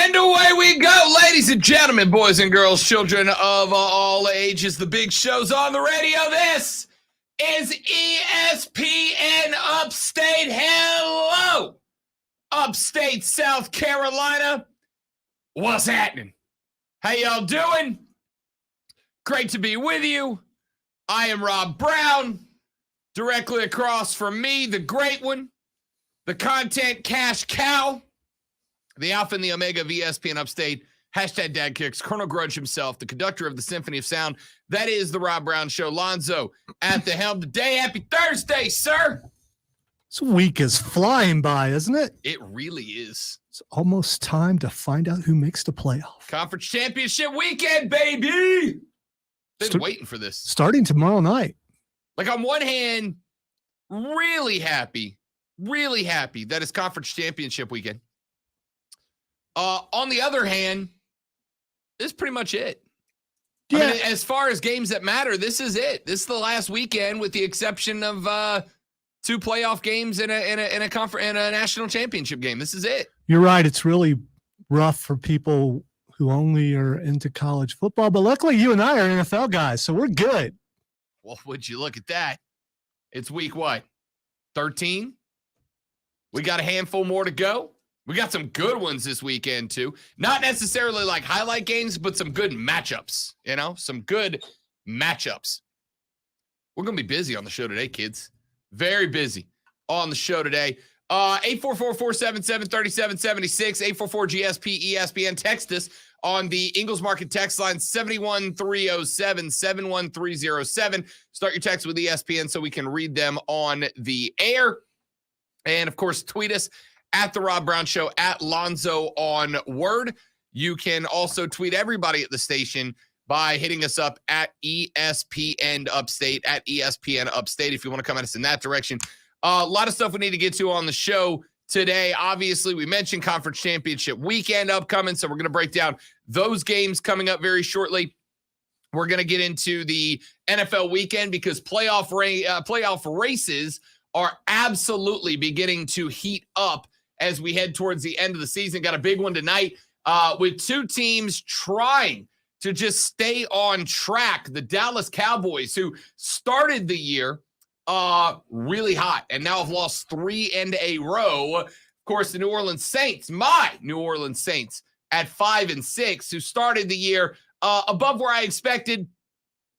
And away we go, ladies and gentlemen, boys and girls, children of all ages. The big show's on the radio. This is ESPN Upstate. Hello, Upstate South Carolina. What's happening? How y'all doing? Great to be with you. I am Rob Brown. Directly across from me, the great one, the content cash cow, the alpha and the omega of ESPN Upstate, hashtag Dad Kicks, Colonel Grudge himself, the conductor of the Symphony of Sound. That is the Rob Brown Show. Lonzo at the helm today. Happy Thursday, sir. This week is flying by, isn't it? It really is. It's almost time to find out who makes the playoff. Conference championship weekend, baby. Been waiting for this. Starting tomorrow night. Like, on one hand, really happy that it's conference championship weekend. On the other hand, this is pretty much it. Yeah. I mean, as far as games that matter, this is it. This is the last weekend, with the exception of 2 playoff games and a national championship game. This is it. You're right. It's really rough for people who only are into college football, but luckily you and I are NFL guys, so we're good. Well, would you look at that? It's week what? 13? We got a handful more to go. We got some good ones this weekend, too. Not necessarily like highlight games, but some good matchups, some good matchups. We're going to be busy on the show today, kids. Very busy on the show today. 844-477-3776, 844-GSP-ESPN. Text us on the Ingles Market text line, 71307, 71307. Start your text with ESPN so we can read them on the air. And, of course, tweet us at The Rob Brown Show, at Lonzo on Word. You can also tweet everybody at the station by hitting us up at ESPN Upstate, at ESPN Upstate, if you want to come at us in that direction. A lot of stuff we need to get to on the show today. Obviously, we mentioned conference championship weekend upcoming, so we're going to break down those games coming up very shortly. We're going to get into the NFL weekend because playoff races are absolutely beginning to heat up as we head towards the end of the season. Got a big one tonight with 2 teams trying to just stay on track. The Dallas Cowboys, who started the year really hot and now have lost 3 in a row. Of course, the New Orleans Saints, my New Orleans Saints, at 5-6, who started the year above where I expected,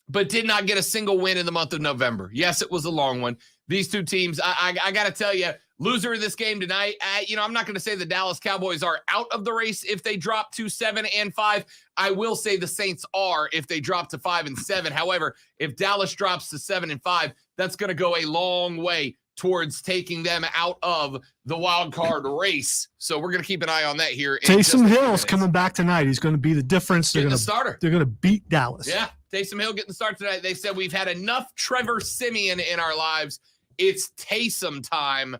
but did not get a single win in the month of November. Yes, it was a long one. These 2 teams, I got to tell you, loser of this game tonight, I'm not going to say the Dallas Cowboys are out of the race if they drop to 7-5. I will say the Saints are if they drop to 5-7. However, if Dallas drops to 7-5, that's going to go a long way towards taking them out of the wild card race. So we're going to keep an eye on that here. Taysom Hill's coming back tonight. He's going to be the difference. They're going to beat Dallas. Yeah, Taysom Hill getting the start tonight. They said we've had enough Trevor Siemian in our lives. It's Taysom time.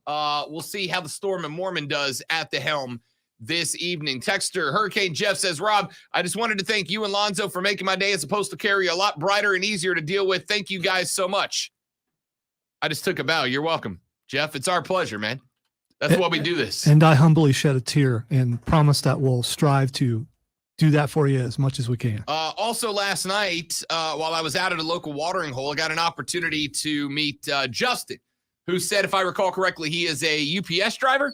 We'll see how the Storm and Mormon does at the helm this evening. Texter Hurricane Jeff says, Rob, I just wanted to thank you and Lonzo for making my day as opposed to carry a lot brighter and easier to deal with. Thank you guys so much. I just took a bow. You're welcome, Jeff. It's our pleasure, man. That's why we do this. And I humbly shed a tear and promise that we'll strive to do that for you as much as we can. Also last night, while I was out at a local watering hole, I got an opportunity to meet Justin, who said, if I recall correctly, he is a UPS driver.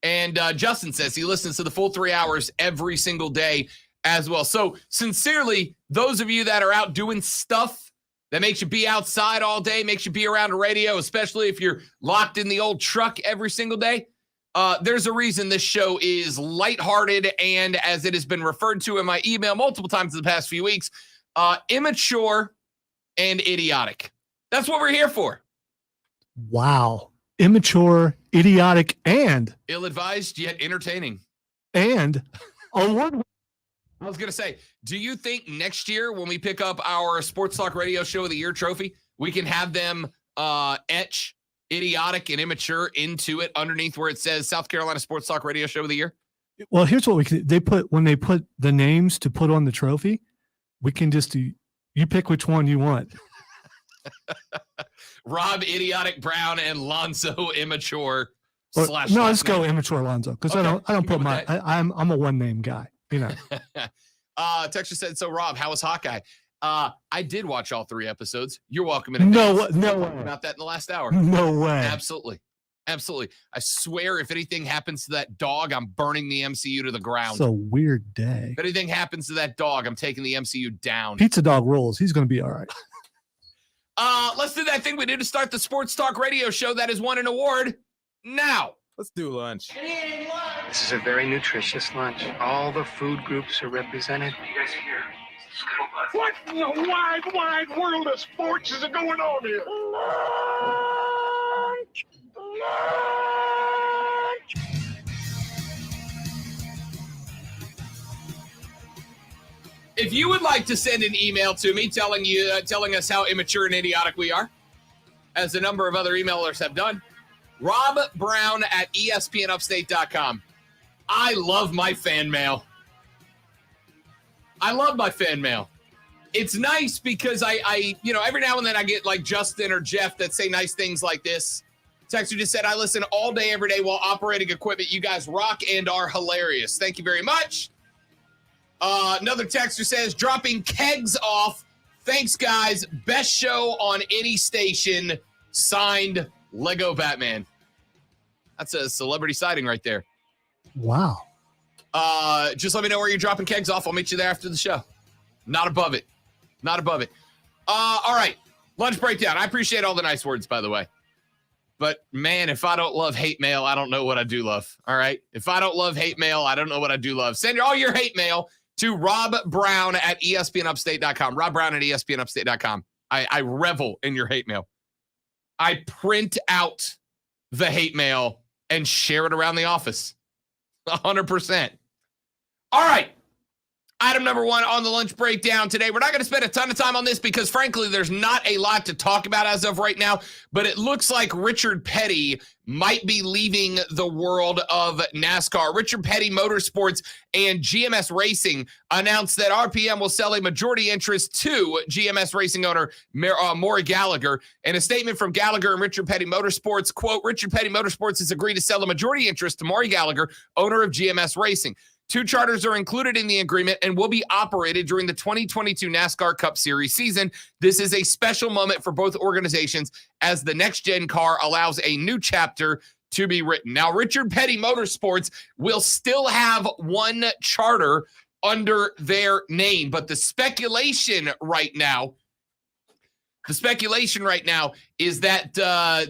And Justin says he listens to the full 3 hours every single day as well. So sincerely, those of you that are out doing stuff that makes you be outside all day, makes you be around a radio, especially if you're locked in the old truck every single day, there's a reason this show is lighthearted and, as it has been referred to in my email multiple times in the past few weeks, immature and idiotic. That's what we're here for. Wow. Immature, idiotic, and ill-advised yet entertaining. And award. I was going to say, do you think next year when we pick up our Sports Talk Radio Show of the Year trophy, we can have them etch idiotic and immature into it underneath where it says South Carolina Sports Talk Radio Show of the Year? Well, here's what we can. When they put the names to put on the trophy, we can just do. You pick which one you want. Rob Idiotic Brown and Lonzo Immature slash no, last let's go name. immature Alonzo because Okay, I don't go put with my. that. I'm a one name guy. You know. Texture said, so Rob, how was Hawkeye? I did watch all 3 episodes. You're welcome in No, advance. no Talked way. about that in the last hour. No way. Absolutely. Absolutely. I swear if anything happens to that dog, I'm burning the MCU to the ground. It's a weird day. If anything happens to that dog, I'm taking the MCU down. Pizza dog rules. He's going to be all right. Let's do that thing we did to start the Sports Talk radio show that has won an award now. Let's do lunch. This is a very nutritious lunch. All the food groups are represented. You guys are here. What in the wide, wide world of sports is going on here? If you would like to send an email to me telling us how immature and idiotic we are, as a number of other emailers have done, robbrown@espnupstate.com. I love my fan mail. It's nice because I every now and then I get like Justin or Jeff that say nice things like this. Texter just said, I listen all day, every day while operating equipment. You guys rock and are hilarious. Thank you very much. Another texter says, dropping kegs off. Thanks, guys. Best show on any station. Signed, Lego Batman. That's a celebrity sighting right there. Wow. Just let me know where you're dropping kegs off. I'll meet you there after the show. Not above it. All right. Lunch breakdown. I appreciate all the nice words, by the way. But, man, if I don't love hate mail, I don't know what I do love. All right? If I don't love hate mail, I don't know what I do love. Send all your hate mail to robbrown@espnupstate.com. robbrown@espnupstate.com. I revel in your hate mail. I print out the hate mail and share it around the office. 100%. All right. Item number 1 on the lunch breakdown today. We're not going to spend a ton of time on this because, frankly, there's not a lot to talk about as of right now. But it looks like Richard Petty might be leaving the world of NASCAR. Richard Petty Motorsports and GMS Racing announced that RPM will sell a majority interest to GMS Racing owner Maury Gallagher. In a statement from Gallagher and Richard Petty Motorsports, quote, Richard Petty Motorsports has agreed to sell a majority interest to Maury Gallagher, owner of GMS Racing. 2 charters are included in the agreement and will be operated during the 2022 NASCAR Cup Series season. This is a special moment for both organizations as the next-gen car allows a new chapter to be written. Now, Richard Petty Motorsports will still have 1 charter under their name, but the speculation right now is that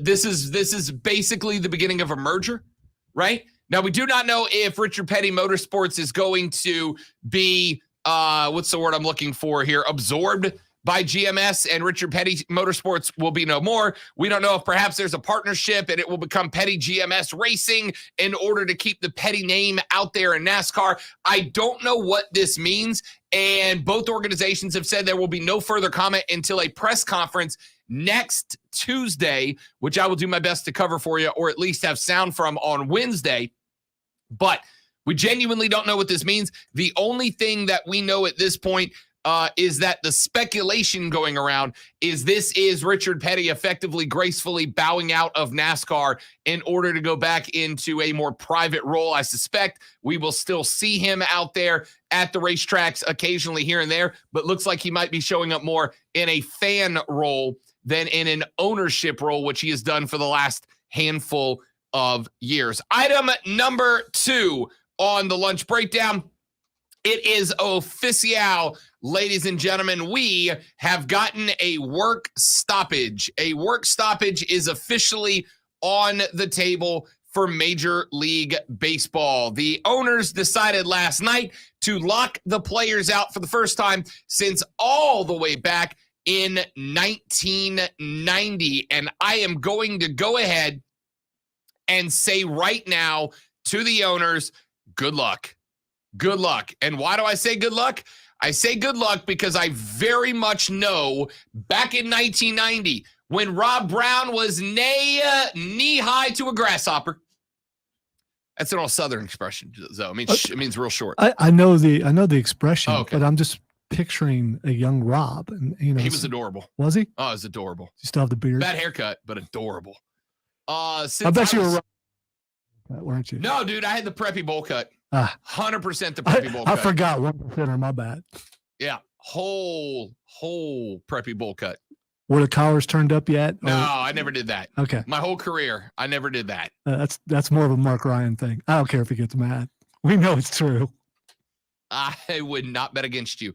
this is basically the beginning of a merger, right? Now, we do not know if Richard Petty Motorsports is going to be, what's the word I'm looking for here, absorbed by GMS and Richard Petty Motorsports will be no more. We don't know if perhaps there's a partnership and it will become Petty GMS Racing in order to keep the Petty name out there in NASCAR. I don't know what this means, and both organizations have said there will be no further comment until a press conference next Tuesday, which I will do my best to cover for you or at least have sound from on Wednesday. But we genuinely don't know what this means. The only thing that we know at this point is that the speculation going around is this is Richard Petty effectively gracefully bowing out of NASCAR in order to go back into a more private role. I suspect we will still see him out there at the racetracks occasionally here and there, but looks like he might be showing up more in a fan role than in an ownership role, which he has done for the last handful of years. Item number 2 on the lunch breakdown. It is official, ladies and gentlemen. We have gotten a work stoppage. A work stoppage is officially on the table for Major League Baseball. The owners decided last night to lock the players out for the first time since all the way back in 1990. And I am going to go ahead and say right now to the owners, good luck. Good luck. And why do I say good luck? I say good luck because I very much know back in 1990 when Rob Brown was knee-high to a grasshopper. That's an all Southern expression, though. It means real short. I know the expression, okay. But I'm just picturing a young Rob. And he was adorable. Was he? Oh, he was adorable. You still have the beard? Bad haircut, but adorable. I bet you were weren't you? No, dude, I had the Preppy bowl cut. Ah. 100% the Preppy bowl I cut. forgot 1%, my bad. Yeah, whole Preppy bowl cut. Were the collars turned up yet? No, I never did that. Okay. My whole career, I never did that. That's more of a Mark Ryan thing. I don't care if he gets mad. We know it's true. I would not bet against you.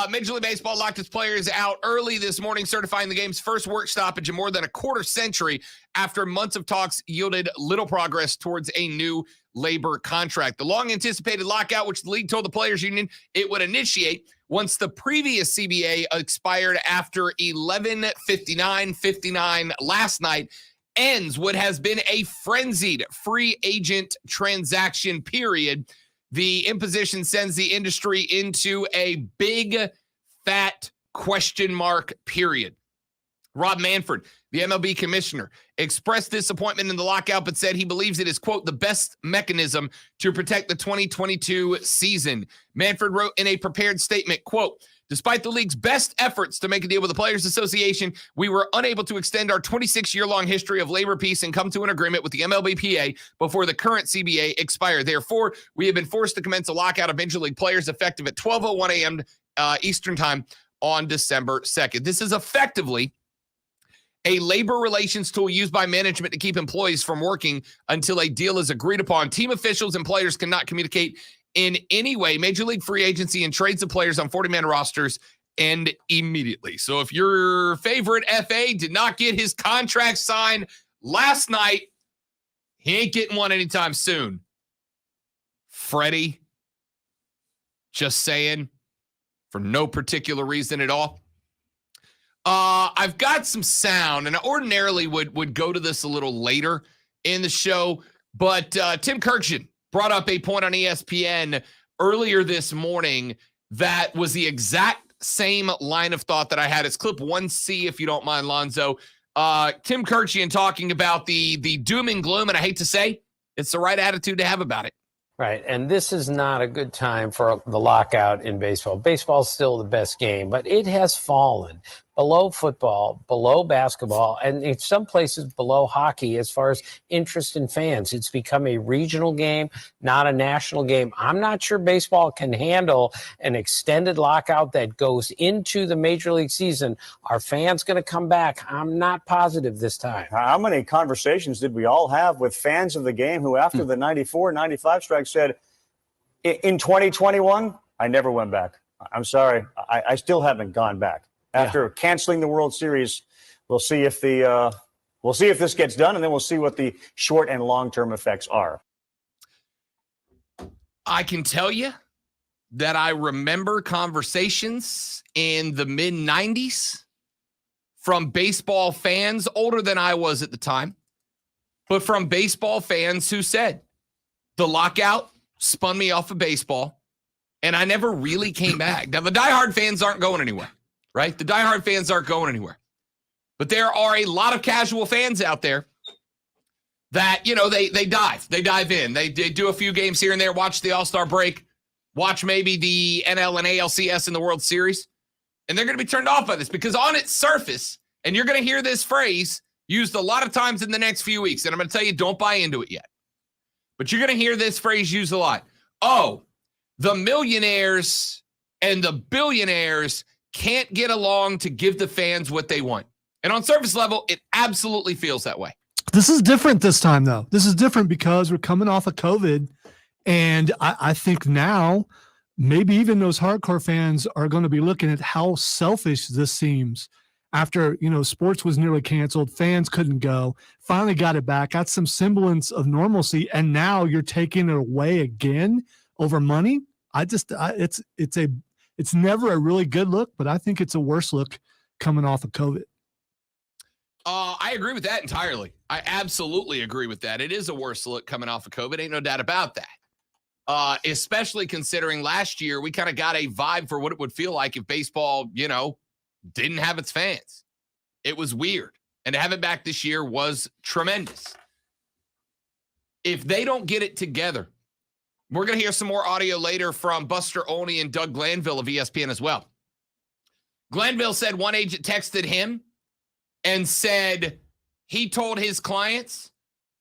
Major League Baseball locked its players out early this morning, certifying the game's first work stoppage in more than a quarter century after months of talks yielded little progress towards a new labor contract. The long-anticipated lockout, which the league told the players union it would initiate once the previous CBA expired after 11:59 last night, ends what has been a frenzied free agent transaction period. The imposition sends the industry into a big, fat question mark period. Rob Manfred, the MLB commissioner, expressed disappointment in the lockout, but said he believes it is, quote, the best mechanism to protect the 2022 season. Manfred wrote in a prepared statement, quote, despite the league's best efforts to make a deal with the Players Association, we were unable to extend our 26-year-long history of labor peace and come to an agreement with the MLBPA before the current CBA expired. Therefore, we have been forced to commence a lockout of Major League players effective at 12:01 a.m. Eastern time on December 2nd. This is effectively a labor relations tool used by management to keep employees from working until a deal is agreed upon. Team officials and players cannot communicate in any way. Major League free agency and trades of players on 40-man rosters end immediately. So if your favorite FA did not get his contract signed last night, he ain't getting one anytime soon. Freddie, just saying, for no particular reason at all. I've got some sound, and I ordinarily would go to this a little later in the show, but Tim Kirkshin brought up a point on ESPN earlier this morning that was the exact same line of thought that I had. It's clip 1C, if you don't mind, Lonzo. Tim Kirkshin talking about the doom and gloom, and I hate to say, it's the right attitude to have about it. Right, and this is not a good time for the lockout in baseball. Baseball's still the best game, but it has fallen below football, below basketball, and in some places below hockey as far as interest in fans. It's become a regional game, not a national game. I'm not sure baseball can handle an extended lockout that goes into the Major League season. Are fans going to come back? I'm not positive this time. How many conversations did we all have with fans of the game who, after the 94, 95 strike, said, in 2021, I never went back. I'm sorry. I still haven't gone back. After canceling the World Series, we'll see if this gets done, and then we'll see what the short and long-term effects are. I can tell you that I remember conversations in the mid-90s from baseball fans, older than I was at the time, but from baseball fans who said, the lockout spun me off of baseball, and I never really came back. Now, the diehard fans aren't going anywhere. Right? The diehard fans aren't going anywhere. But there are a lot of casual fans out there that, you know, they dive in. They do a few games here and there, watch the All-Star break, watch maybe the NL and ALCS in the World Series, and they're going to be turned off by this because on its surface, and you're going to hear this phrase used a lot of times in the next few weeks, and I'm going to tell you, don't buy into it yet. But you're going to hear this phrase used a lot. Oh, the millionaires and the billionaires can't get along to give the fans what they want. And on surface level, it absolutely feels that way. This is different this time, though. This is different because we're coming off of COVID. And I think now maybe even those hardcore fans are going to be looking at how selfish this seems. After, you know, sports was nearly canceled, fans couldn't go, finally got it back, got some semblance of normalcy, and now you're taking it away again over money. It's never a really good look, but I think it's a worse look coming off of COVID. I agree with that entirely. I absolutely agree with that. It is a worse look coming off of COVID. Ain't no doubt about that. Especially considering last year, we kind of got a vibe for what it would feel like if baseball, you know, didn't have its fans. It was weird. And to have it back this year was tremendous. If they don't get it together, we're going to hear some more audio later from Buster Olney and Doug Glanville of ESPN as well. Glanville said one agent texted him and said he told his clients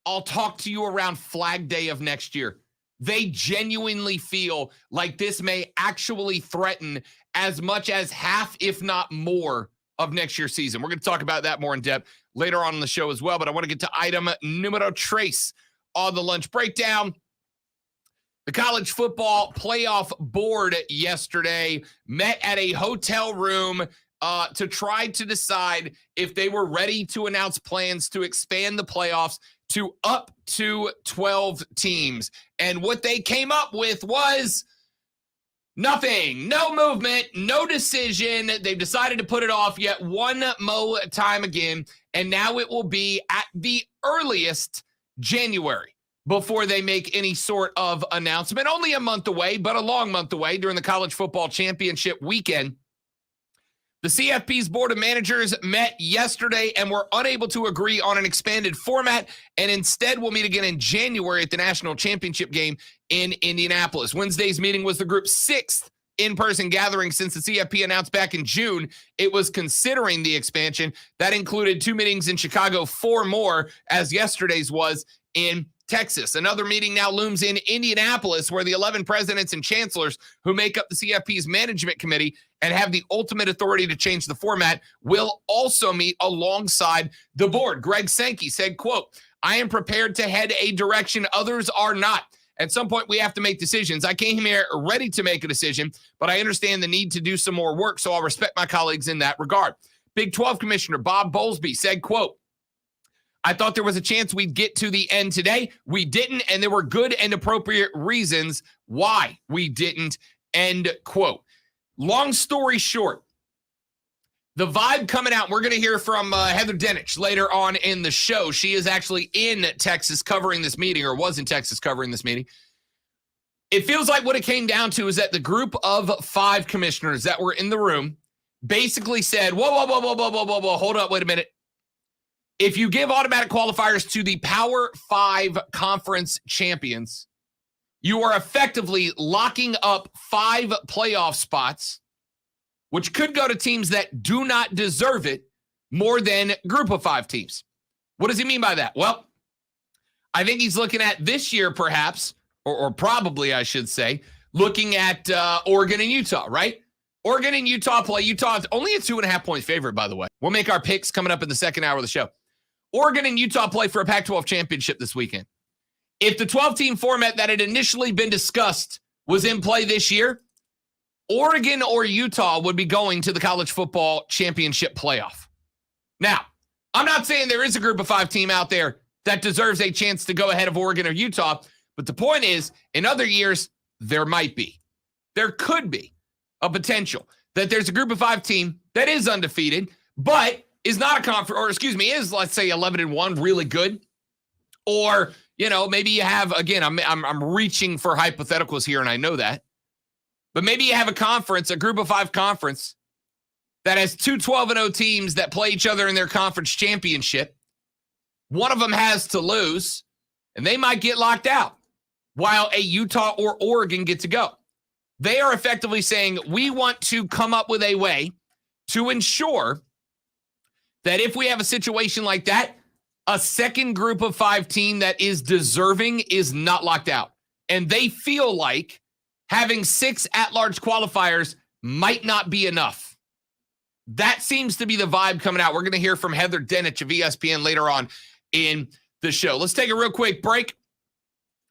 I'll talk to you around Flag Day of next year. They genuinely feel like this may actually threaten as much as half, if not more, of next year's season. We're going to talk about that more in depth later on in the show as well, but I want to get to item numero tres on the lunch breakdown. The college football playoff board yesterday met at a hotel room to try to decide if they were ready to announce plans to expand the playoffs to up to 12 teams. And what they came up with was nothing, no movement, no decision. They've decided to put it off yet one more time again, and now it will be at the earliest January before they make any sort of announcement. Only a month away, but a long month away during the college football championship weekend. The CFP's Board of Managers met yesterday and were unable to agree on an expanded format, and instead will meet again in January at the national championship game in Indianapolis. Wednesday's meeting was the group's sixth in-person gathering since the CFP announced back in June it was considering the expansion. That included 2 meetings in Chicago, 4 more, as yesterday's was in Texas. Another meeting now looms in Indianapolis, where the 11 presidents and chancellors who make up the CFP's management committee and have the ultimate authority to change the format will also meet alongside the board. Greg Sankey said, quote, "I am prepared to head a direction others are not. At some point, we have to make decisions. I came here ready to make a decision, but I understand the need to do some more work, so I'll respect my colleagues in that regard." Big 12 Commissioner Bob Bowlesby said, quote, "I thought there was a chance we'd get to the end today. We didn't, and there were good and appropriate reasons why we didn't," end quote. Long story short, the vibe coming out, we're going to hear from Heather Dinich later on in the show. She is actually in Texas covering this meeting, or was in Texas covering this meeting. It feels like what it came down to is that the group of 5 commissioners that were in the room basically said, whoa, hold up, wait a minute. If you give automatic qualifiers to the Power 5 conference champions, you are effectively locking up 5 playoff spots, which could go to teams that do not deserve it more than group of 5 teams. What does he mean by that? Well, I think he's looking at this year perhaps, or probably I should say, looking at Oregon and Utah, right? Oregon and Utah play. Utah is only a 2.5-point favorite, by the way. We'll make our picks coming up in the second hour of the show. Oregon and Utah play for a Pac-12 championship this weekend. If the 12-team format that had initially been discussed was in play this year, Oregon or Utah would be going to the college football championship playoff. Now, I'm not saying there is a group of 5 team out there that deserves a chance to go ahead of Oregon or Utah, but the point is, in other years, there might be. There could be a potential that there's a group of 5 team that is undefeated, but is not a conference, or excuse me, is, let's say, 11-1, really good. Or, you know, maybe you have, again, I'm reaching for hypotheticals here, and I know that. But maybe you have a conference, a group of 5 conference, that has 2 12-0 teams that play each other in their conference championship. One of them has to lose, and they might get locked out, while a Utah or Oregon get to go. They are effectively saying, we want to come up with a way to ensure that if we have a situation like that, a second group of 5 team that is deserving is not locked out. And they feel like having 6 at-large qualifiers might not be enough. That seems to be the vibe coming out. We're going to hear from Heather Dinich of ESPN later on in the show. Let's take a real quick break.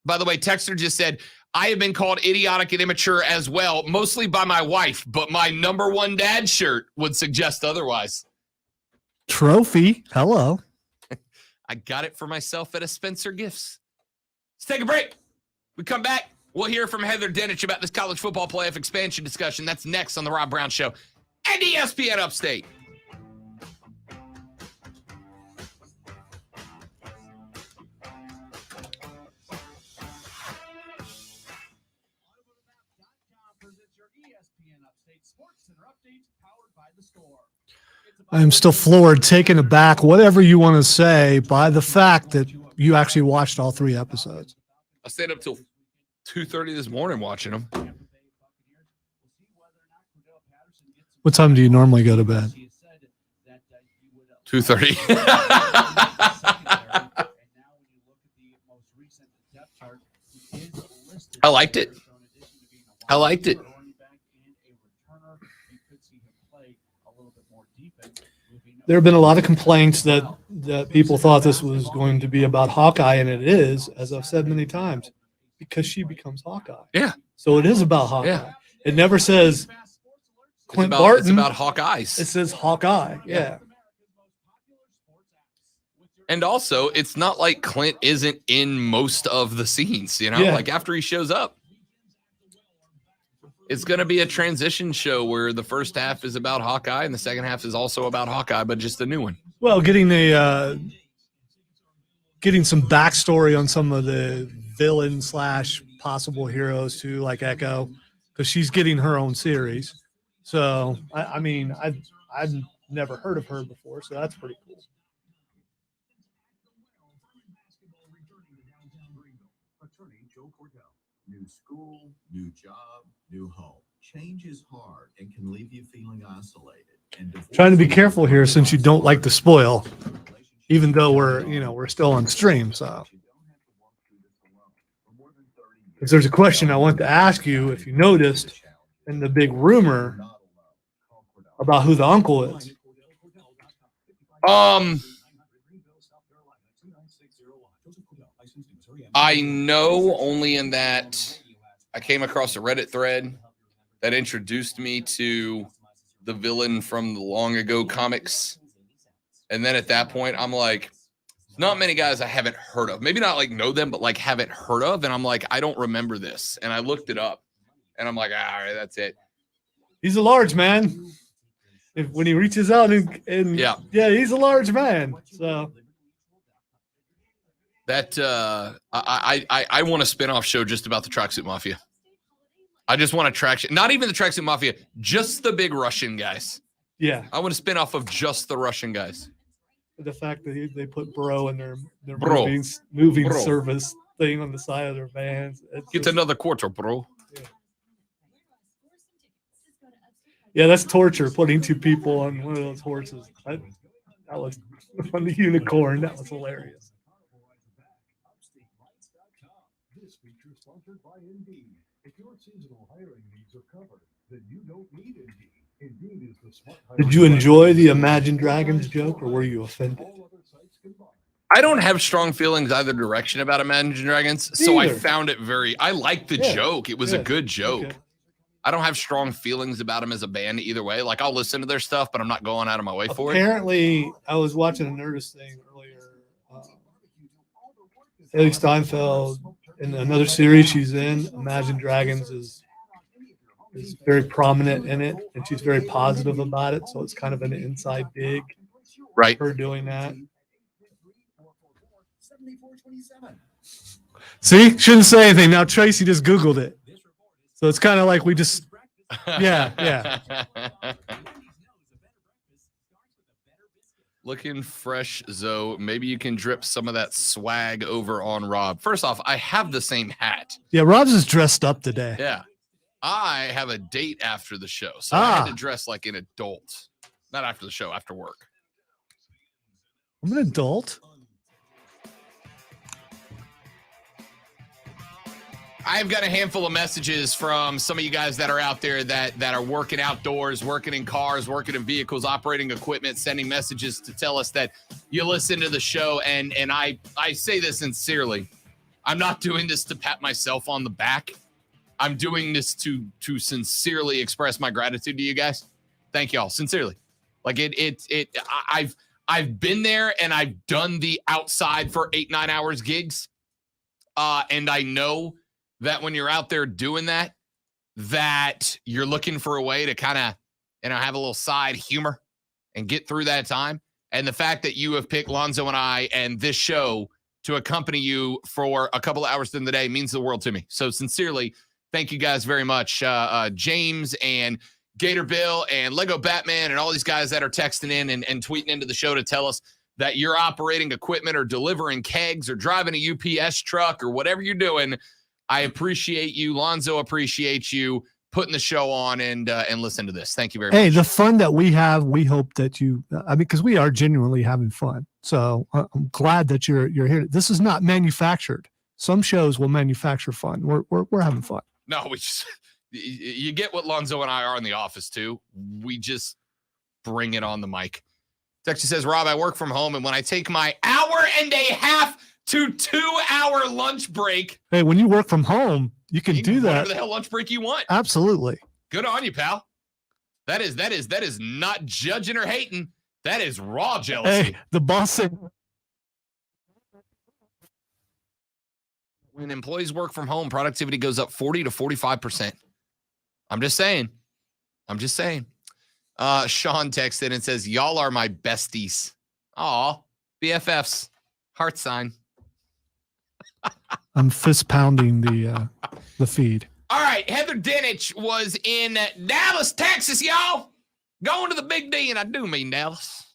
By the way, Texter just said, I have been called idiotic and immature as well, mostly by my wife, but my number 1 dad shirt would suggest otherwise. Trophy. Hello. I got it for myself at a Spencer Gifts. Let's take a break. We come back. We'll hear from Heather Dinich about this college football playoff expansion discussion. That's next on the Rob Brown Show and ESPN Upstate. I'm still floored, taken aback, whatever you want to say, by the fact that you actually watched all 3 episodes. I stayed up till 2:30 this morning watching them. What time do you normally go to bed? 2:30. I liked it. I liked it. There have been a lot of complaints that people thought this was going to be about Hawkeye, and it is, as I've said many times, because she becomes Hawkeye. Yeah. So it is about Hawkeye. Yeah. It never says Clint It's Barton. about Hawkeyes. It says Hawkeye. Yeah. And also, it's not like Clint isn't in most of the scenes, you know, like after he shows up. It's going to be a transition show where the first half is about Hawkeye and the second half is also about Hawkeye, but just a new one. Well, getting some backstory on some of the villain / possible heroes too, like Echo, because she's getting her own series. So I mean, I've never heard of her before, so that's pretty cool. New school, new job, new home. Change is hard and can leave you feeling isolated. Trying to be careful here since you don't like to spoil, even though we're still on stream. So if there's a question I want to ask you, if you noticed in the big rumor about who the uncle is. I know only in that I came across a Reddit thread that introduced me to the villain from the long ago comics. And then at that point, I'm like, not many guys I haven't heard of. Maybe not like know them, but like haven't heard of. And I'm like, I don't remember this. And I looked it up and I'm like, all right, that's it. He's a large man. When he reaches out and yeah, he's a large man. So that I want a spinoff show just about the Tracksuit Mafia. I just want a traction, not even the Tracksuit Mafia, just the big Russian guys. Yeah, I want a spinoff of just the Russian guys. The fact that they put bro in their bro. moving bro. Service thing on the side of their vans. Get another quarter, bro. Yeah, that's torture. Putting two people on one of those horses. That was on the unicorn. That was hilarious. This feature is sponsored by Indeed. If your seasonal hiring needs are covered, then you don't need Indeed. Indeed is the smart. Did you enjoy the Imagine Dragons joke, or were you offended? I don't have strong feelings either direction about Imagine Dragons, so I found it I liked the joke. It was a good joke. Okay. I don't have strong feelings about them as a band either way. Like, I'll listen to their stuff, but I'm not going out of my way for it. Apparently, I was watching a Nerdist thing earlier. Haley Steinfeld, in another series she's in, Imagine Dragons is very prominent in it, and she's very positive about it. So it's kind of an inside dig, right? Her doing that. See, shouldn't say anything. Now Tracy just Googled it, so it's kind of like we just, yeah. Looking fresh, Zoe. Maybe you can drip some of that swag over on Rob. First off, I have the same hat. Yeah, Rob's is dressed up today. Yeah. I have a date after the show, so I had to dress like an adult. Not after the show, after work. I'm an adult. I've got a handful of messages from some of you guys that are out there that are working outdoors, working in cars, working in vehicles, operating equipment, sending messages to tell us that you listen to the show. And I say this sincerely. I'm not doing this to pat myself on the back. I'm doing this to sincerely express my gratitude to you guys. Thank y'all, sincerely. Like I've been there and I've done the outside for 8-9 hours gigs. And I know that when you're out there doing that you're looking for a way to kind of, have a little side humor and get through that time. And the fact that you have picked Lonzo and I and this show to accompany you for a couple of hours in the day means the world to me. So sincerely, thank you guys very much. James and Gator Bill and Lego Batman and all these guys that are texting in and tweeting into the show to tell us that you're operating equipment or delivering kegs or driving a UPS truck or wwhatever you're doing. I appreciate you. Lonzo appreciates you putting the show on and listen to this. Thank you very much. Hey, the fun that we have, we hope that you, because we are genuinely having fun. So I'm glad that you're here. This is not manufactured. Some shows will manufacture fun. We're having fun. No, we just you get what Lonzo and I are in the office too. We just bring it on the mic. Texas says, Rob, I work from home, and when I take my hour and a half to 2 hour lunch break. Hey, when you work from home, you can do that. Whatever the hell lunch break you want. Absolutely. Good on you, pal. That is not judging or hating. That is raw jealousy. Hey, the boss said, when employees work from home, productivity goes up 40 to 45%. I'm just saying. Sean texted and says, y'all are my besties. Aw, BFFs. Heart sign. I'm fist pounding the feed. All right, Heather Dinich was in Dallas, Texas, y'all. Going to the Big D, and I do mean Dallas.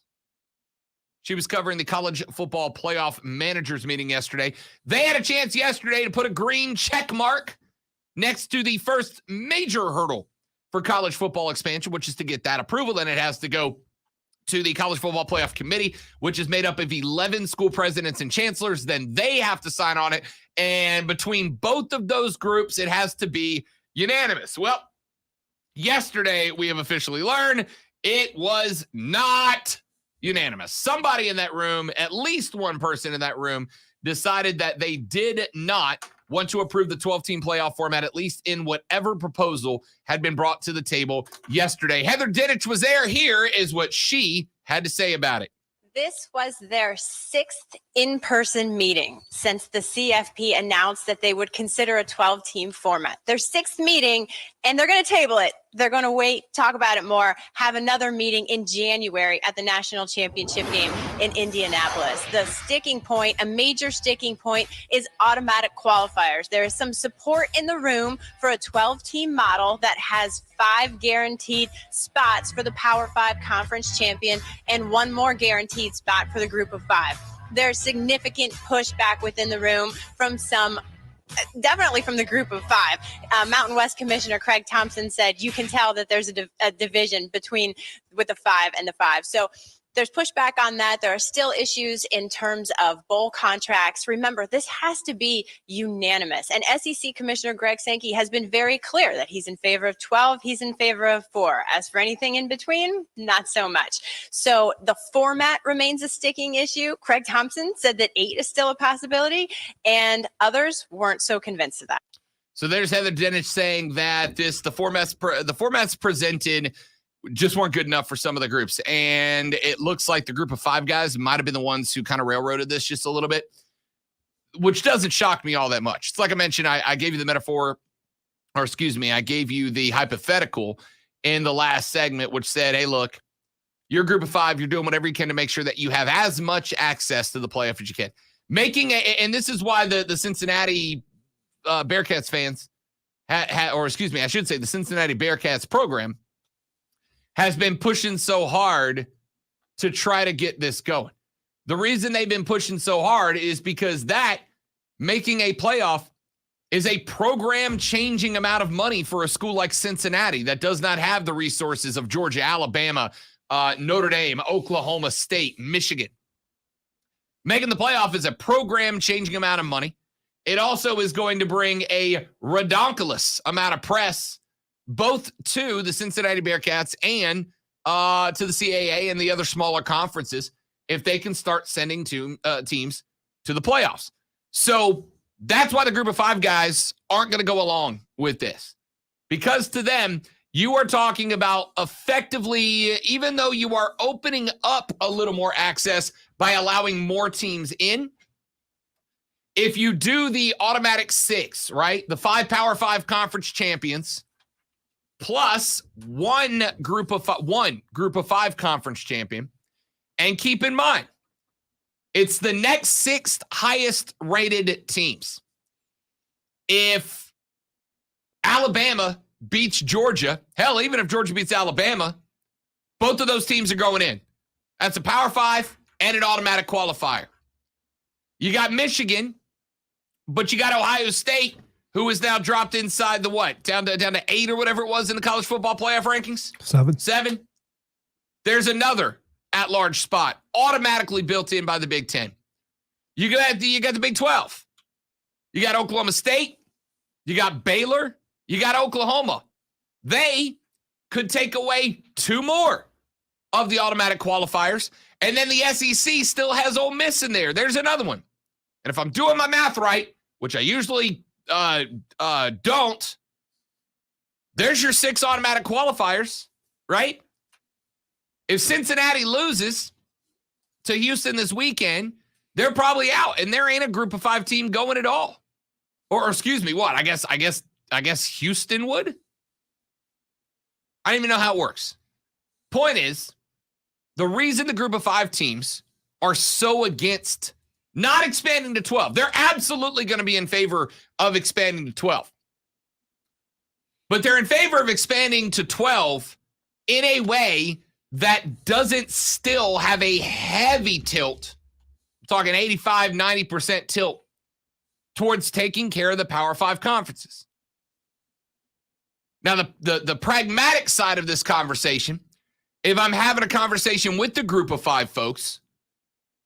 She was covering the college football playoff managers meeting yesterday. They had a chance yesterday to put a green check mark next to the first major hurdle for college football expansion, which is to get that approval, and it has to go to the College Football Playoff Committee, which is made up of 11 school presidents and chancellors. Then they have to sign on it. And between both of those groups, it has to be unanimous. Well, yesterday we have officially learned it was not unanimous. Somebody in that room, at least one person in that room, decided that they did not want to approve the 12-team playoff format, at least in whatever proposal had been brought to the table yesterday. Heather Dinich was there. Here is what she had to say about it. This was their 6th in-person meeting since the CFP announced that they would consider a 12-team format. Their 6th meeting, and they're going to table it. They're going to wait, talk about it more, have another meeting in January at the national championship game in Indianapolis. The sticking point, a major sticking point, is automatic qualifiers. There is some support in the room for a 12-team model that has 5 guaranteed spots for the Power 5 conference champion and 1 more guaranteed spot for the group of 5. There's significant pushback within the room from some, definitely from the group of 5. Mountain West Commissioner Craig Thompson said you can tell that there's a division with the 5 and the 5. So there's pushback on that. There are still issues in terms of bowl contracts. Remember, this has to be unanimous. And SEC Commissioner Greg Sankey has been very clear that he's in favor of 12. He's in favor of 4. As for anything in between, not so much. So the format remains a sticking issue. Craig Thompson said that 8 is still a possibility, and others weren't so convinced of that. So there's Heather Dinich saying that the formats presented just weren't good enough for some of the groups. And it looks like the group of 5 guys might have been the ones who kind of railroaded this just a little bit, which doesn't shock me all that much. It's like I mentioned, I gave you the metaphor, or excuse me, I gave you the hypothetical in the last segment, which said, hey, look, you're a group of 5. You're doing whatever you can to make sure that you have as much access to the playoff as you can. And this is why the Cincinnati Bearcats fans, or excuse me, I should say the Cincinnati Bearcats program has been pushing so hard to try to get this going. The reason they've been pushing so hard is because that making a playoff is a program-changing amount of money for a school like Cincinnati that does not have the resources of Georgia, Alabama, Notre Dame, Oklahoma State, Michigan. Making the playoff is a program-changing amount of money. It also is going to bring a redonkulous amount of press both to the Cincinnati Bearcats and to the CAA and the other smaller conferences if they can start sending teams to the playoffs. So that's why the group of 5 guys aren't going to go along with this. Because to them, you are talking about effectively, even though you are opening up a little more access by allowing more teams in, if you do the automatic 6, right, the 5 Power 5 conference champions, plus one group of 5 conference champion. And keep in mind, it's the next 6th highest rated teams. If Alabama beats Georgia, hell, even if Georgia beats Alabama, both of those teams are going in. That's a Power 5 and an automatic qualifier. You got Michigan, but you got Ohio State, who is now dropped inside the what? Down to 8 or whatever it was in the college football playoff rankings? 7. There's another at-large spot automatically built in by the Big Ten. You got the Big 12. You got Oklahoma State. You got Baylor. You got Oklahoma. They could take away 2 more of the automatic qualifiers. And then the SEC still has Ole Miss in there. There's another one. And if I'm doing my math right, which I usually don't, there's your 6 automatic qualifiers, right? If Cincinnati loses to Houston this weekend, they're probably out, and there ain't a group of 5 team going at all. Or excuse me, what? I guess Houston would? I don't even know how it works. Point is, the reason the group of 5 teams are so against not expanding to 12, they're absolutely going to be in favor of expanding to 12. But they're in favor of expanding to 12 in a way that doesn't still have a heavy tilt. I'm talking 85, 90% tilt towards taking care of the Power 5 conferences. Now, the pragmatic side of this conversation, if I'm having a conversation with the group of 5 folks,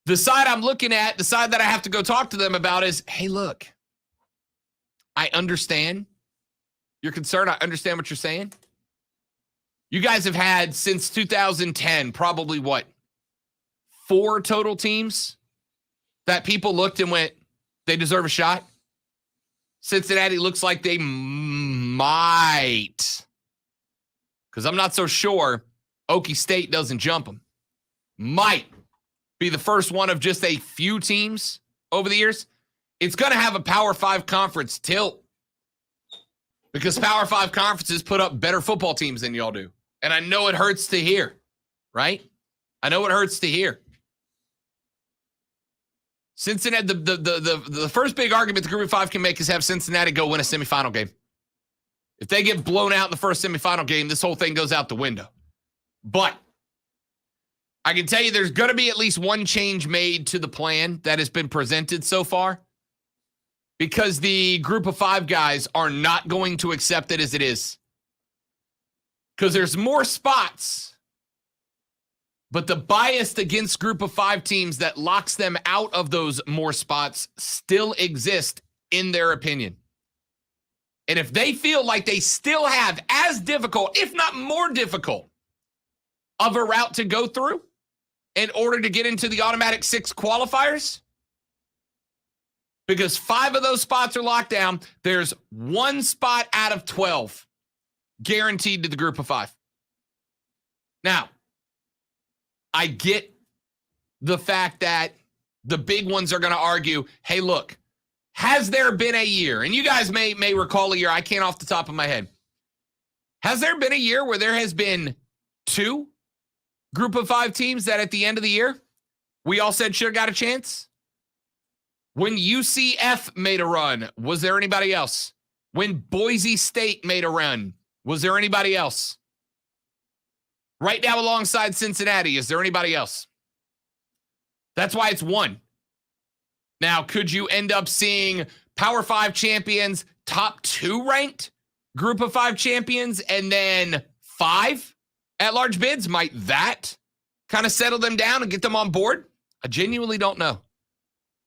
the side I'm looking at, the side that I have to go talk to them about is, hey, look, I understand your concern. I understand what you're saying. You guys have had since 2010, probably what, 4 total teams that people looked and went, they deserve a shot. Cincinnati looks like they might, because I'm not so sure Okie State doesn't jump them. Might be the first one of just a few teams over the years. It's going to have a Power 5 conference tilt because Power 5 conferences put up better football teams than y'all do. And I know it hurts to hear, right? I know it hurts to hear. Cincinnati, the first big argument the group of 5 can make is have Cincinnati go win a semifinal game. If they get blown out in the first semifinal game, this whole thing goes out the window. But I can tell you there's going to be at least one change made to the plan that has been presented so far, because the group of 5 guys are not going to accept it as it is. Because there's more spots, but the bias against group of 5 teams that locks them out of those more spots still exist in their opinion. And if they feel like they still have as difficult, if not more difficult, of a route to go through in order to get into the automatic 6 qualifiers, because 5 of those spots are locked down, there's 1 spot out of 12 guaranteed to the group of 5. Now, I get the fact that the big ones are going to argue, hey, look, has there been a year, and you guys may recall a year, I can't off the top of my head. Has there been a year where there has been 2 group of 5 teams that at the end of the year, we all said should have got a chance? When UCF made a run, was there anybody else? When Boise State made a run, was there anybody else? Right now alongside Cincinnati, is there anybody else? That's why it's 1. Now, could you end up seeing Power 5 champions, top 2 ranked group of 5 champions, and then 5 at-large bids? Might that kind of settle them down and get them on board? I genuinely don't know.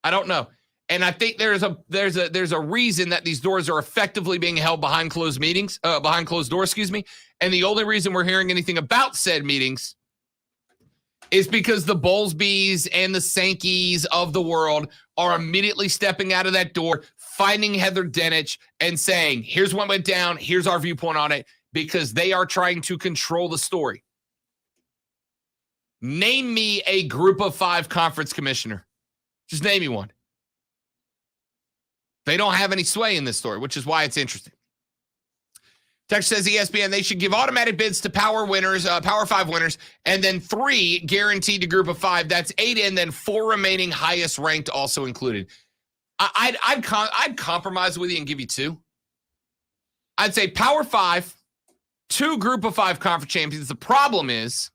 I don't know. And I think there's a reason that these doors are effectively being held behind closed doors, And the only reason we're hearing anything about said meetings is because the Bowlesbys and the Sankeys of the world are immediately stepping out of that door, finding Heather Dinich and saying, here's what went down, here's our viewpoint on it, because they are trying to control the story. Name me a group of 5 conference commissioner. Just name me one. They don't have any sway in this story, which is why it's interesting. Text says ESPN, they should give automatic bids to Power 5 winners, and then 3 guaranteed to group of 5. That's 8 in, then 4 remaining highest ranked also included. I'd compromise with you and give you 2. I'd say Power 5, 2 group of 5 conference champions. The problem is,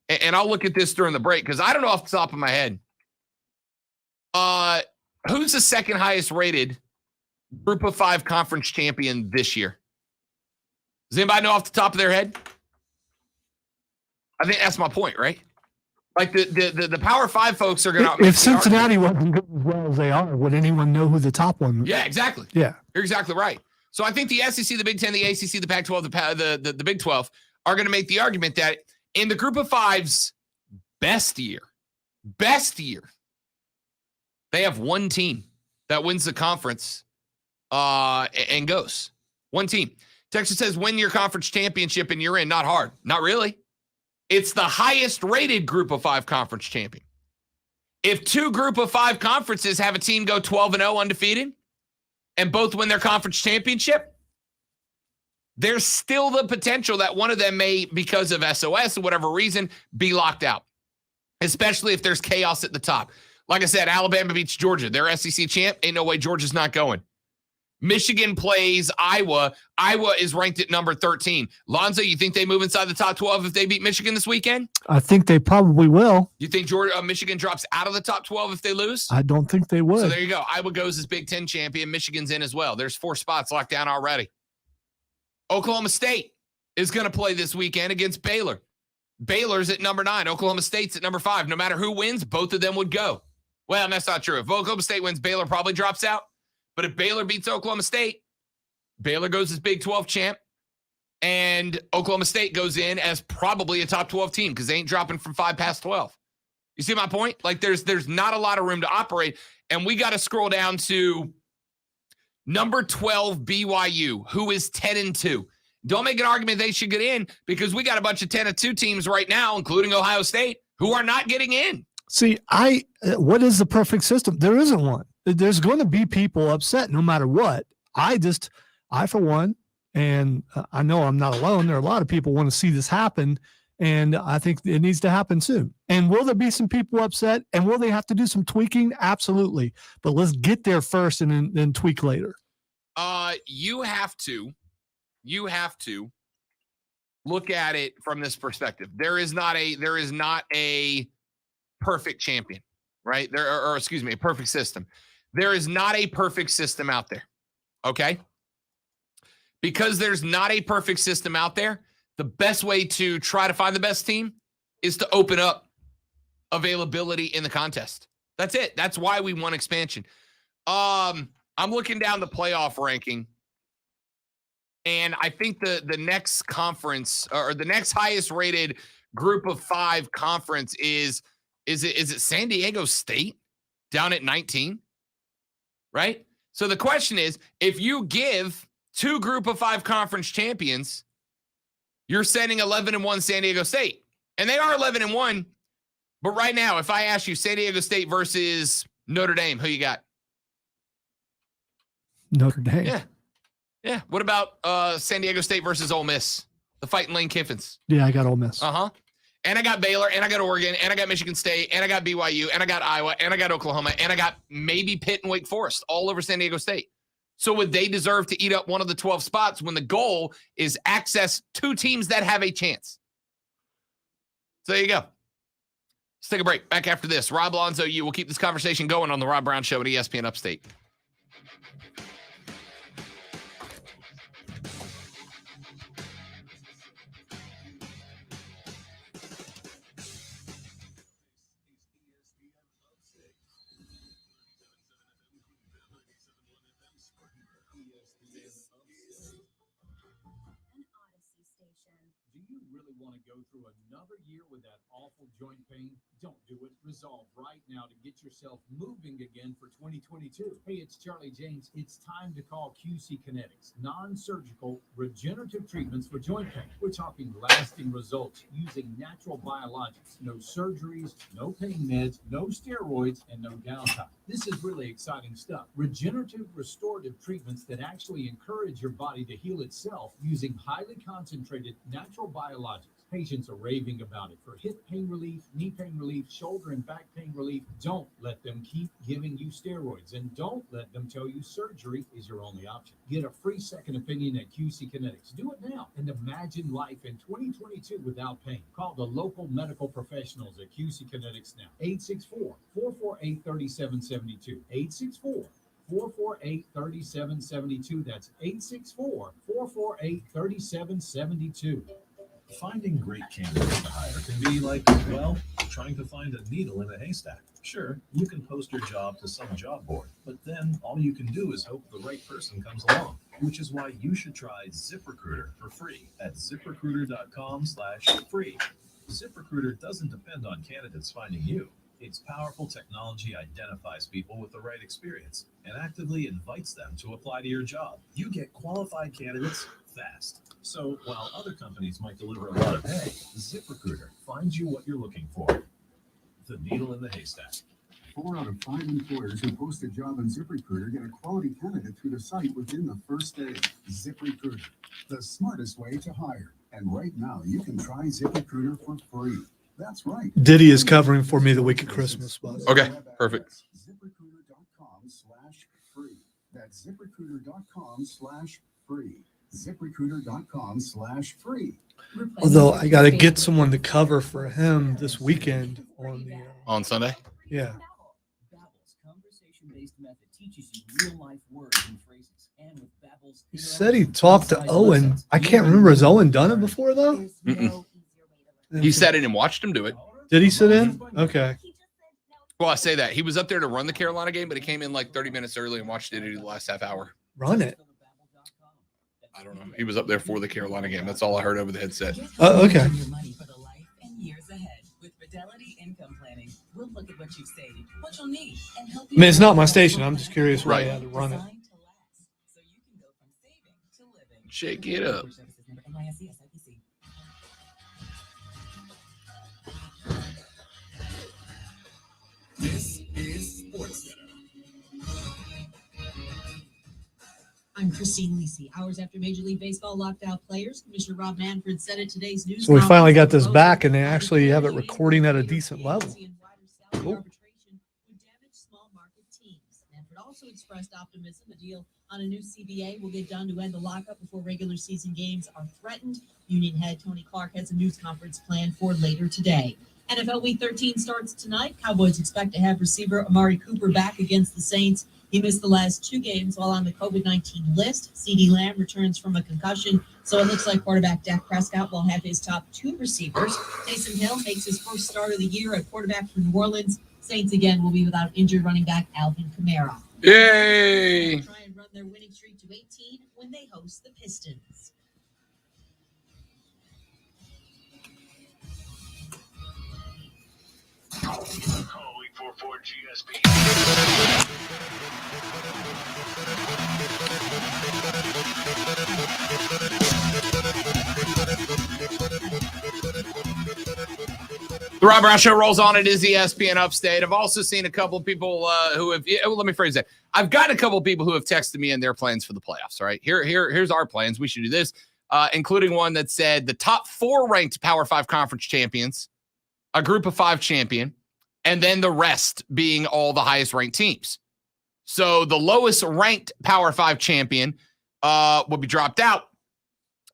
and I'll look at this during the break because I don't know off the top of my head. Who's the second highest rated group of 5 conference champion this year? Does anybody know off the top of their head? I think that's my point, right? Like the Power 5 folks are going to. If Cincinnati wasn't good as well as they are, would anyone know who the top one was? Yeah, exactly. Yeah. You're exactly right. So I think the SEC, the Big 10, the ACC, the Pac-12, the Big 12 are going to make the argument that in the group of five's best year, they have one team that wins the conference and goes. One team. Texas says, win your conference championship and you're in. Not hard. Not really. It's the highest rated group of five conference champion. If two group of five conferences have a team go 12-0 undefeated and both win their conference championship, there's still the potential that one of them may, because of SOS or whatever reason, be locked out, especially if there's chaos at the top. Like I said, Alabama beats Georgia. They're SEC champ. Ain't no way Georgia's not going. Michigan plays Iowa. Iowa is ranked at number 13. Lonzo, you think they move inside the top 12 if they beat Michigan this weekend? I think they probably will. You think Michigan drops out of the top 12 if they lose? I don't think they would. So there you go. Iowa goes as Big Ten champion. Michigan's in as well. There's 4 spots locked down already. Oklahoma State is going to play this weekend against Baylor. Baylor's at number 9. Oklahoma State's at number 5. No matter who wins, both of them would go. Well, that's not true. If Oklahoma State wins, Baylor probably drops out. But if Baylor beats Oklahoma State, Baylor goes as Big 12 champ, and Oklahoma State goes in as probably a top 12 team because they ain't dropping from 5 past 12. You see my point? Like there's not a lot of room to operate, and we got to scroll down to number 12 BYU, who is 10-2. Don't make an argument they should get in because we got a bunch of 10-2 teams right now, including Ohio State, who are not getting in. See, what is the perfect system? There isn't one. There's going to be people upset no matter what. I for one, and I know I'm not alone. There are a lot of people want to see this happen, and I think it needs to happen soon. And will there be some people upset? And will they have to do some tweaking? Absolutely. But let's get there first and then tweak later. You have to look at it from this perspective. There is not a perfect champion, right? A perfect system. There is not a perfect system out there. Okay? Because there's not a perfect system out there, the best way to try to find the best team is to open up availability in the contest. That's it. That's why we won expansion. I'm looking down the playoff ranking, and I think the next conference or the next highest rated group of 5 conference is it San Diego State down at 19? Right? So the question is, if you give 2 group of 5 conference champions, you're sending 11-1 San Diego State. And they are 11-1. But right now, if I ask you San Diego State versus Notre Dame, who you got? Notre Dame. Yeah. What about San Diego State versus Ole Miss? The Fighting Lane Kiffins. Yeah, I got Ole Miss. Uh-huh. And I got Baylor, and I got Oregon, and I got Michigan State, and I got BYU, and I got Iowa, and I got Oklahoma, and I got maybe Pitt and Wake Forest all over San Diego State. So would they deserve to eat up one of the 12 spots when the goal is access 2 teams that have a chance? So there you go. Let's take a break. Back after this. Rob Alonzo, you will keep this conversation going on the Rob Brown Show at ESPN Upstate. Do you really want to go through another year with that awful joint pain? Don't do it. Resolve right now to get yourself moving again for 2022. Hey, it's Charlie James. It's time to call QC Kinetics. Non-surgical regenerative treatments for joint pain. We're talking lasting results using natural biologics. No surgeries, no pain meds, no steroids, and no downtime. This is really exciting stuff. Regenerative restorative treatments that actually encourage your body to heal itself using highly concentrated natural biologics. Patients are raving about it for hip pain relief, knee pain relief, shoulder and back pain relief. Don't let them keep giving you steroids, and don't let them tell you surgery is your only option. Get a free second opinion at QC Kinetics. Do it now and imagine life in 2022 without pain. Call the local medical professionals at QC Kinetics now. 864-448-3772. 864-448-3772. That's 864-448-3772. Finding great candidates to hire can be like, well, trying to find a needle in a haystack. Sure, you can post your job to some job board, but then all you can do is hope the right person comes along, which is why you should try ZipRecruiter for free at ZipRecruiter.com/free. ZipRecruiter doesn't depend on candidates finding you. Its powerful technology identifies people with the right experience and actively invites them to apply to your job. You get qualified candidates fast. So while other companies might deliver a lot of pay, ZipRecruiter finds you what you're looking for. The needle in the haystack. 4 out of 5 employers who post a job on ZipRecruiter get a quality candidate through the site within the first day. ZipRecruiter, the smartest way to hire. And right now, you can try ZipRecruiter for free. That's right. Diddy is covering for me the week of Christmas. Okay, perfect. ZipRecruiter.com/free. That's ZipRecruiter.com/free. ZipRecruiter.com/free. Although I got to get someone to cover for him this weekend on Sunday. Yeah. He said he talked to Owen. I can't remember. Has Owen done it before though? He sat in and watched him do it. Did he sit in? Okay. Well, I say that he was up there to run the Carolina game, but he came in like 30 minutes early and watched it in the last half hour. Run it. I don't know. He was up there for the Carolina game. That's all I heard over the headset. Okay. We'll look at what you've saved, what you'll need, and help I mean, it's not my station. I'm just curious why Right. he had to run it. Shake it up. This is Sports Center. I'm Christine Lisi. Hours after Major League Baseball locked out players, Commissioner Rob Manfred said at today's news. So we finally got this back, and they actually have it recording at a decent level. Cool. Manfred also expressed optimism a deal on a new CBA will get done to end the lockup before regular season games are threatened. Union head Tony Clark has a news conference planned for later today. NFL Week 13 starts tonight. Cowboys expect to have receiver Amari Cooper back against the Saints. He missed the last 2 games while on the COVID-19 list. CeeDee Lamb returns from a concussion, so it looks like quarterback Dak Prescott will have his top 2 receivers. Taysom Hill makes his first start of the year at quarterback for New Orleans. Saints again will be without injured running back Alvin Kamara. Yay! Try and run their winning streak to 18 when they host the Pistons. Calling for GSP. The Rob Brown Show rolls on. It is ESPN Upstate. I've also seen a couple of people who have. Let me phrase that. I've got a couple of people who have texted me in their plans for the playoffs. All right, here's our plans. We should do this, including one that said the top 4 ranked Power 5 conference champions, a group of 5 champion, and then the rest being all the highest ranked teams. So the lowest ranked Power 5 champion will be dropped out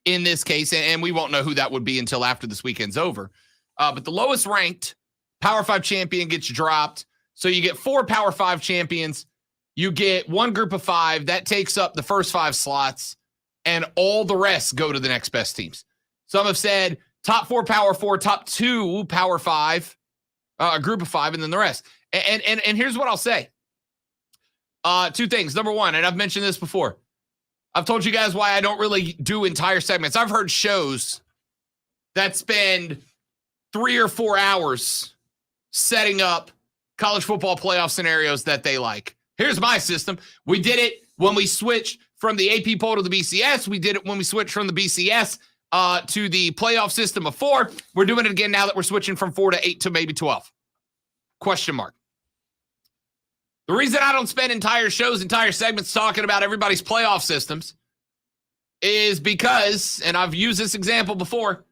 in this case, and we won't know who that would be until after this weekend's over. But the lowest ranked Power 5 champion gets dropped. So you get 4 Power 5 champions. You get 1 group of 5. That takes up the first 5 slots, and all the rest go to the next best teams. Some have said top 4 Power 4, top 2 Power 5, a group of 5, and then the rest. And here's what I'll say. 2 things. Number 1, and I've mentioned this before. I've told you guys why I don't really do entire segments. I've heard shows that spend 3 or 4 hours setting up college football playoff scenarios that they like. Here's my system. We did it when we switched from the AP poll to the BCS. We did it when we switched from the BCS to the playoff system of 4. We're doing it again now that we're switching from 4 to 8 to maybe 12. Question mark. The reason I don't spend entire shows, entire segments talking about everybody's playoff systems is because, and I've used this example before,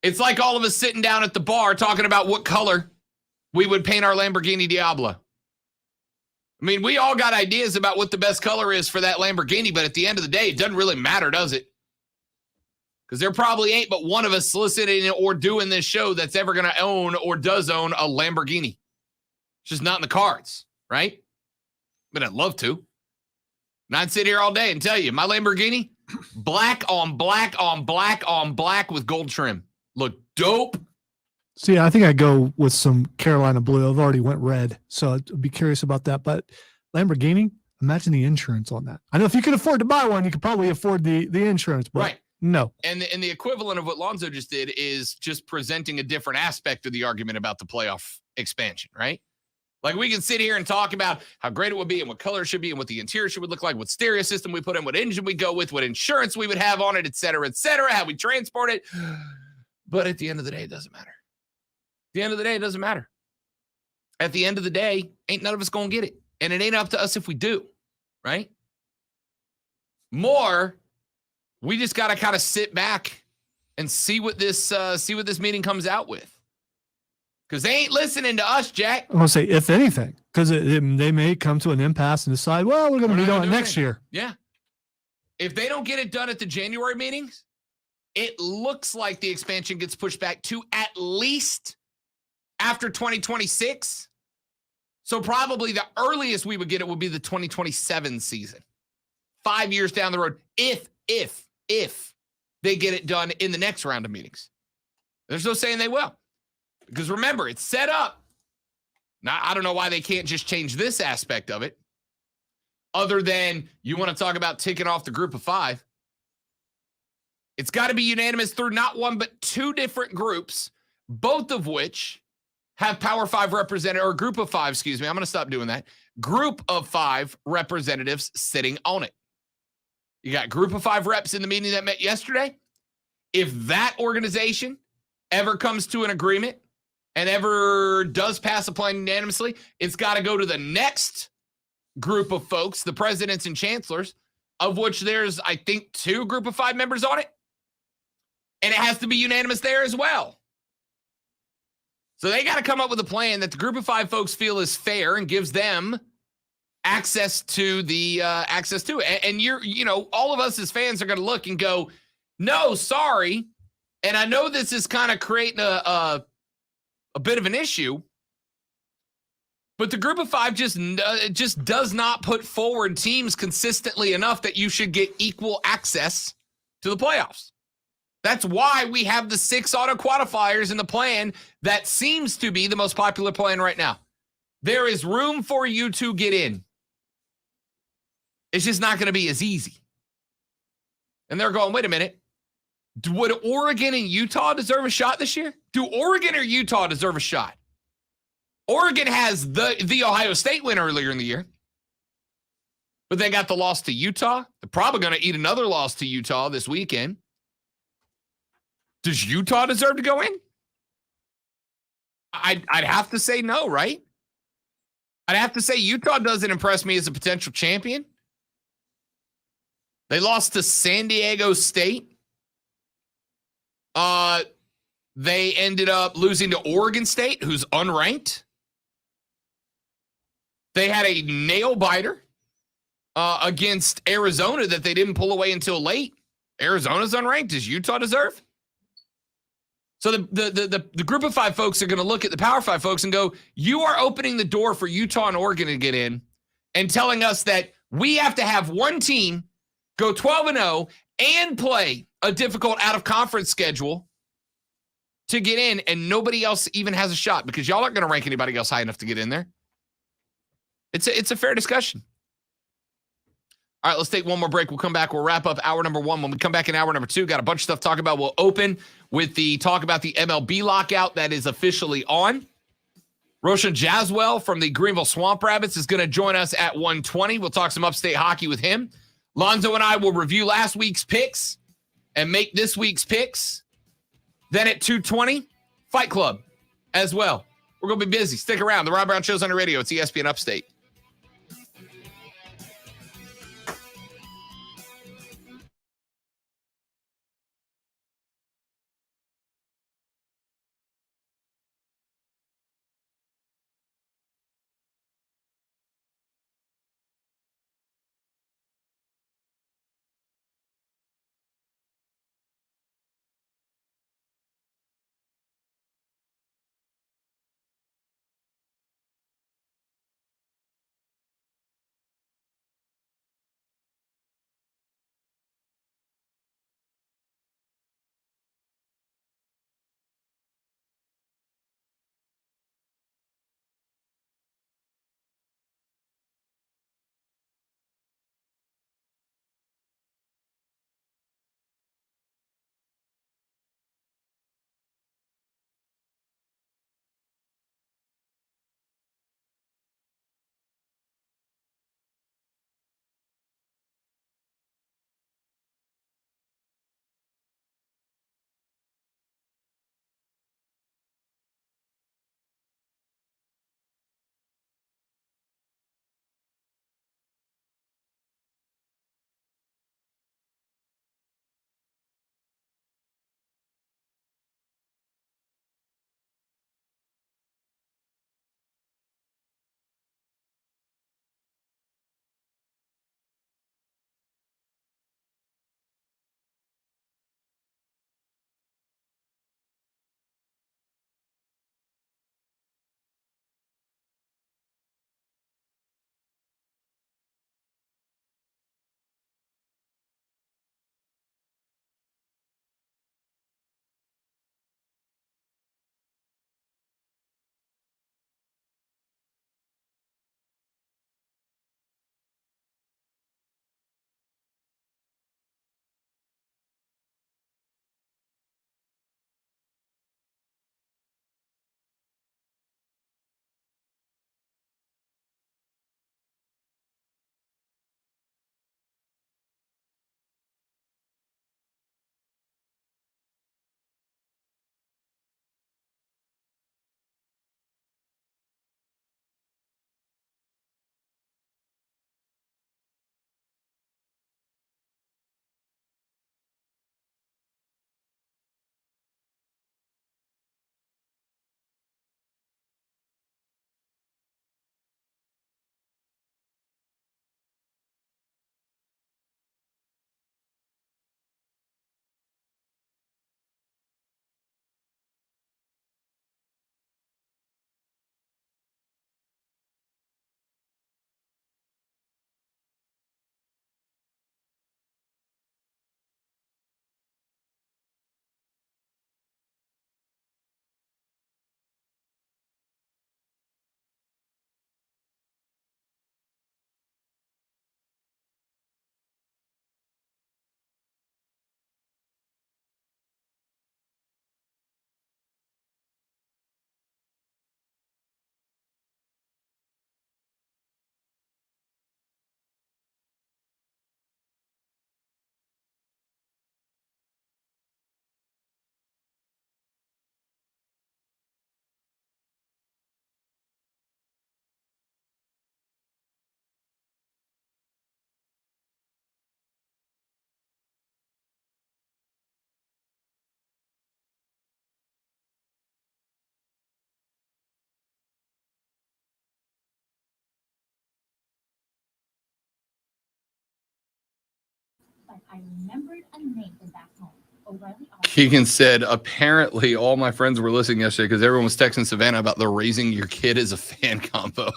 it's like all of us sitting down at the bar talking about what color we would paint our Lamborghini Diablo. I mean, we all got ideas about what the best color is for that Lamborghini, but at the end of the day, it doesn't really matter, does it? Because there probably ain't but one of us soliciting or doing this show that's ever going to own or does own a Lamborghini. It's just not in the cards, right? But I'd love to. And I'd sit here all day and tell you, my Lamborghini, black on black on black on black with gold trim. Look dope. See, I think I go with some Carolina blue. I've already went red, so I'd be curious about that. But Lamborghini, imagine the insurance on that. I know if you could afford to buy one, you could probably afford the insurance, but Right. no. And the equivalent of what Lonzo just did is just presenting a different aspect of the argument about the playoff expansion, right? Like we can sit here and talk about how great it would be and what color it should be and what the interior should look like, what stereo system we put in, what engine we go with, what insurance we would have on it, et cetera, how we transport it. But at the end of the day, it doesn't matter. At the end of the day, it doesn't matter. At the end of the day, ain't none of us going to get it. And it ain't up to us if we do, right? We just got to kind of sit back and see what this meeting comes out with. Because they ain't listening to us, Jack. I'm going to say, if anything, because they may come to an impasse and decide, well, we're going to be doing it next year. Yeah. If they don't get it done at the January meetings, it looks like the expansion gets pushed back to at least after 2026. So probably the earliest we would get it would be the 2027 season. 5 years down the road, if they get it done in the next round of meetings. There's no saying they will. Because remember, it's set up. Now, I don't know why they can't just change this aspect of it. Other than you want to talk about ticking off the group of five. It's got to be unanimous through not one, but two different groups, both of which have Power 5 representative or group of five, excuse me. I'm going to stop doing that. Group of 5 representatives sitting on it. You got group of 5 reps in the meeting that met yesterday. If that organization ever comes to an agreement and ever does pass a plan unanimously, it's got to go to the next group of folks, the presidents and chancellors, of which there's, I think, 2 group of 5 members on it. And it has to be unanimous there as well. So they got to come up with a plan that the group of 5 folks feel is fair and gives them access to it. And all of us as fans are going to look and go, no, sorry. And I know this is kind of creating a bit of an issue, but the group of 5 just does not put forward teams consistently enough that you should get equal access to the playoffs. That's why we have the 6 auto qualifiers in the plan that seems to be the most popular plan right now. There is room for you to get in. It's just not going to be as easy. And they're going, wait a minute. Would Oregon and Utah deserve a shot this year? Do Oregon or Utah deserve a shot? Oregon has the Ohio State win earlier in the year. But they got the loss to Utah. They're probably going to eat another loss to Utah this weekend. Does Utah deserve to go in? I'd have to say no, right? I'd have to say Utah doesn't impress me as a potential champion. They lost to San Diego State. They ended up losing to Oregon State, who's unranked. They had a nail biter against Arizona that they didn't pull away until late. Arizona's unranked. Does Utah deserve? So the group of 5 folks are going to look at the Power 5 folks and go, you are opening the door for Utah and Oregon to get in and telling us that we have to have one team go 12-0 and play a difficult out-of-conference schedule to get in, and nobody else even has a shot because y'all aren't going to rank anybody else high enough to get in there. It's a fair discussion. All right, let's take one more break. We'll come back. We'll wrap up hour number 1. When we come back in hour number 2, got a bunch of stuff to talk about. We'll open with the talk about the MLB lockout that is officially on. Roshan Joswell from the Greenville Swamp Rabbits is going to join us at 1:20. We'll talk some upstate hockey with him. Lonzo and I will review last week's picks and make this week's picks. Then at 2:20, Fight Club as well. We're going to be busy. Stick around. The Rob Brown Show's on the radio. It's ESPN Upstate. I remembered a name from back home. O'Reilly. Keegan said, apparently all my friends were listening yesterday because everyone was texting Savannah about the raising your kid as a fan combo.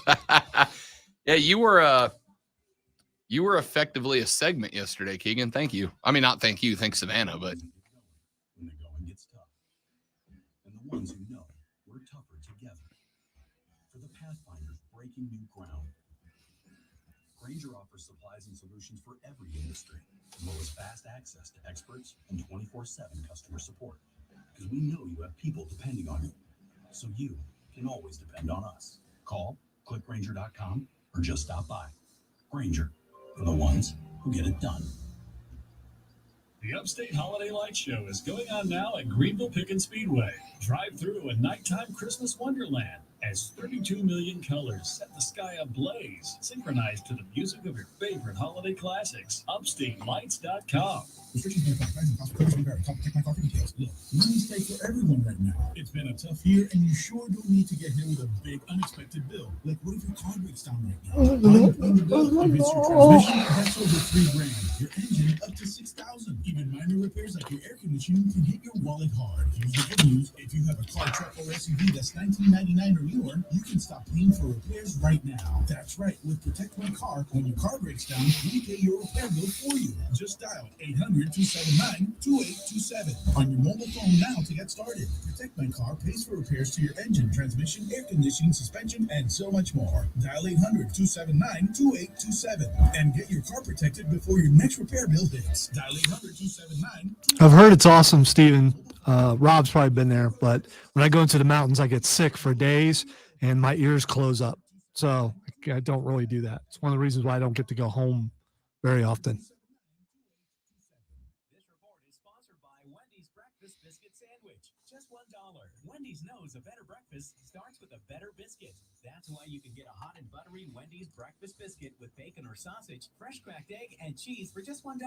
Yeah, you were effectively a segment yesterday, Keegan. Thank you. I mean, not thank you. Thanks, Savannah, but. When the going gets tough. And the ones who know we're tougher together. For the Pathfinders breaking new ground. Grainger offers supplies and solutions for every industry, as well as fast access to experts and 24/7 customer support. Because we know you have people depending on you, so you can always depend on us. Call, click Grainger.com, or just stop by. Grainger, for the ones who get it done. The Upstate Holiday Light Show is going on now at Greenville Pickens Speedway. Drive through a nighttime Christmas wonderland as 32 million colors set the sky ablaze, synchronized to the music of your favorite holiday classics. UpstateLights.com. Restrictions may apply. Prices and costs for covers may vary. Check my car for details. Look, money's tight for everyone right now. It's been a tough year, and you sure don't need to get hit with a big unexpected bill. Like, what if your car breaks down right now? On the bill, if it's your transmission, that's over $3,000. Your engine, up to $6,000. Even minor repairs like your air conditioning can hit your wallet hard. Here's the good news: if you have a car, truck, or SUV that's $19.99 or newer, you can stop paying for repairs right now. That's right. With Protect My Car, when your car breaks down, we pay your repair bill for you. Just dial 800-279-2827 on your mobile phone now to get started. Protect My Car pays for repairs to your engine, transmission, air conditioning, suspension, and so much more. Dial 800-279-2827 and get your car protected before your next repair bill hits. Dial 800-279. I've heard it's awesome, Steven. Rob's probably been there, but when I go into the mountains, I get sick for days and my ears close up. So I don't really do that. It's one of the reasons why I don't get to go home very often. This report is sponsored by Wendy's Breakfast Biscuit Sandwich. Just $1. Wendy's knows a better breakfast starts with a better biscuit. That's why you can get a hot and buttery Wendy's breakfast biscuit with bacon or sausage, fresh cracked egg, and cheese for just $1.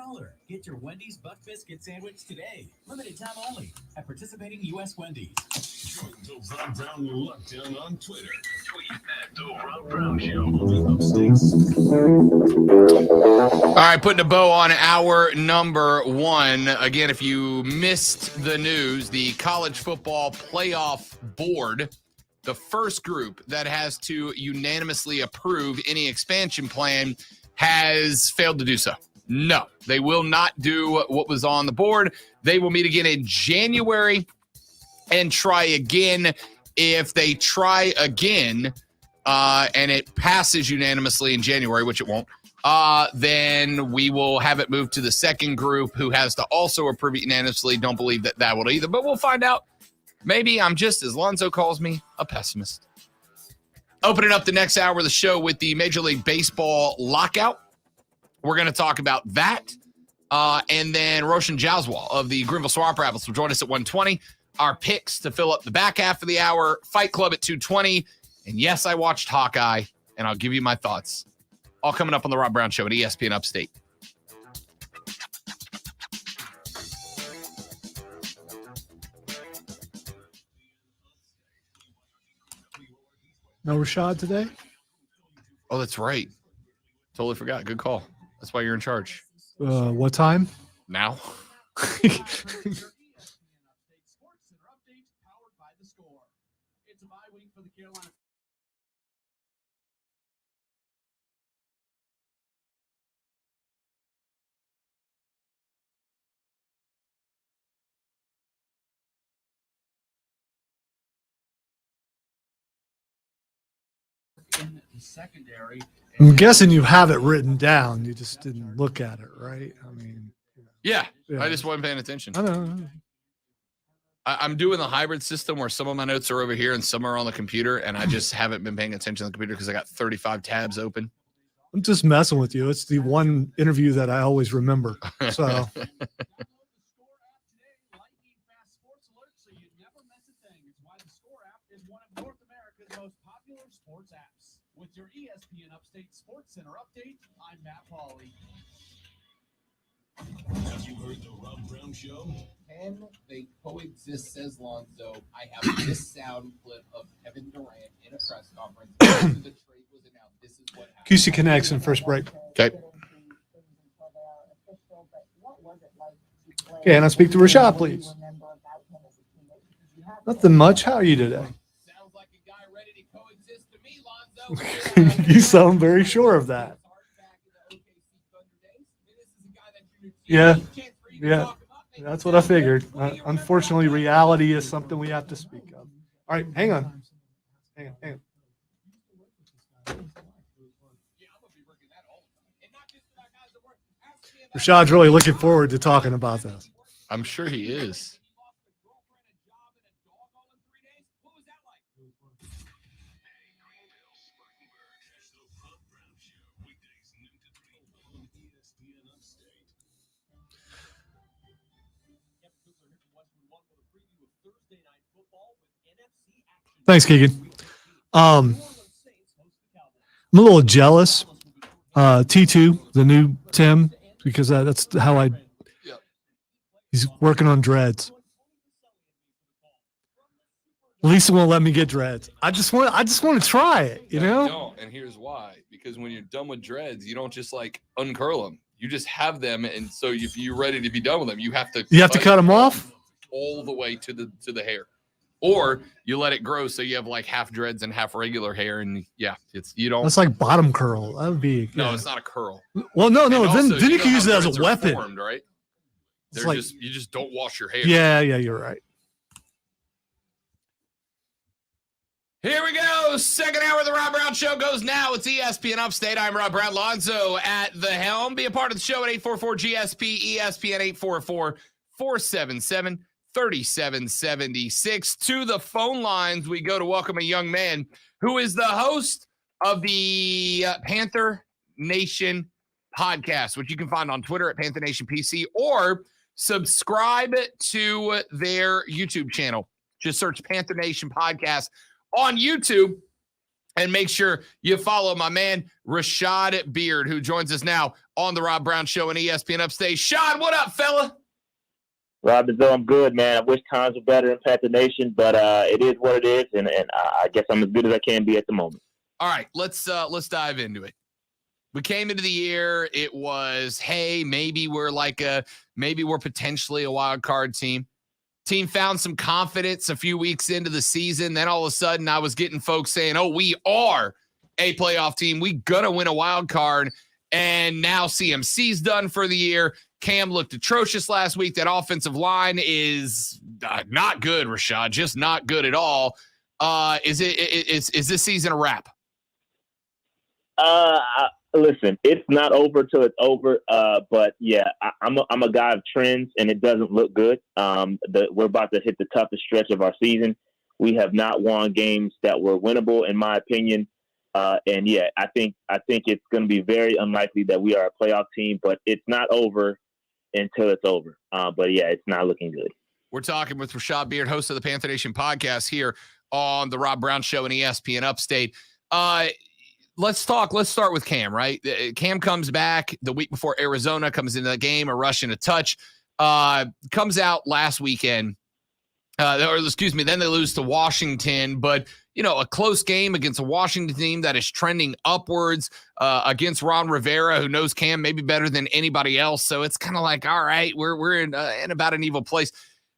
Get your Wendy's Buck Biscuit Sandwich today. Limited time only at participating U.S. Wendy's. Join the Rob Brown Lockdown on Twitter. Tweet at The Rob Brown Show. All right, putting a bow on hour number one. Again, if you missed the news, the college football playoff board, the first group that has to unanimously approve any expansion plan, has failed to do so. No, they will not do what was on the board. They will meet again in January and try again. If they try again and it passes unanimously in January, which it won't, then we will have it moved to the second group who has to also approve it unanimously. Don't believe that will either, but we'll find out. Maybe I'm just, as Lonzo calls me, a pessimist. Opening up the next hour of the show with the Major League Baseball lockout. We're going to talk about that. And then Roshan Joswell of the Greenville Swamp Rabbits will join us at 1:20. Our picks to fill up the back half of the hour. Fight Club at 2:20. And yes, I watched Hawkeye, and I'll give you my thoughts. All coming up on the Rob Brown Show at ESPN Upstate. No Rashad today? Oh, that's right. Totally forgot. Good call. That's why you're in charge. What time? Now. In the secondary. I'm guessing you have it written down. You just didn't look at it, right? I mean, Yeah, I just wasn't paying attention. I know. I'm doing the hybrid system where some of my notes are over here and some are on the computer, and I just haven't been paying attention to the computer because I got 35 tabs open. I'm just messing with you. It's the one interview that I always remember. So Sports apps. With your ESPN Upstate Sports Center update, I'm Matt Pauley. Have you heard the Rob Brown Show? Can they coexist, says Lonzo? I have this sound clip of Kevin Durant in a press conference after the trade was announced. This is what happened. QC Connects in first break. Okay. Can I speak to Rashad, please? Nothing much. How are you today? You sound very sure of that. Yeah. That's what I figured. Unfortunately, reality is something we have to speak of. All right, hang on. Rashad's really looking forward to talking about this. I'm sure he is. Thanks, Keegan. I'm a little jealous. T2, the new Tim, because that's how he's working on dreads. Lisa won't let me get dreads. I just want to try it, you know? You don't, and here's why. Because when you're done with dreads, you don't just like uncurl them. You just have them, and so if you're ready to be done with them, you have to cut them off all the way to the hair. Or you let it grow so you have like half dreads and half regular hair, and you don't. That's like bottom curl. That would be it's not a curl. Well, no. Then you can use it as a dreads weapon, formed, right? They're like, you just don't wash your hair. Yeah, you're right. Here we go. Second hour of the Rob Brown Show goes now. It's ESPN Upstate. I'm Rob Brown. Lonzo at the helm. Be a part of the show at 844-GSP, ESPN 844-477-3776. To the phone lines, we go to welcome a young man who is the host of the Panther Nation podcast, which you can find on Twitter at Panther Nation PC, or subscribe to their YouTube channel. Just search Panther Nation podcast on YouTube, and make sure you follow my man, Rashad Beard, who joins us now on the Rob Brown Show and ESPN Upstate. Shad, what up, fella? Rob, I'm good, man. I wish times were better in Panther Nation, but it is what it is, and I guess I'm as good as I can be at the moment. All right, let's dive into it. We came into the year, it was, hey, maybe we're potentially a wild card team. Team found some confidence a few weeks into the season. Then all of a sudden I was getting folks saying, oh, we are a playoff team. We gonna win a wild card. And now CMC's done for the year. Cam looked atrocious last week. That offensive line is not good, Rashad. Just not good at all. Is this season a wrap? Listen, it's not over till it's over. But yeah, I'm a guy of trends, and it doesn't look good. We're about to hit the toughest stretch of our season. We have not won games that were winnable, in my opinion. And yeah, I think it's going to be very unlikely that we are a playoff team. But it's not over until it's over. But yeah, it's not looking good. We're talking with Rashad Beard, host of the Panther Nation podcast here on the Rob Brown Show and ESPN Upstate. Let's start with Cam, right? Cam comes back the week before Arizona, comes into the game, a rush and a touch, comes out last weekend. Then they lose to Washington, but a close game against a Washington team that is trending upwards, against Ron Rivera, who knows Cam maybe better than anybody else. So it's kind of like, all right, we're in about an evil place.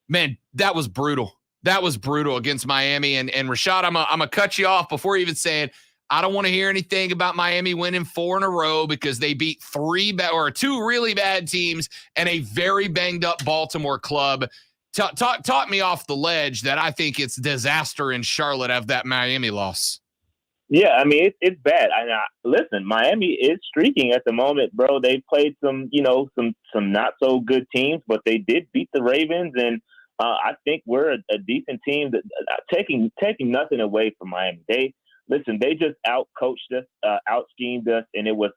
Man, that was brutal. That was brutal against Miami. And Rashad, I'm gonna cut you off before you even say it. I don't want to hear anything about Miami winning 4 in a row because they beat 2 really bad teams and a very banged up Baltimore club. Taught me off the ledge that I think it's disaster in Charlotte of that Miami loss. Yeah, I mean, it's bad. Listen, Miami is streaking at the moment, bro. They played some not so good teams, but they did beat the Ravens, and I think we're a decent team. That taking nothing away from Miami. They just out-coached us, out-schemed us, and it was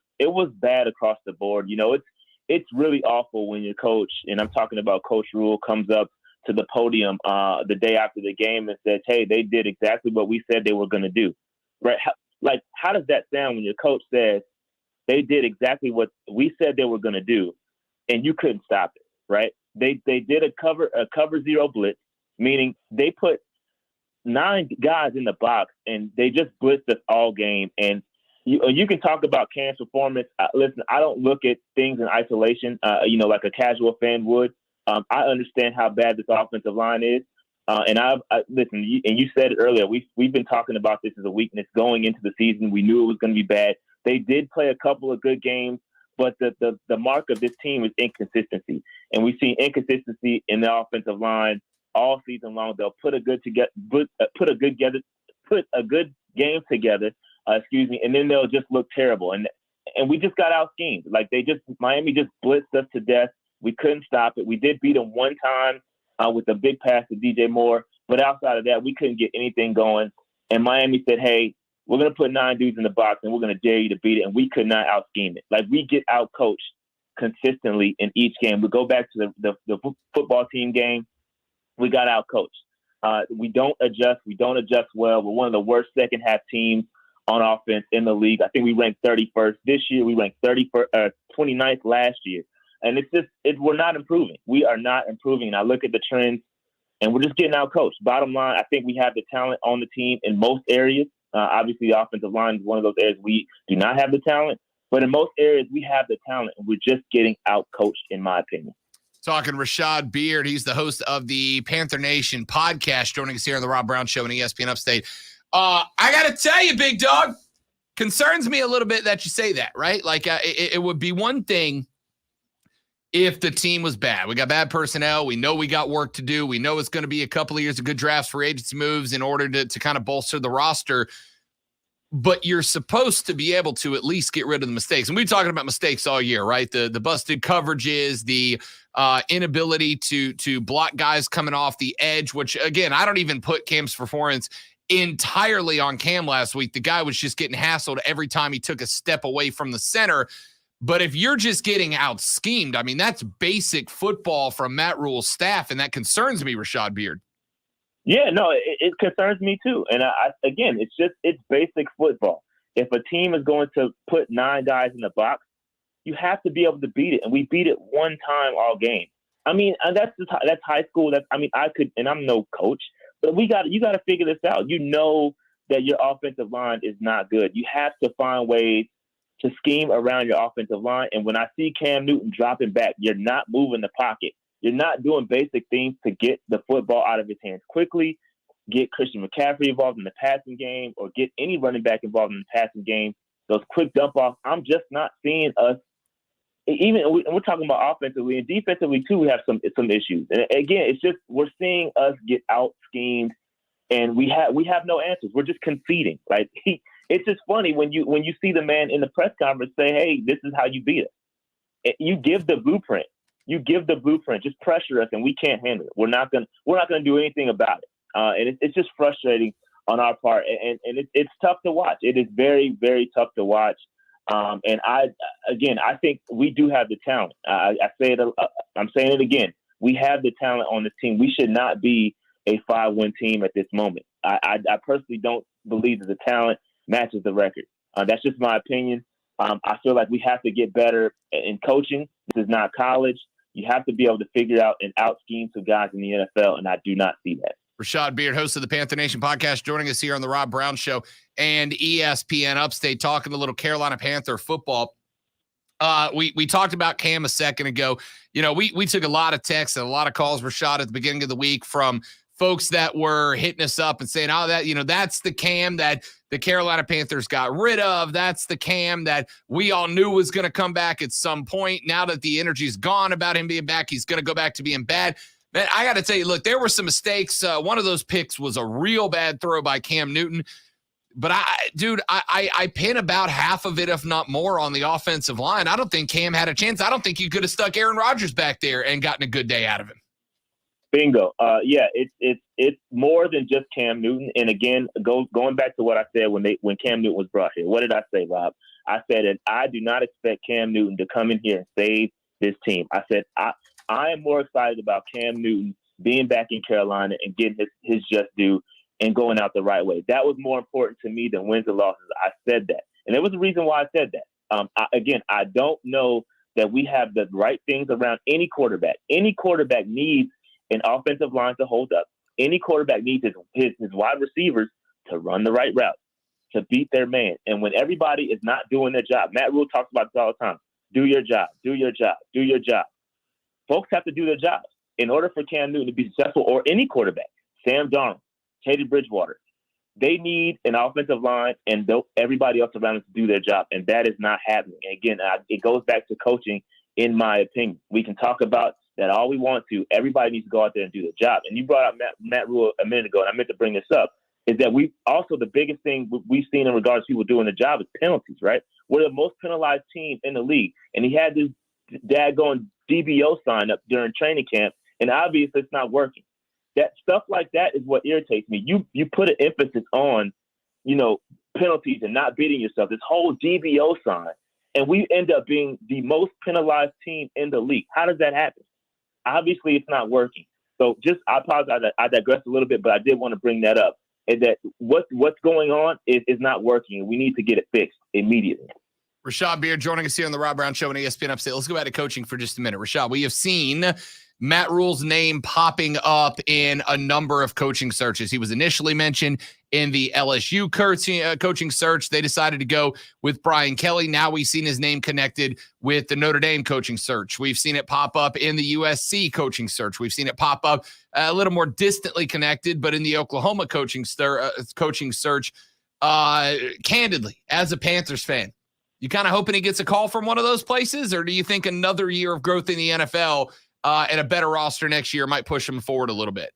bad across the board. It's really awful when your coach, and I'm talking about Coach Rule, comes up to the podium the day after the game and says, hey, they did exactly what we said they were going to do. Right? How does that sound when your coach says they did exactly what we said they were going to do, and you couldn't stop it, right? They did a cover zero blitz, meaning they put 9 guys in the box, and they just blitzed us all game. And you can talk about Cam's performance. Listen, I don't look at things in isolation, like a casual fan would. I understand how bad this offensive line is. And listen, you said it earlier. We've been talking about this as a weakness going into the season. We knew it was going to be bad. They did play a couple of good games, but the mark of this team is inconsistency, and we've seen inconsistency in the offensive line all season long. They'll put a good game together, and then they'll just look terrible. And we just got out schemed. Like Miami just blitzed us to death. We couldn't stop it. We did beat them one time with a big pass to DJ Moore, but outside of that, we couldn't get anything going. And Miami said, "Hey, we're going to put 9 dudes in the box, and we're going to dare you to beat it." And we could not out scheme it. Like, we get out coached consistently in each game. We go back to the football team game. We got out coached. We don't adjust. We don't adjust well. We're one of the worst second half teams on offense in the league. I think we ranked 31st this year. We ranked 29th last year. And we're not improving. We are not improving. And I look at the trends, and we're just getting out coached. Bottom line, I think we have the talent on the team in most areas. Obviously, the offensive line is one of those areas we do not have the talent. But in most areas, we have the talent, and we're just getting out coached, in my opinion. Talking Rashad Beard. He's the host of the Panther Nation podcast, joining us here on the Rob Brown Show and ESPN Upstate. I got to tell you, big dog, concerns me a little bit that you say that, right? Like, it would be one thing if the team was bad. We got bad personnel. We know we got work to do. We know it's going to be a couple of years of good drafts, free agency moves in order to kind of bolster the roster. But you're supposed to be able to at least get rid of the mistakes. And we've been talking about mistakes all year, right? The busted coverages, the inability to block guys coming off the edge, which, again, I don't even put Cam's performance entirely on Cam last week. The guy was just getting hassled every time he took a step away from the center. But if you're just getting out schemed, I mean, that's basic football from Matt Rule's staff, and that concerns me, Rashad Beard. Yeah, no, it concerns me too. And it's basic football. If a team is going to put 9 guys in the box, you have to be able to beat it. And we beat it one time all game. I mean, that's high school. I'm no coach, but you got to figure this out. You know that your offensive line is not good. You have to find ways to scheme around your offensive line. And when I see Cam Newton dropping back, you're not moving the pocket. You're not doing basic things to get the football out of his hands quickly, get Christian McCaffrey involved in the passing game, or get any running back involved in the passing game. Those quick dump-offs, I'm just not seeing us. We're talking about offensively and defensively, too, we have some issues. And again, it's just we're seeing us get out-schemed, and we have no answers. We're just conceding. Like, it's just funny when you see the man in the press conference say, "Hey, this is how you beat us." You give the blueprint. Just pressure us, and we can't handle it. We're not gonna do anything about it. And it's just frustrating on our part, and it's tough to watch. It is very, very tough to watch. And I think we do have the talent. I'm saying it again. We have the talent on this team. We should not be a 5-win team at this moment. I personally don't believe that the talent matches the record. That's just my opinion. I feel like we have to get better in coaching. This is not college. You have to be able to figure out and out scheme some guys in the NFL, and I do not see that. Rashad Beard, host of the Panther Nation podcast, joining us here on the Rob Brown Show and ESPN Upstate, talking a little Carolina Panther football. We talked about Cam a second ago. You know, we took a lot of texts and a lot of calls, Rashad, at the beginning of the week from folks that were hitting us up and saying, that's the Cam that the Carolina Panthers got rid of. That's the Cam that we all knew was going to come back at some point. Now that the energy's gone about him being back, he's going to go back to being bad. Man, I got to tell you, look, there were some mistakes. One of those picks was a real bad throw by Cam Newton. But I pin about half of it, if not more, on the offensive line. I don't think Cam had a chance. I don't think you could have stuck Aaron Rodgers back there and gotten a good day out of him. Bingo. It's more than just Cam Newton. And again, going back to what I said when Cam Newton was brought here. What did I say, Rob? I said that I do not expect Cam Newton to come in here and save this team. I said I am more excited about Cam Newton being back in Carolina and getting his just due and going out the right way. That was more important to me than wins and losses. I said that. And there was a reason why I said that. I don't know that we have the right things around any quarterback. Any quarterback needs an offensive line to hold up. Any quarterback needs his wide receivers to run the right route, to beat their man. And when everybody is not doing their job, Matt Rule talks about this all the time. Do your job, do your job, do your job. Folks have to do their jobs. in order for Cam Newton to be successful, or any quarterback, Sam Darnold, Teddy Bridgewater, they need an offensive line and everybody else around them to do their job, and that is not happening. And again, it goes back to coaching, in my opinion. We can talk about that all we want to. Everybody needs to go out there and do their job. And you brought up Matt Rule a minute ago, and I meant to bring this up, is that we also, the biggest thing we've seen in regards to people doing the job is penalties, right? We're the most penalized team in the league. And he had this daggone DBO sign up during training camp, and obviously it's not working. That stuff like that is what irritates me. You put an emphasis on, penalties and not beating yourself, this whole DBO sign, and we end up being the most penalized team in the league. How does that happen? Obviously, it's not working. So I apologize, I digressed a little bit, but I did want to bring that up, is that what's going on is not working, and we need to get it fixed immediately. Rashad Beard joining us here on the Rob Brown Show on ESPN Upstate. Let's go back to coaching for just a minute. Rashad, we have seen Matt Rule's name popping up in a number of coaching searches. He was initially mentioned in the LSU coaching search. They decided to go with Brian Kelly. Now we've seen his name connected with the Notre Dame coaching search. We've seen it pop up in the USC coaching search. We've seen it pop up a little more distantly connected, but in the Oklahoma coaching search. Candidly, as a Panthers fan, you kind of hoping he gets a call from one of those places, or do you think another year of growth in the NFL and a better roster next year might push him forward a little bit?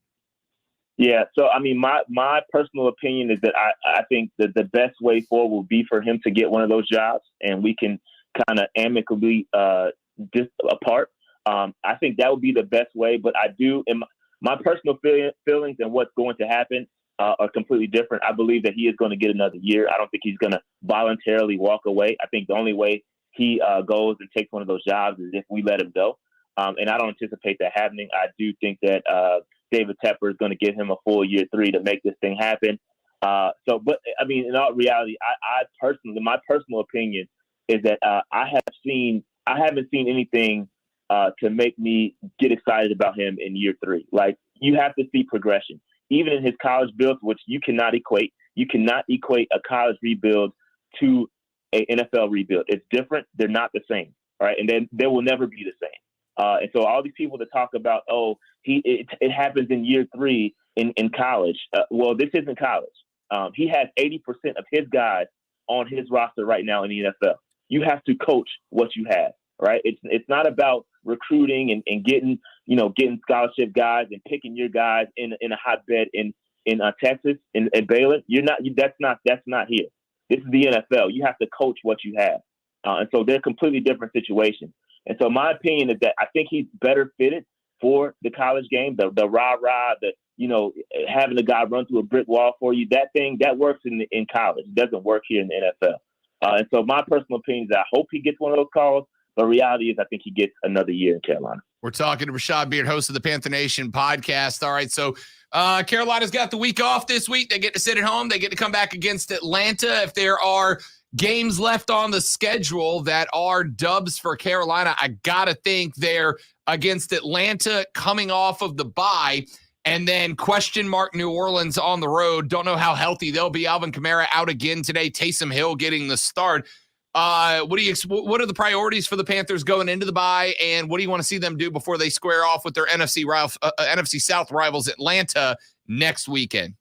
Yeah, so I mean, my personal opinion is that I think that the best way forward will be for him to get one of those jobs, and we can kind of amicably just apart. I think that would be the best way, but I do, in my personal feelings and what's going to happen are completely different. I believe that he is going to get another year. I don't think he's going to voluntarily walk away. I think the only way he goes and takes one of those jobs is if we let him go. And I don't anticipate that happening. I do think that David Tepper is going to give him a full year 3 to make this thing happen. But I mean, in all reality, my personal opinion is that I haven't seen anything to make me get excited about him in year 3. Like, you have to see progression, even in his college build, which you cannot equate. You cannot equate a college rebuild to an NFL rebuild. It's different. They're not the same. All right. And then they will never be the same. And so all these people that talk about, it happens in year 3 in college. Well, this isn't college. He has 80% of his guys on his roster right now in the NFL. You have to coach what you have, right? It's not about recruiting and getting scholarship guys and picking your guys in a hotbed in Texas in Baylor. That's not here. This is the NFL. You have to coach what you have. And so they're completely different situations. And so my opinion is that I think he's better fitted for the college game, the rah-rah, having a guy run through a brick wall for you. That works in college. It doesn't work here in the NFL. And so my personal opinion is that I hope he gets one of those calls, but reality is I think he gets another year in Carolina. We're talking to Rashad Beard, host of the Panther Nation podcast. All right, so Carolina's got the week off this week. They get to sit at home. They get to come back against Atlanta. If there are games left on the schedule that are dubs for Carolina, I got to think they're against Atlanta coming off of the bye, and then question mark New Orleans on the road. Don't know how healthy they'll be. Alvin Kamara out again today. Taysom Hill getting the start. What are the priorities for the Panthers going into the bye, and what do you want to see them do before they square off with their NFC South rivals Atlanta next weekend?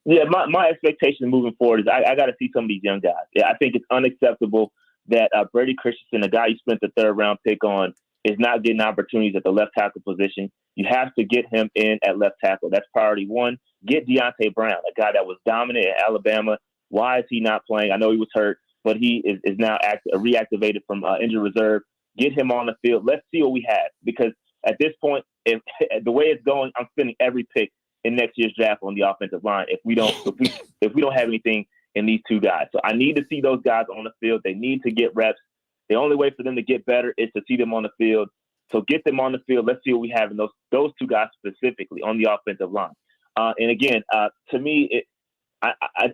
Yeah, my expectation moving forward is I got to see some of these young guys. Yeah, I think it's unacceptable that Brady Christensen, a guy you spent the 3rd round pick on, is not getting opportunities at the left tackle position. You have to get him in at left tackle. That's priority 1. Get Deontay Brown, a guy that was dominant at Alabama. Why is he not playing? I know he was hurt, but he is now reactivated from injured reserve. Get him on the field. Let's see what we have, because at this point, if the way it's going, I'm spending every pick in next year's draft on the offensive line if we don't have anything in these 2 guys. So I need to see those guys on the field. They need to get reps. The only way for them to get better is to see them on the field. So get them on the field. Let's see what we have in those 2 guys specifically on the offensive line. And again, to me,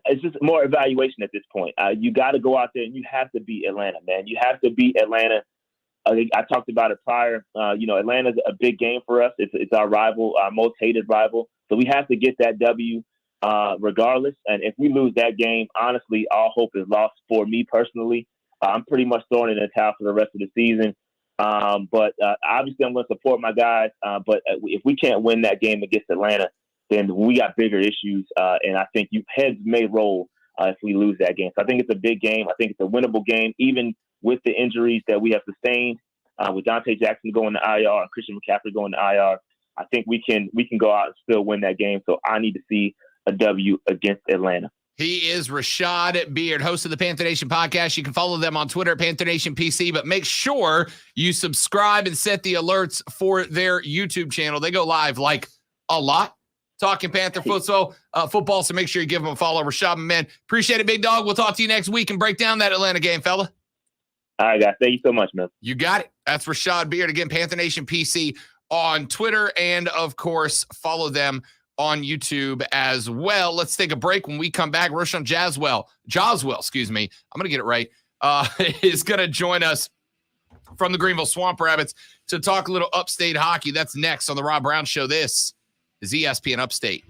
it's just more evaluation at this point. You got to go out there and you have to beat Atlanta, man. You have to beat Atlanta. I talked about it prior. Atlanta's a big game for us. It's our rival, our most hated rival. So we have to get that W regardless. And if we lose that game, honestly, all hope is lost for me personally. I'm pretty much throwing in the towel for the rest of the season. But obviously, I'm going to support my guys. But if we can't win that game against Atlanta, then we got bigger issues. And I think heads may roll if we lose that game. So I think it's a big game. I think it's a winnable game, even with the injuries that we have sustained. With Dante Jackson going to IR and Christian McCaffrey going to IR, I think we can go out and still win that game. So I need to see a W against Atlanta. He is Rashad Beard, host of the Panther Nation podcast. You can follow them on Twitter at Panther Nation PC, but make sure you subscribe and set the alerts for their YouTube channel. They go live like a lot, talking Panther football, so make sure you give them a follow. Rashad, my man, appreciate it, big dog. We'll talk to you next week and break down that Atlanta game, fella. All right, guys. Thank you so much, man. You got it. That's Rashad Beard. Again, Panther Nation PC on Twitter, and, of course, follow them on YouTube as well. Let's take a break. When we come back, Roshan Joswell, excuse me, I'm going to get it right, is going to join us from the Greenville Swamp Rabbits to talk a little upstate hockey. That's next on the Rob Brown Show. This is ESPN Upstate.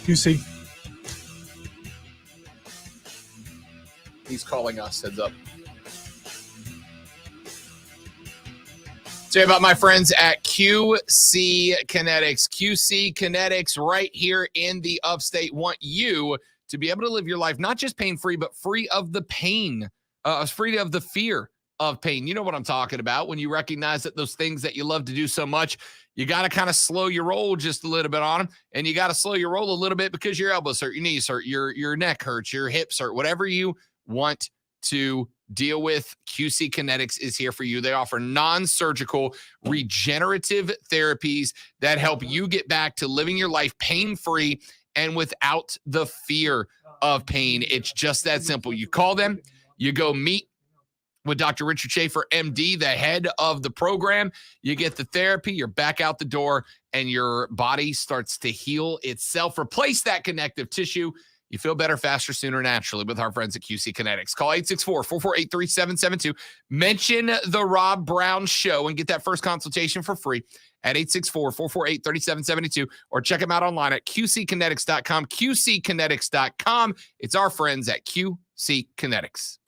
QC. He's calling us. Heads up. Say about my friends at QC Kinetics. QC Kinetics right here in the Upstate want you to be able to live your life not just pain-free, but free of the pain, free of the fear of pain. You know what I'm talking about. When you recognize that those things that you love to do so much, you got to kind of slow your roll just a little bit on them, and you got to slow your roll a little bit because your elbows hurt, your knees hurt, your neck hurts, your hips hurt, whatever you want to deal with. QC Kinetics is here for you. They offer non-surgical regenerative therapies that help you get back to living your life pain-free and without the fear of pain. It's just that simple. You call them, you go meet with Dr. Richard Schaefer, MD, the head of the program. You get the therapy, you're back out the door, and your body starts to heal itself. Replace that connective tissue. You feel better, faster, sooner, naturally with our friends at QC Kinetics. Call 864-448-3772. Mention the Rob Brown Show and get that first consultation for free at 864-448-3772, or check them out online at qckinetics.com, qckinetics.com. It's our friends at QC Kinetics.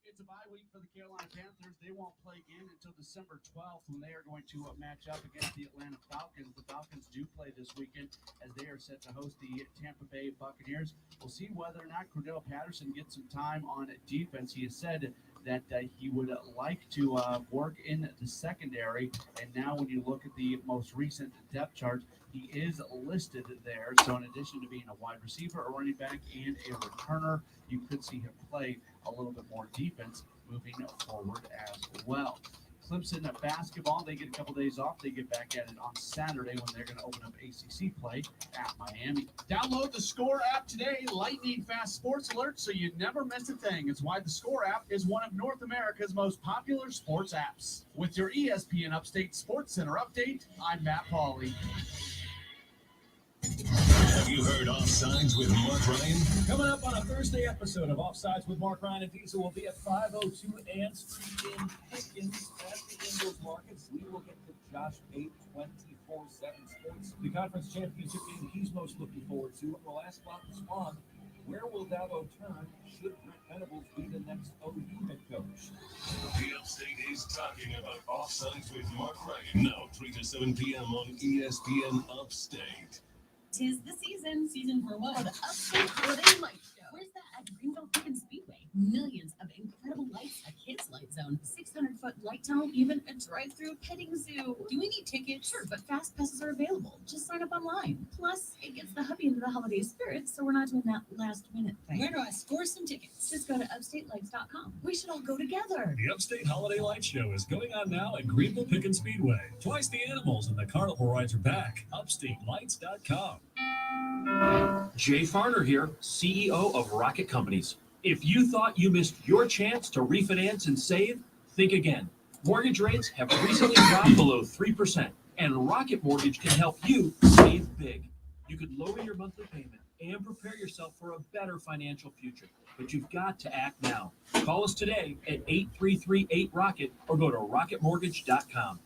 It's a bye week for the Carolina Panthers. They won't play again until December 12th when they are going to match up against the Atlanta Falcons. The Falcons do play this weekend as they are set to host the Tampa Bay Buccaneers. We'll see whether or not Cordell Patterson gets some time on defense. He has said that he would like to work in the secondary. And now when you look at the most recent depth chart, he is listed there. So in addition to being a wide receiver, a running back, and a returner, you could see him play a little bit more defense moving forward as well. Clemson basketball, they get a couple days off. They get back at it on Saturday when they're going to open up ACC play at Miami. Download the Score app today. Lightning fast sports alerts so you never miss a thing. It's why the Score app is one of North America's most popular sports apps. With your ESPN Upstate Sports Center update, I'm Matt Pauley. Have you heard Offsides with Mark Ryan? Coming up on a Thursday episode of Offsides with Mark Ryan and Diesel will be at 502 Ann Street in Pickens at the Ingles Markets. We will get to Josh Pate 24/7 Sports. The conference championship game he's most looking forward to. We'll ask about the Swan. Where will Dabo turn? Should Brent Venables be the next OU head coach? The Upstate is talking about Offsides with Mark Ryan. Now 3 to 7 p.m. on ESPN Upstate. 'Tis the season. Season for what? For the Upstate Holiday Light Show. Where's that? At Greenville Pickens Speedway. Millions of incredible lights, a kids' light zone, 600-foot light tunnel, even a drive-through petting zoo. Do we need tickets? Sure, but fast passes are available. Just sign up online. Plus, it gets the hubby into the holiday spirit, so we're not doing that last-minute thing. Where do I score some tickets? Just go to upstatelights.com. We should all go together. The Upstate Holiday Light Show is going on now at Greenville Pickens Speedway. Twice the animals and the carnival rides are back. UpstateLights.com. Jay Farner here, CEO of Rocket Companies. If you thought you missed your chance to refinance and save, think again. Mortgage rates have recently dropped below 3%, and Rocket Mortgage can help you save big. You could lower your monthly payment and prepare yourself for a better financial future, but you've got to act now. Call us today at 833-8-ROCKET or go to rocketmortgage.com.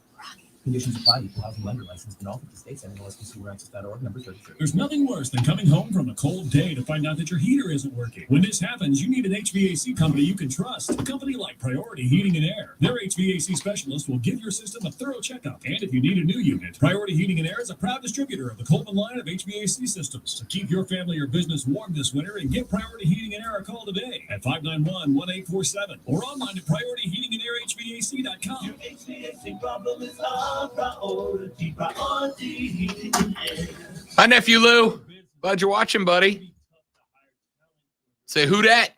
Conditions apply. Equal housing lender licensed in all 50 states. NMLS-Consumer-Access.org, number 33. There's nothing worse than coming home from a cold day to find out that your heater isn't working. When this happens, you need an HVAC company you can trust. A company like Priority Heating and Air. Their HVAC specialist will give your system a thorough checkup. And if you need a new unit, Priority Heating and Air is a proud distributor of the Coleman line of HVAC systems. So keep your family or business warm this winter and give Priority Heating and Air a call today at 591-1847 or online at PriorityHeatingandAirHVAC.com. Your HVAC problem is our priority. Priority Heating and Air. Hi, nephew Lou. Glad you're watching, buddy. Say who dat?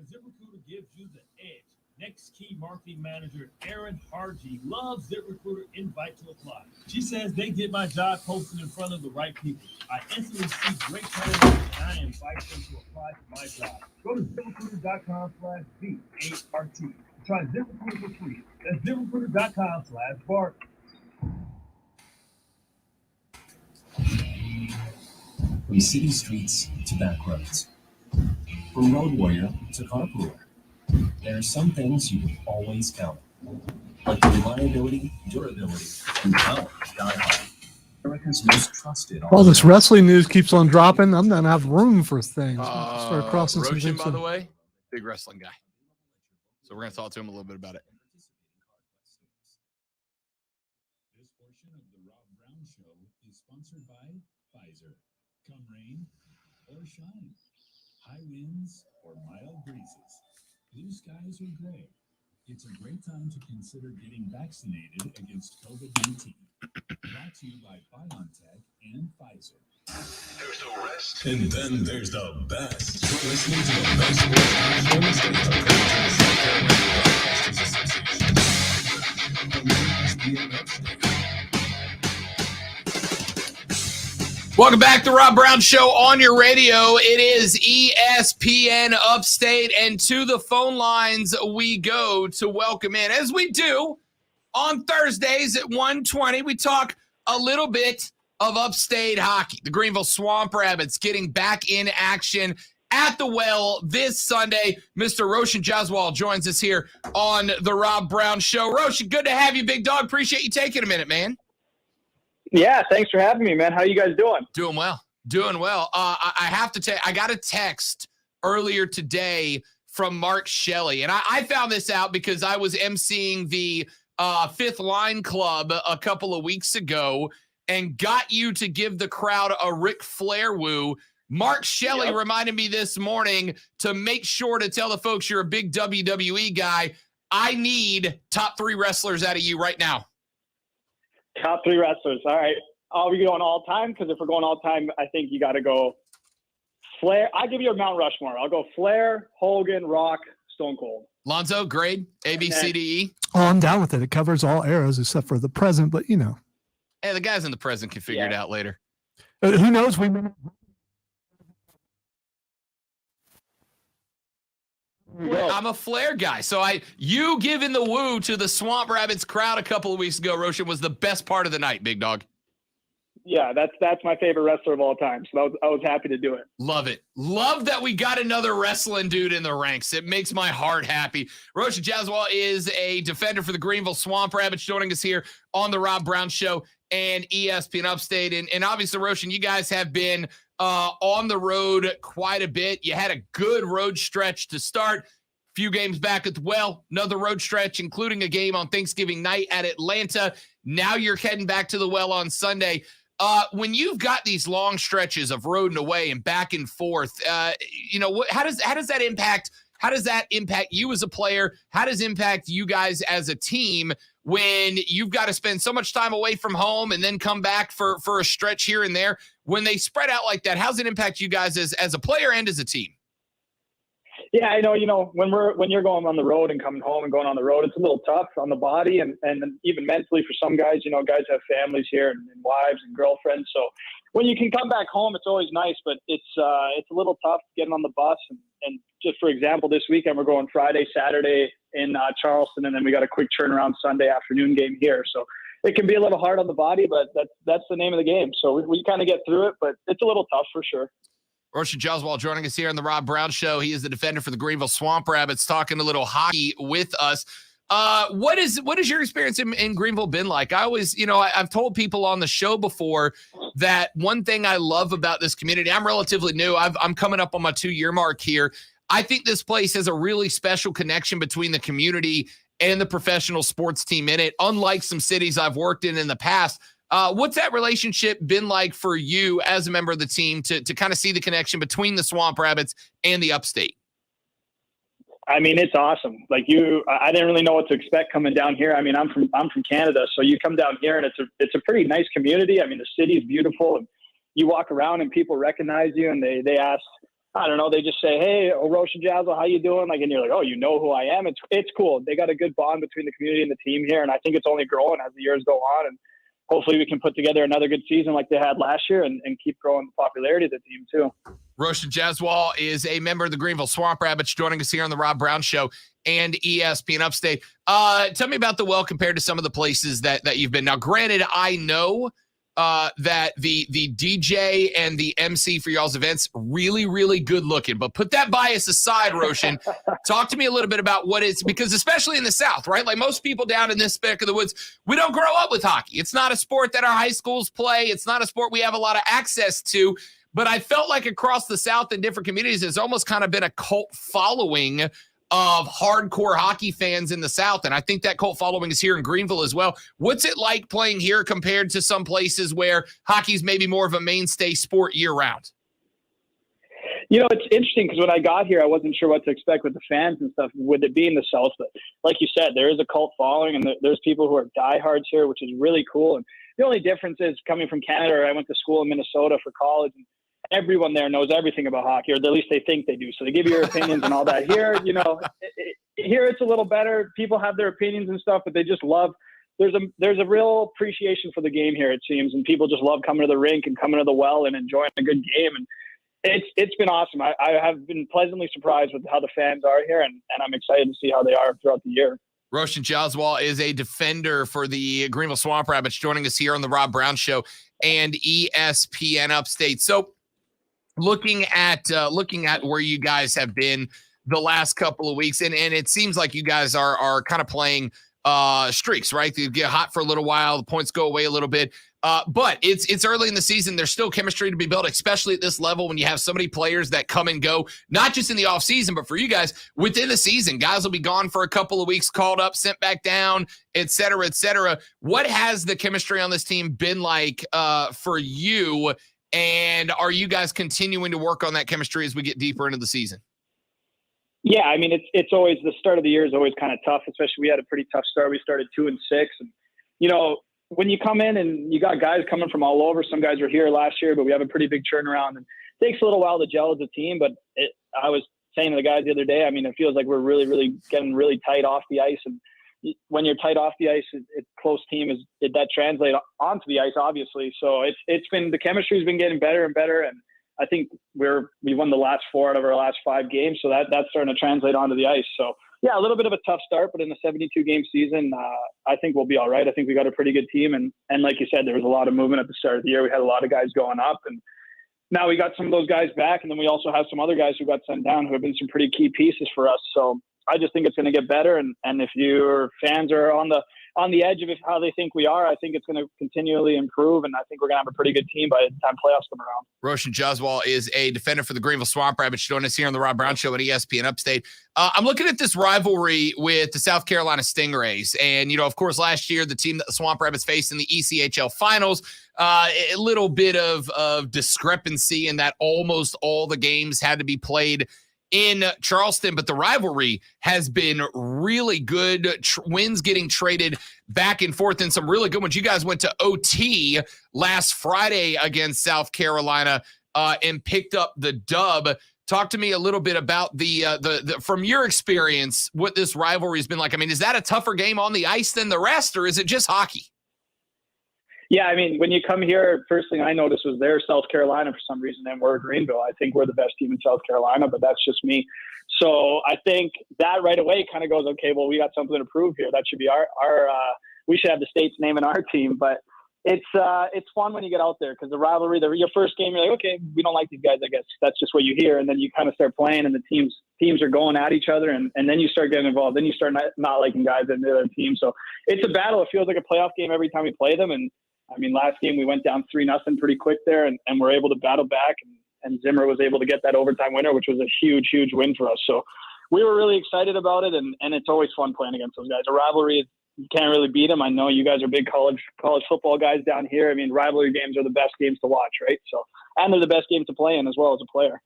ZipRecruiter gives you the edge. Next key marketing manager Erin Hargy loves ZipRecruiter invite to apply. She says they get my job posted in front of the right people. I instantly see great candidates and I invite them to apply for my job. Go to ZipRecruiter.com/VART. Try ZipRecruiter for free. That's ZipRecruiter.com/Bart. From city streets to back roads, from road warrior to carpooler, there are some things you can always count on, like the reliability, durability, and power of Die Hard. America's most trusted. Well, this wrestling news keeps on dropping. I'm going to have room for things. Start crossing some Roshan, things. by the way, big wrestling guy. So we're going to talk to him a little bit about it. This portion of the Rob Brown Show is sponsored by Pfizer. Come rain or shine, high winds or mild breezes, blue skies or gray, it's a great time to consider getting vaccinated against COVID-19. Brought to you by BioNTech and Pfizer. There's the rest, and then there's the best. You're listening to the best sports show in the States, according to the South Carolina Broadcasters Association. On the ESPN Upstate. Welcome back to Rob Brown Show on your radio. It is ESPN Upstate, and to the phone lines we go to welcome in, as we do on Thursdays at 1:20. We talk a little bit of upstate hockey. The Greenville Swamp Rabbits getting back in action at the Well this Sunday. Mr. Roshan Joswell joins us here on the Rob Brown Show. Roshan, good to have you, big dog. Appreciate you taking a minute, man. Yeah, thanks for having me, man. How you guys doing? Doing well. Doing well. I have to tell you, I got a text earlier today from Mark Shelley, and I found this out because I was emceeing the Fifth Line Club a couple of weeks ago and got you to give the crowd a Ric Flair woo. Mark Shelley reminded me this morning to make sure to tell the folks you're a big WWE guy. I need top 3 wrestlers out of you right now. Top 3 wrestlers. All right. Are we going all time? Because if we're going all time, I think you got to go Flair. I'll give you a Mount Rushmore. I'll go Flair, Hogan, Rock, Stone Cold. Lonzo, grade, A, B, C, D, E. Oh, I'm down with it. It covers all eras except for the present, but you know. Hey, the guys in the present can figure it out later. Who knows? I'm a Flair guy. So you giving the woo to the Swamp Rabbits crowd a couple of weeks ago, Roshan, was the best part of the night, big dog. Yeah, that's my favorite wrestler of all time. So I was happy to do it. Love it. Love that we got another wrestling dude in the ranks. It makes my heart happy. Roshan Joswell is a defender for the Greenville Swamp Rabbits, joining us here on the Rob Brown Show and ESPN Upstate. And obviously, Roshan, you guys have been on the road quite a bit. You had a good road stretch to start. Few games back at the Well, another road stretch, including a game on Thanksgiving night at Atlanta. Now you're heading back to the Well on Sunday. When you've got these long stretches of road and away and back and forth, how does that impact? How does that impact you as a player? How does it impact you guys as a team when you've got to spend so much time away from home and then come back for a stretch here and there? When they spread out like that, how does it impact you guys as a player and as a team? Yeah, I know, when you're going on the road and coming home and going on the road, it's a little tough on the body and even mentally for some guys. Guys have families here and wives and girlfriends. So when you can come back home, it's always nice, but it's a little tough getting on the bus. And just for example, this weekend we're going Friday, Saturday in Charleston, and then we got a quick turnaround Sunday afternoon game here. So it can be a little hard on the body, but that's the name of the game. So we kind of get through it, but it's a little tough for sure. Roshan Joswell joining us here on the Rob Brown Show. He is the defender for the Greenville Swamp Rabbits, talking a little hockey with us. What is your experience in Greenville been like? I always, I've told people on the show before that one thing I love about this community, I'm relatively new. I'm coming up on my 2-year mark here. I think this place has a really special connection between the community and the professional sports team in it, unlike some cities I've worked in the past. What's that relationship been like for you as a member of the team to kind of see the connection between the Swamp Rabbits and the Upstate? I mean, it's awesome. Like I didn't really know what to expect coming down here. I mean, I'm from Canada, so you come down here and it's a pretty nice community. I mean, the city is beautiful, and you walk around and people recognize you, and they ask, I don't know, they just say, "Hey, Roshan Joswell, how you doing?" Like, and you're like, "Oh, you know who I am." It's cool. They got a good bond between the community and the team here, and I think it's only growing as the years go on. And hopefully we can put together another good season like they had last year and keep growing the popularity of the team too. Roshan Joswell is a member of the Greenville Swamp Rabbits, joining us here on the Rob Brown Show and ESPN Upstate. Tell me about the well compared to some of the places that you've been. Now, granted, I know that the DJ and the MC for y'all's events really, really good looking. But put that bias aside, Roshan. Talk to me a little bit about what it's, because especially in the South, right? Like most people down in this neck of the woods, we don't grow up with hockey. It's not a sport that our high schools play. It's not a sport we have a lot of access to. But I felt like across the South in different communities, there's almost kind of been a cult following of hardcore hockey fans in the South. And I think that cult following is here in Greenville as well. What's it like playing here compared to some places where hockey's maybe more of a mainstay sport year round? You know, it's interesting because when I got here, I wasn't sure what to expect with the fans and stuff, with it being the South. But like you said, there is a cult following, and there's people who are diehards here, which is really cool. And the only difference is coming from Canada, I went to school in Minnesota for college, and everyone there knows everything about hockey, or at least they think they do. So they give you your opinions and all that. Here, you know, here it's a little better. People have their opinions and stuff, but they just love. There's a real appreciation for the game here, it seems, and people just love coming to the rink and coming to the well and enjoying a good game. And it's been awesome. I have been pleasantly surprised with how the fans are here, and I'm excited to see how they are throughout the year. Roshan Joswell is a defender for the Greenville Swamp Rabbits, joining us here on the Rob Brown Show and ESPN Upstate. So, looking at where you guys have been the last couple of weeks, and it seems like you guys are kind of playing streaks, right? You get hot for a little while, the points go away a little bit, but it's early in the season. There's still chemistry to be built, especially at this level when you have so many players that come and go, not just in the off season, but for you guys within the season. Guys will be gone for a couple of weeks, called up, sent back down, et cetera, et cetera. What has the chemistry on this team been like for you? And are you guys continuing to work on that chemistry as we get deeper into the season? Yeah, I mean, it's always, the start of the year is always kind of tough, especially we had a pretty tough start. We started 2-6. And, you know, when you come in and you got guys coming from all over, some guys were here last year, but we have a pretty big turnaround. And it takes a little while to gel as a team. But I was saying to the guys the other day, I mean, it feels like we're really, really getting really tight off the ice. And when you're tight off the ice, it's close team, that translate onto the ice, obviously. So it's been, the chemistry's been getting better and better. And I think we won the last 4 out of our last 5 games. So that's starting to translate onto the ice. So yeah, a little bit of a tough start, but in the 72 game season, I think we'll be all right. I think we got a pretty good team. And like you said, there was a lot of movement at the start of the year. We had a lot of guys going up, and now we got some of those guys back. And then we also have some other guys who got sent down who have been some pretty key pieces for us. So I just think it's going to get better. And if your fans are on the edge of how they think we are, I think it's going to continually improve. And I think we're going to have a pretty good team by the time playoffs come around. Roshan Joswell is a defender for the Greenville Swamp Rabbits, joining us here on the Rob Brown Show at ESPN Upstate. I'm looking at this rivalry with the South Carolina Stingrays. And, you know, of course, last year, the team that the Swamp Rabbits faced in the ECHL finals, a little bit of discrepancy in that almost all the games had to be played in Charleston, but the rivalry has been really good. Wins getting traded back and forth in some really good ones. You guys went to OT last Friday against South Carolina and picked up the dub. Talk to me a little bit about the from your experience, what this rivalry has been like. I mean, is that a tougher game on the ice than the rest, or is it just hockey? Yeah, I mean, when you come here, first thing I noticed was they're South Carolina for some reason, and we're Greenville. I think we're the best team in South Carolina, but that's just me. So I think that right away kind of goes, okay, well, we got something to prove here. That should be our we should have the state's name in our team. But it's fun when you get out there because the rivalry, your first game, you're like, okay, we don't like these guys. I guess that's just what you hear. And then you kind of start playing and the teams are going at each other. And then you start getting involved. Then you start not liking guys in the other team. So it's a battle. It feels like a playoff game every time we play them. And I mean, last game we went down 3-0 pretty quick there and we're able to battle back. And Zimmer was able to get that overtime winner, which was a huge, huge win for us. So we were really excited about it. And it's always fun playing against those guys. A rivalry, you can't really beat them. I know you guys are big college football guys down here. I mean, rivalry games are the best games to watch, right? So, and they're the best games to play in as well as a player.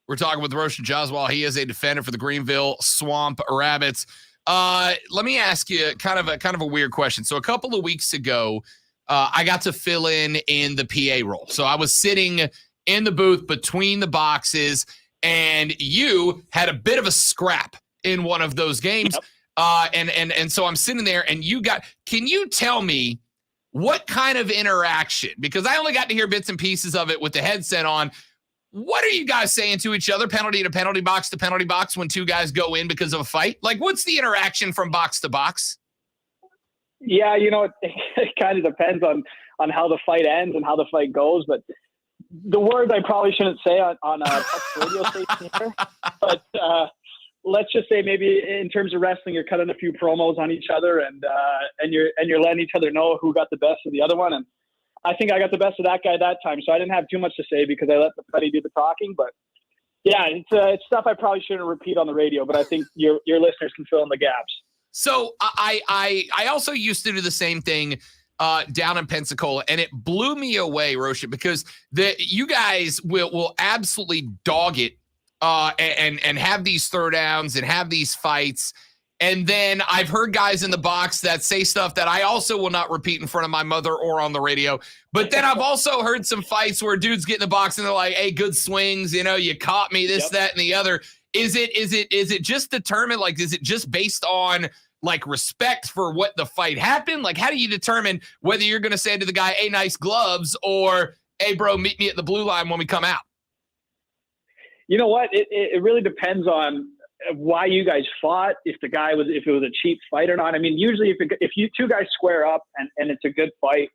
We're talking with Roshan Joswell. He is a defender for the Greenville Swamp Rabbits. Let me ask you kind of a weird question. So a couple of weeks ago, I got to fill in the PA role. So I was sitting in the booth between the boxes, and you had a bit of a scrap in one of those games. Yep. And so I'm sitting there and can you tell me what kind of interaction, because I only got to hear bits and pieces of it with the headset on. What are you guys saying to each other? Penalty to penalty box when two guys go in because of a fight? Like, what's the interaction from box to box? Yeah, it kind of depends on how the fight ends and how the fight goes. But the words I probably shouldn't say on a radio station here, but, let's just say maybe in terms of wrestling, you're cutting a few promos on each other and you're letting each other know who got the best of the other one. And I think I got the best of that guy that time. So I didn't have too much to say because I let the buddy do the talking, but yeah, it's stuff I probably shouldn't repeat on the radio, but I think your listeners can fill in the gaps. So I also used to do the same thing down in Pensacola, and it blew me away, Roshan, because you guys will absolutely dog it. And have these throwdowns and have these fights. And then I've heard guys in the box that say stuff that I also will not repeat in front of my mother or on the radio. But then I've also heard some fights where dudes get in the box and they're like, hey, good swings, you caught me, this, that, and the other. Is it just determined? Like, is it just based on like respect for what the fight happened? Like, how do you determine whether you're going to say to the guy, hey, nice gloves, or hey, bro, meet me at the blue line when we come out? You know what? It really depends on why you guys fought. If it was a cheap fight or not. I mean, usually if you two guys square up and it's a good fight,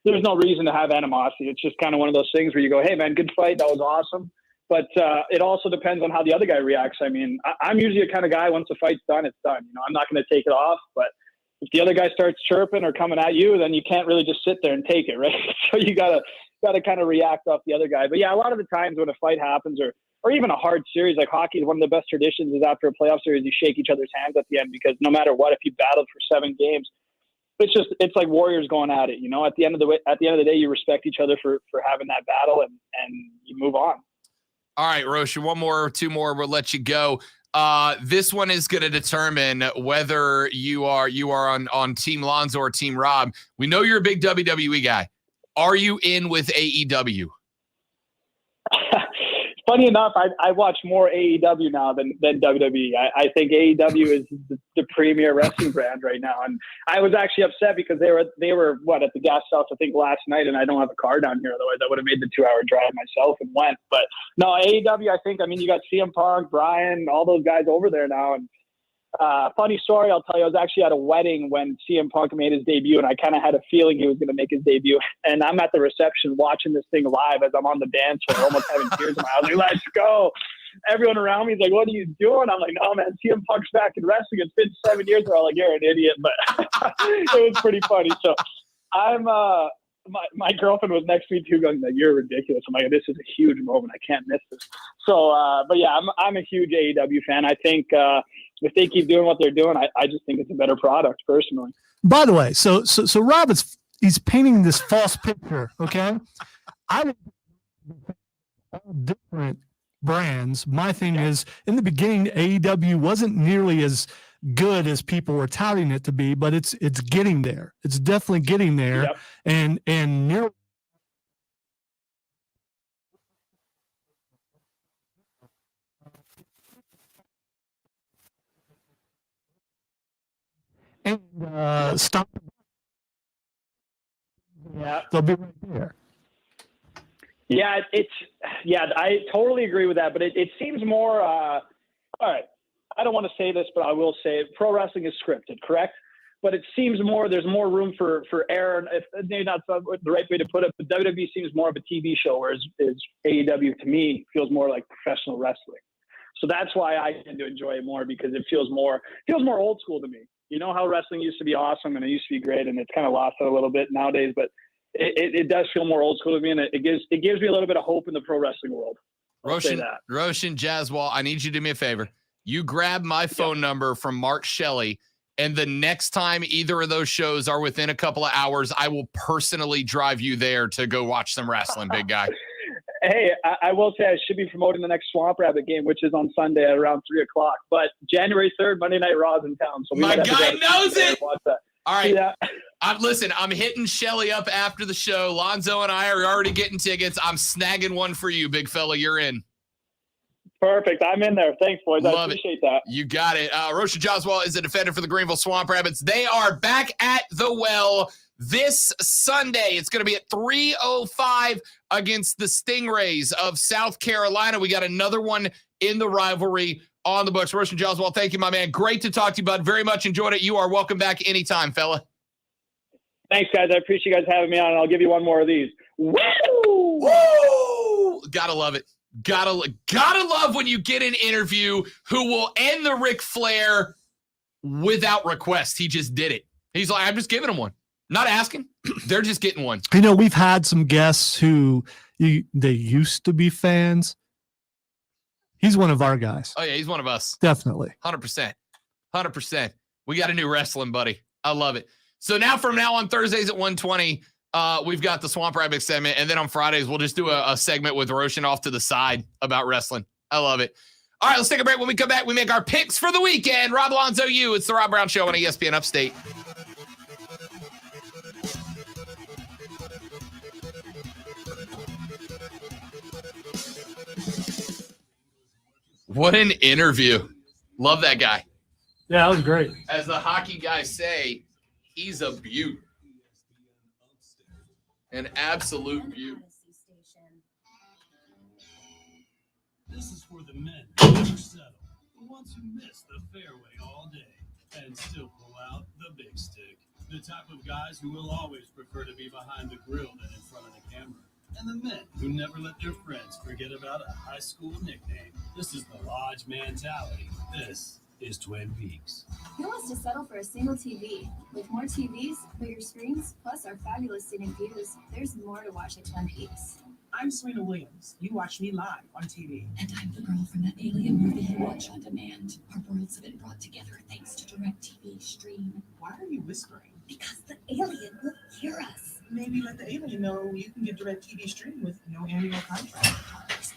there's no reason to have animosity. It's just kind of one of those things where you go, hey man, good fight. That was awesome. But it also depends on how the other guy reacts. I mean, I'm usually a kind of guy, once the fight's done, it's done. I'm not going to take it off, but if the other guy starts chirping or coming at you, then you can't really just sit there and take it. Right. So you gotta kind of react off the other guy. But yeah, a lot of the times when a fight happens or even a hard series like hockey, one of the best traditions is after a playoff series, you shake each other's hands at the end, because no matter what, if you battled for 7 games, it's like warriors going at it. At the end of the day, you respect each other for having that battle and you move on. All right, Roshan, one more or two more, we'll let you go. This one is going to determine whether you are on Team Lonzo or Team Rob. We know you're a big WWE guy. Are you in with AEW? Funny enough, I watch more AEW now than WWE. I think AEW is the premier wrestling brand right now. And I was actually upset because they were at the gas house, I think, last night, and I don't have a car down here. Otherwise, I would have made the 2-hour drive myself and went. But no, AEW, you got CM Punk, Bryan, all those guys over there now. And funny story, I'll tell you, I was actually at a wedding when CM Punk made his debut, and I kind of had a feeling he was going to make his debut. And I'm at the reception watching this thing live as I'm on the dance floor, almost having tears in my eyes. Like, let's go. Everyone around me is like, what are you doing? I'm like, no, man, CM Punk's back in wrestling. It's been 7 years. They're all like, you're an idiot. But it was pretty funny. So I'm my girlfriend was next to me too, going like, you're ridiculous. I'm like, this is a huge moment. I can't miss this. So, but yeah, I'm a huge AEW fan. I think if they keep doing what they're doing, I just think it's a better product personally. By the way, so Rob he's painting this false picture. Okay. I would all different brands. My thing is, in the beginning, AEW wasn't nearly as good as people were touting it to be, but it's getting there. It's definitely getting there. Yep. And nearly stop. Yeah, They'll be right there. Yeah, I totally agree with that. But it seems more. All right, I don't want to say this, but I will say it. Pro wrestling is scripted, correct? but it seems there's more room for error. If maybe not the right way to put it, but WWE seems more of a TV show, whereas AEW to me feels more like professional wrestling. So that's why I tend to enjoy it more, because it feels more old school to me. You know how wrestling used to be awesome and it used to be great, and it's kind of lost it a little bit nowadays, but it does feel more old school to me, and it gives me a little bit of hope in the pro wrestling world. Roshan Joswell, I need you to do me a favor. You grab my phone number from Mark Shelley, and the next time either of those shows are within a couple of hours, I will personally drive you there to go watch some wrestling, big guy. Hey, I will say I should be promoting the next Swamp Rabbit game, which is on Sunday at around 3:00. But January 3rd, Monday Night Raw is in town. So my guy knows it. Watch that. All right. I'm hitting Shelly up after the show. Lonzo and I are already getting tickets. I'm snagging one for you, big fella. You're in. Perfect. I'm in there. Thanks, boys. I appreciate that. You got it. Roshan Joswell is a defender for the Greenville Swamp Rabbits. They are back at the Well this Sunday. It's going to be at 3:05 against the Stingrays of South Carolina. We got another one in the rivalry on the books. Roshan Joswell, thank you, my man. Great to talk to you, bud. Very much enjoyed it. You are welcome back anytime, fella. Thanks, guys. I appreciate you guys having me on, and I'll give you one more of these. Woo! Woo! Gotta love it. Gotta love when you get an interview who will end the Ric Flair without request. He just did it. He's like, I'm just giving him one. Not asking. They're just getting one. You know, we've had some guests who they used to be fans. He's one of our guys. Oh, yeah, he's one of us. Definitely. 100%. 100%. We got a new wrestling buddy. I love it. So from now on Thursdays at 1:20, we've got the Swamp Rabbit segment. And then on Fridays, we'll just do a segment with Roshan off to the side about wrestling. I love it. All right, let's take a break. When we come back, we make our picks for the weekend. Rob Alonzo, it's the Rob Brown Show on ESPN Upstate. What an interview. Love that guy. Yeah, that was great. As the hockey guys say, he's a beaut. An absolute beaut. This is for the men who never settle, the ones who miss the fairway all day and still pull out the big stick. The type of guys who will always prefer to be behind the grill than in front of the camera. And the men who never let their friends forget about a high school nickname. This is the Lodge mentality. This is Twin Peaks. Who wants to settle for a single TV? With more TVs, bigger screens, plus our fabulous scenic views, there's more to watch at Twin Peaks. I'm Serena Williams. You watch me live on TV. And I'm the girl from that alien movie you watch on demand. Our worlds have been brought together thanks to DirecTV Stream. Why are you whispering? Because the alien will hear us. Maybe let the alien know you can get DirecTV Stream with no annual contract.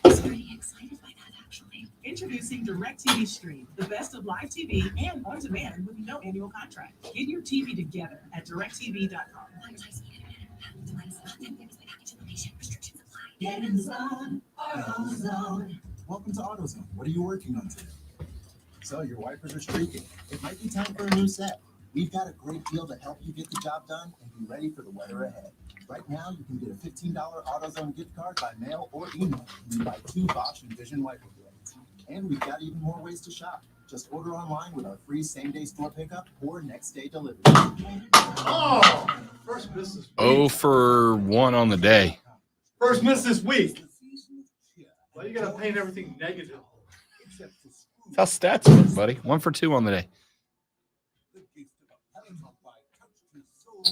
I was pretty excited by that, actually. Introducing DirecTV Stream, the best of live TV and on demand with no annual contract. Get your TV together at directv.com. Get in the zone, our own zone. Welcome to AutoZone. What are you working on today? So your wipers are streaking. It might be time for a new set. We've got a great deal to help you get the job done and be ready for the weather ahead. Right now, you can get a $15 AutoZone gift card by mail or email when you buy 2 Bosch and Vision wiper blades. And we've got even more ways to shop. Just order online with our free same-day store pickup or next-day delivery. Oh, first miss this week. 0 for 1 on the day. First miss this week. Well, you got to paint everything negative. That's how stats work, buddy. 1 for 2 on the day.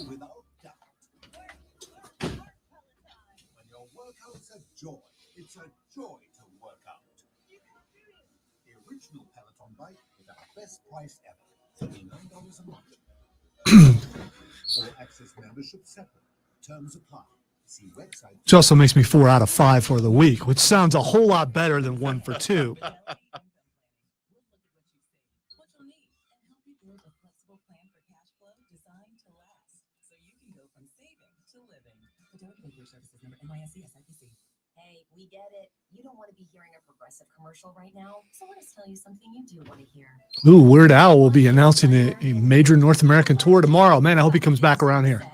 Without doubt. When your workout's a joy, it's a joy to work out. The original Peloton bike is our best price ever, $79 a month. All access membership separate. Terms apply. See website. Which also makes me 4 out of 5 for the week, which sounds a whole lot better than 1 for 2. Hey, we get it. You don't want to be hearing a Progressive commercial right now, so let us tell you something you do want to hear. Ooh, Weird Al will be announcing a major North American tour tomorrow. Man, I hope he comes back around here. But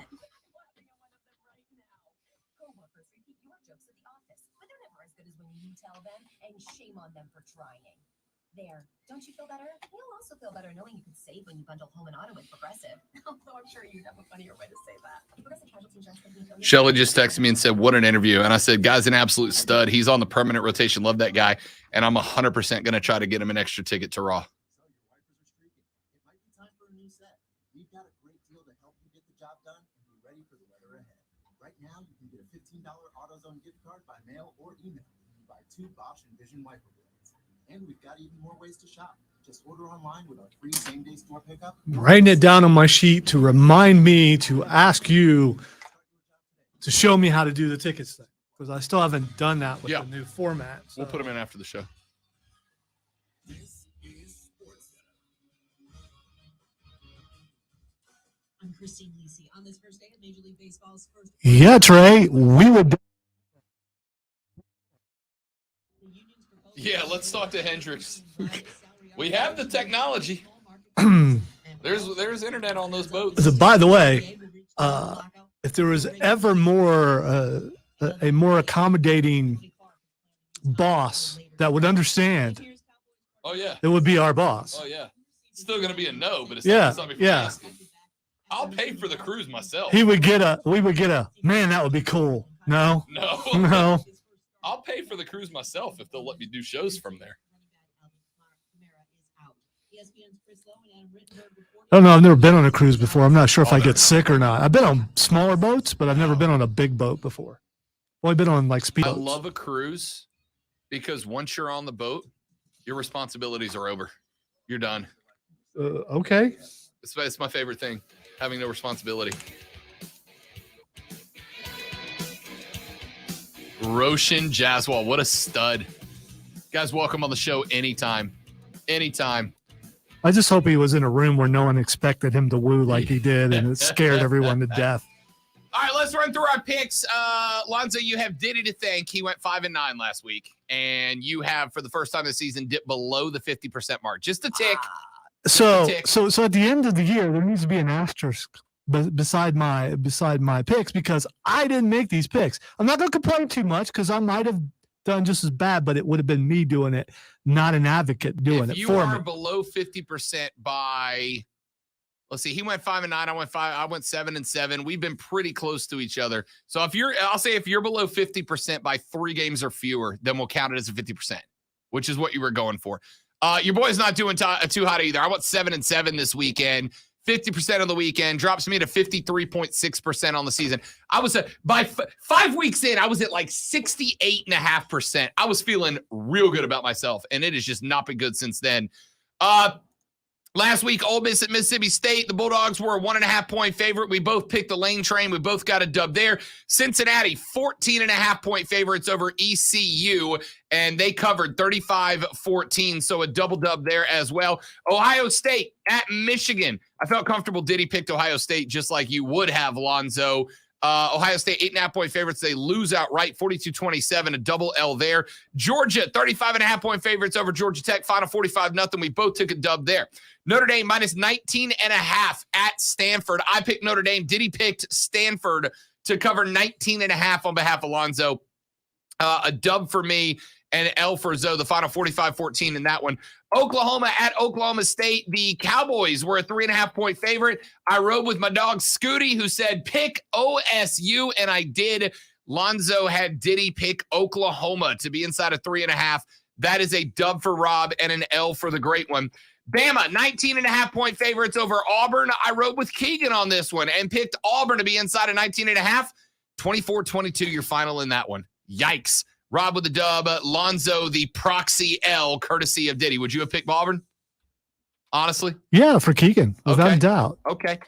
they're never as good as when you tell them, and shame on them for trying. There. Don't you feel better? You'll also feel better knowing you could save when you bundle home and auto with Progressive. Although I'm sure you'd have a funnier way to say that. Progressive Casualty Insurance Company. Shelly just texted me and said, what an interview. And I said, guy's an absolute stud. He's on the permanent rotation. Love that guy. And I'm 100% going to try to get him an extra ticket to Raw. We've got a great deal to help you get the job done and be ready for the weather ahead. Right now, you can get a $15 AutoZone gift card by mail or email when you buy 2 Bosch and Vision wiper blades. And we've got even more ways to shop. Just order online with our free same-day store pickup. Writing it down on my sheet to remind me to ask you to show me how to do the tickets thing, because I still haven't done that with the new format. So. We'll put them in after the show. I'm Christine Lisi. On this first day of Major League Baseball's first. Yeah, Trey, we would. Yeah, let's talk to Hendricks. We have the technology. There's internet on those boats. So, by the way, if there was ever a more accommodating boss that would understand, Oh yeah, it would be our boss. oh yeah. It's still gonna be a no, but it's Yeah, not something for yeah. asking. I'll pay for the cruise myself. We would get a man. That would be cool. No, No. no. I'll pay for the cruise myself if they'll let me do shows from there. I don't know. I've never been on a cruise before. I'm not sure if I get sick or not. I've been on smaller boats, but I've never been on a big boat before. I've only been on like speedboats. I love a cruise because once you're on the boat, your responsibilities are over. You're done. Okay. It's my favorite thing, having no responsibility. Roshan Joswell, what a stud. Guys, welcome on the show anytime. Anytime. I just hope he was in a room where no one expected him to woo like he did, and it scared everyone to death. All right, let's run through our picks. Lonzo, you have Diddy to thank. He went 5-9 last week, and you have, for the first time this season, dipped below the 50% mark. Just a tick. So at the end of the year, there needs to be an asterisk beside my picks, because I didn't make these picks. I'm not going to complain too much because I might have done just as bad, but it would have been me doing it, not an advocate doing it for me. If you are below 50% by, let's see, he went 5-9, I went 7-7. We've been pretty close to each other. So if you're below 50% by 3 games or fewer, then we'll count it as a 50%, which is what you were going for. Your boy's not doing too hot either. I went 7-7 this weekend. 50% on the weekend drops me to 53.6% on the season. I was by 5 weeks in, I was at like 68.5%. I was feeling real good about myself, and it has just not been good since then. Last week, Ole Miss at Mississippi State. The Bulldogs were a 1.5-point favorite. We both picked the Lane Train. We both got a dub there. Cincinnati, 14.5-point favorites over ECU, and they covered 35-14, so a double dub there as well. Ohio State at Michigan. I felt comfortable Diddy picked Ohio State just like you would have, Lonzo. Ohio State, 8.5-point favorites. They lose outright, 42-27, a double L there. Georgia, 35.5-point favorites over Georgia Tech, final 45-0. We both took a dub there. Notre Dame, minus 19.5 at Stanford. I picked Notre Dame. Diddy picked Stanford to cover 19.5 on behalf of Lonzo. A dub for me and L for Zoe, the final 45-14 in that one. Oklahoma at Oklahoma State. The Cowboys were a 3.5-point favorite. I rode with my dog Scooty, who said pick OSU, and I did. Lonzo had Diddy pick Oklahoma to be inside of 3.5. That is a dub for Rob and an L for the great one. Bama, 19.5-point favorites over Auburn. I rode with Keegan on this one and picked Auburn to be inside of 19.5. 24-22, your final in that one. Yikes. Rob with the dub. Lonzo, the proxy L, courtesy of Diddy. Would you have picked Auburn? Honestly? Yeah, for Keegan, without a doubt. Okay.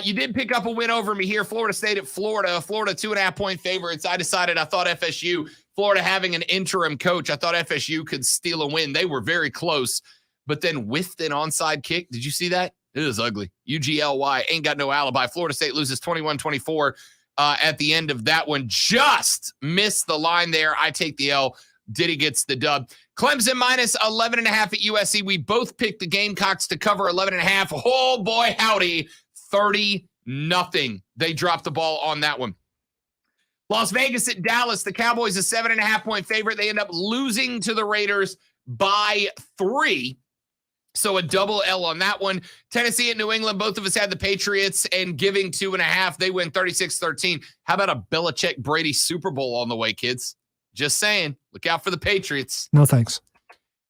You did pick up a win over me here. Florida State at Florida. Florida, 2.5-point favorites. I thought FSU, Florida having an interim coach, I thought FSU could steal a win. They were very close, but then whiffed an onside kick. Did you see that? It was ugly. UGLY ain't got no alibi. Florida State loses 21-24 at the end of that one. Just missed the line there. I take the L. Diddy gets the dub. Clemson minus 11.5 at USC. We both picked the Gamecocks to cover 11.5. Oh, boy, howdy. 30-0. They dropped the ball on that one. Las Vegas at Dallas. The Cowboys, a 7.5-point favorite. They end up losing to the Raiders by 3. So a double L on that one. Tennessee and New England, both of us had the Patriots and giving 2.5. They win 36-13. How about a Belichick-Brady Super Bowl on the way, kids? Just saying. Look out for the Patriots. No thanks.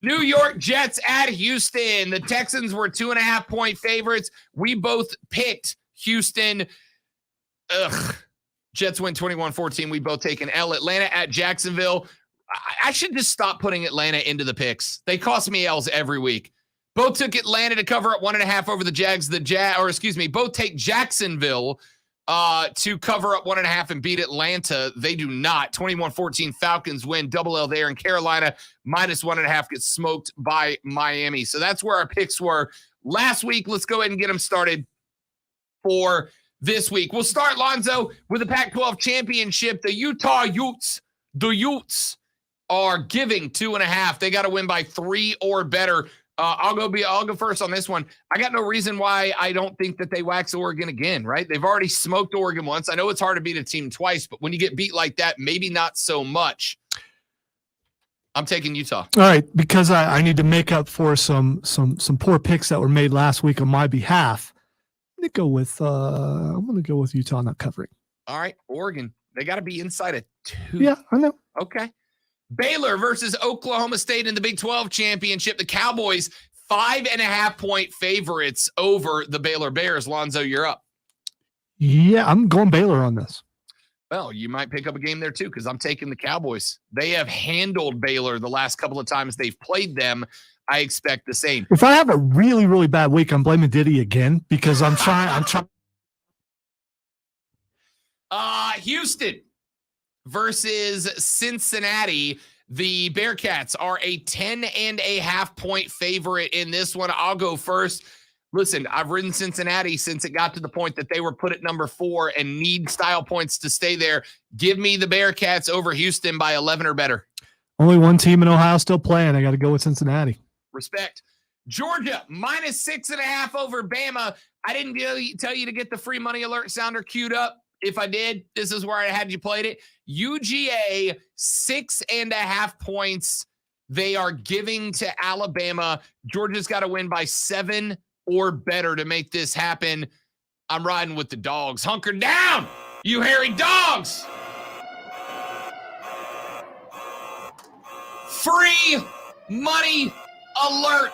New York Jets at Houston. The Texans were 2.5-point favorites. We both picked Houston. Jets win 21-14. We both take an L. Atlanta at Jacksonville. I should just stop putting Atlanta into the picks. They cost me L's every week. Both took Atlanta to cover up 1.5 over the Jags. Both take Jacksonville to cover up 1.5 and beat Atlanta. They do not. 21-14 Falcons win. Double L there. And Carolina -1.5 gets smoked by Miami. So that's where our picks were last week. Let's go ahead and get them started for this week. We'll start, Lonzo, with the Pac-12 championship. The Utah Utes, are giving 2.5. They got to win by 3 or better. I'll go first on this one. I got no reason why I don't think that they wax Oregon again, right? They've already smoked Oregon once. I know it's hard to beat a team twice, but when you get beat like that, maybe not so much. I'm taking Utah. All right, because I need to make up for some poor picks that were made last week on my behalf. I'm going to go with Utah not covering. All right, Oregon. They got to be inside of 2. Yeah, I know. Okay. Baylor versus Oklahoma State in the Big 12 championship. The Cowboys 5.5-point favorites over the Baylor Bears. Lonzo, you're up. Yeah, I'm going Baylor on this. Well, you might pick up a game there too, because I'm taking the Cowboys. They have handled Baylor the last couple of times they've played them. I expect the same. If I have a really, really bad week, I'm blaming Diddy again because I'm trying. Houston versus Cincinnati. The Bearcats are a 10.5-point favorite in this one. I'll go first. Listen, I've ridden Cincinnati since it got to the point that they were put at number 4 and need style points to stay there. Give me the Bearcats over Houston by 11 or better. Only one team in Ohio still playing. I got to go with Cincinnati. Respect. Georgia -6.5 over Bama. I didn't tell you to get the free money alert sounder queued up. If I did, this is where I had you played it. UGA 6.5 points. They are giving to Alabama. Georgia's got to win by 7 or better to make this happen. I'm riding with the dogs. Hunker down, you hairy dogs. Free money alert.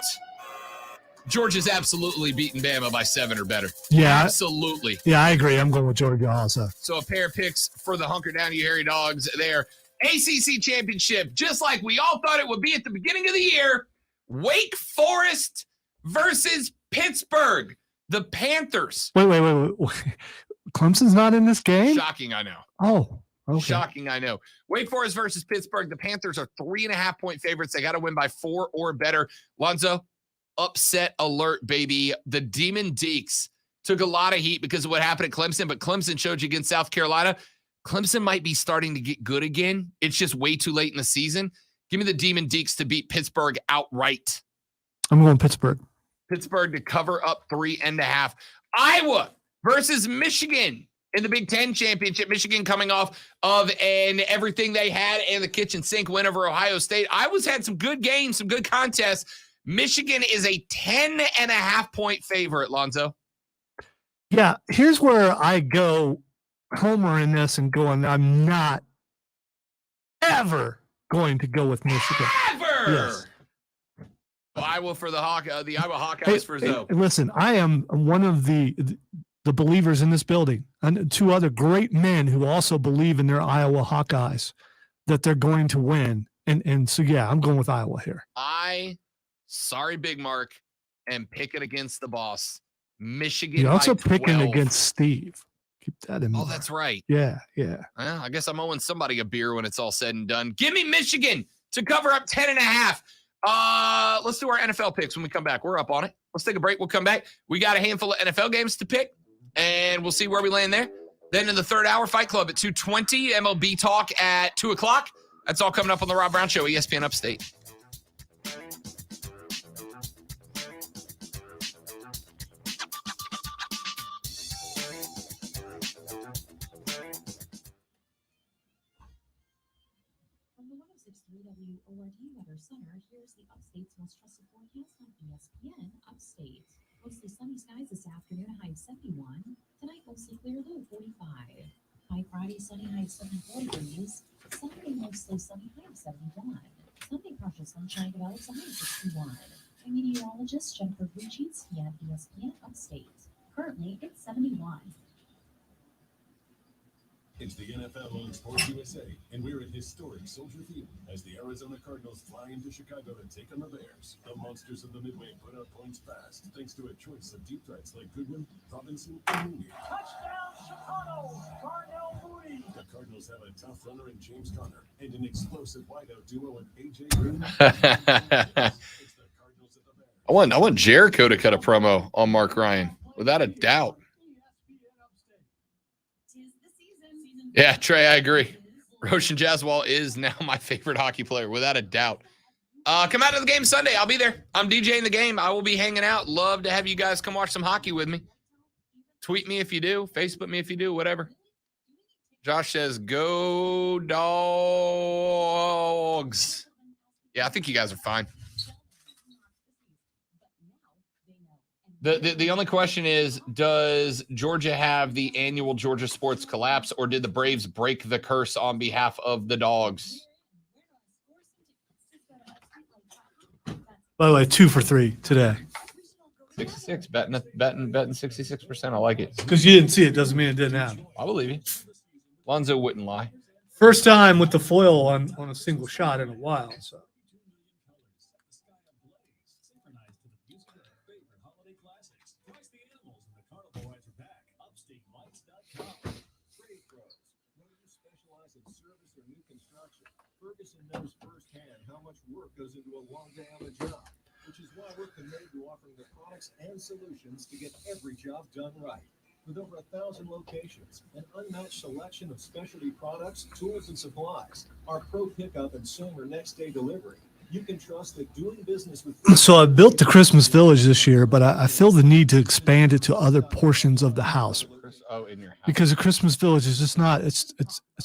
Georgia's absolutely beating Bama by 7 or better. Yeah. Absolutely. Yeah, I agree. I'm going with Georgia also. So a pair of picks for the hunker down, you hairy dogs there. ACC championship, just like we all thought it would be at the beginning of the year. Wake Forest versus Pittsburgh. The Panthers. Wait. Clemson's not in this game? Shocking, I know. Oh, okay. Shocking, I know. Wake Forest versus Pittsburgh. The Panthers are 3.5-point favorites. They got to win by 4 or better. Lonzo, upset alert, baby. The Demon Deacs took a lot of heat because of what happened at Clemson, but Clemson showed you against South Carolina. Clemson might be starting to get good again. It's just way too late in the season. Give me the Demon Deacs to beat Pittsburgh outright. I'm going Pittsburgh. Pittsburgh to cover up 3.5. Iowa versus Michigan in the Big Ten championship. Michigan coming off of an everything they had and the kitchen sink win over Ohio State. Iowa's had some good games, some good contests. Michigan is a 10.5-point favorite, Lonzo. Yeah, here's where I go homer in this and going, I'm not ever going to go with Michigan. Ever! Yes. Iowa for the Iowa Hawkeyes for Zoe. Listen, I am one of the believers in this building, and 2 other great men who also believe in their Iowa Hawkeyes that they're going to win. And so, yeah, I'm going with Iowa here. Sorry, Big Mark, and picking against the boss. Michigan. You're also by 12. picking against Steve. Keep that in mind. Oh, that's right. Yeah. Well, I guess I'm owing somebody a beer when it's all said and done. Give me Michigan to cover up 10.5. Let's do our NFL picks when we come back. We're up on it. Let's take a break. We'll come back. We got a handful of NFL games to pick, and we'll see where we land there. Then in the third hour, Fight Club at 2:20, MLB Talk at 2 o'clock. That's all coming up on the Rob Brown Show, ESPN Upstate. From the 106.3 WORD Weather Center, here's the upstate's most trusted forecast on ESPN Upstate. Mostly sunny skies this afternoon, high of 71. Tonight, mostly clear, low of 45. High Friday, sunny, high of 74 degrees. Saturday, mostly sunny, high of 71. Sunday, partial sunshine develops, a high of 61. I'm meteorologist Jennifer Bucci's at ESPN Upstate. Currently, it's 71. It's the NFL on Sports USA, and we're at historic Soldier Field as the Arizona Cardinals fly into Chicago to take on the Bears. The Monsters of the Midway put up points fast, thanks to a choice of deep threats like Goodwin, Robinson, and Mooney. Touchdown, Chicago! Darnell Mooney! The Cardinals have a tough runner in James Conner and an explosive wideout duo in A.J. Green. I want Jericho to cut a promo on Mark Ryan, without a doubt. Yeah, Trey, I agree. Roshan Joswell is now my favorite hockey player, without a doubt. Come out to the game Sunday. I'll be there. I'm DJing the game. I will be hanging out. Love to have you guys come watch some hockey with me. Tweet me if you do. Facebook me if you do. Whatever. Josh says, go Dogs. Yeah, I think you guys are fine. The only question is, does Georgia have the annual Georgia sports collapse, or did the Braves break the curse on behalf of the Dogs? By the way, 2 for 3 today. 66, betting 66%. I like it. Because you didn't see it doesn't mean it didn't happen. I believe you. Lonzo wouldn't lie. First time with the foil on a single shot in a while. So. Ferguson knows firsthand how much work goes into a long day on the job, which is why we're committed to offering the products and solutions to get every job done right. With over 1,000 locations, an unmatched selection of specialty products, tools, and supplies, our pro pickup and sooner next day delivery, you can trust that doing business with. So I built the Christmas Village this year, but I feel the need to expand it to other portions of the house. Oh, in your house. Because the Christmas Village is just not. It's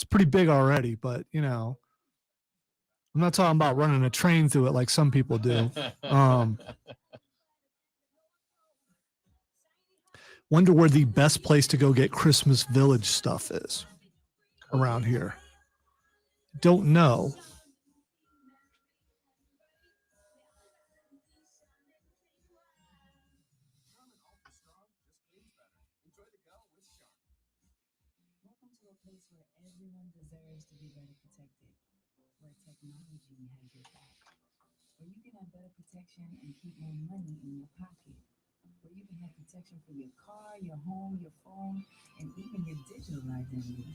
pretty big already, but you know. I'm not talking about running a train through it like some people do. Wonder where the best place to go get Christmas Village stuff is around here. Don't know. Welcome to a place where everyone deserves to be better protected. Where technology has your back, where you can have better protection and keep more money in your pocket, where you can have protection for your car, your home, your phone, and even your digital identity.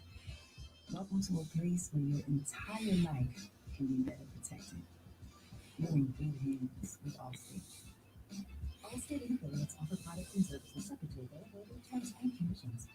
Welcome to a place where your entire life can be better protected. You're in good hands with Allstate. Allstate and affiliates offer products and services subject to availability, terms, and conditions.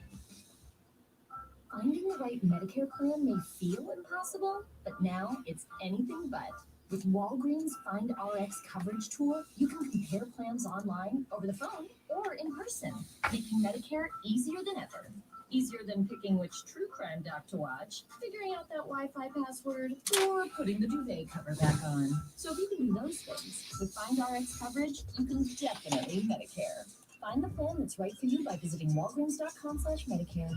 Finding the right Medicare plan may feel impossible, but now it's anything but. With Walgreens Find RX coverage tool, you can compare plans online, over the phone, or in person, making Medicare easier than ever. Easier than picking which true crime doc to watch, figuring out that Wi-Fi password, or putting the duvet cover back on. So if you can do those things, with Find RX coverage, you can definitely Medicare. Find the plan that's right for you by visiting walgreens.com/Medicare.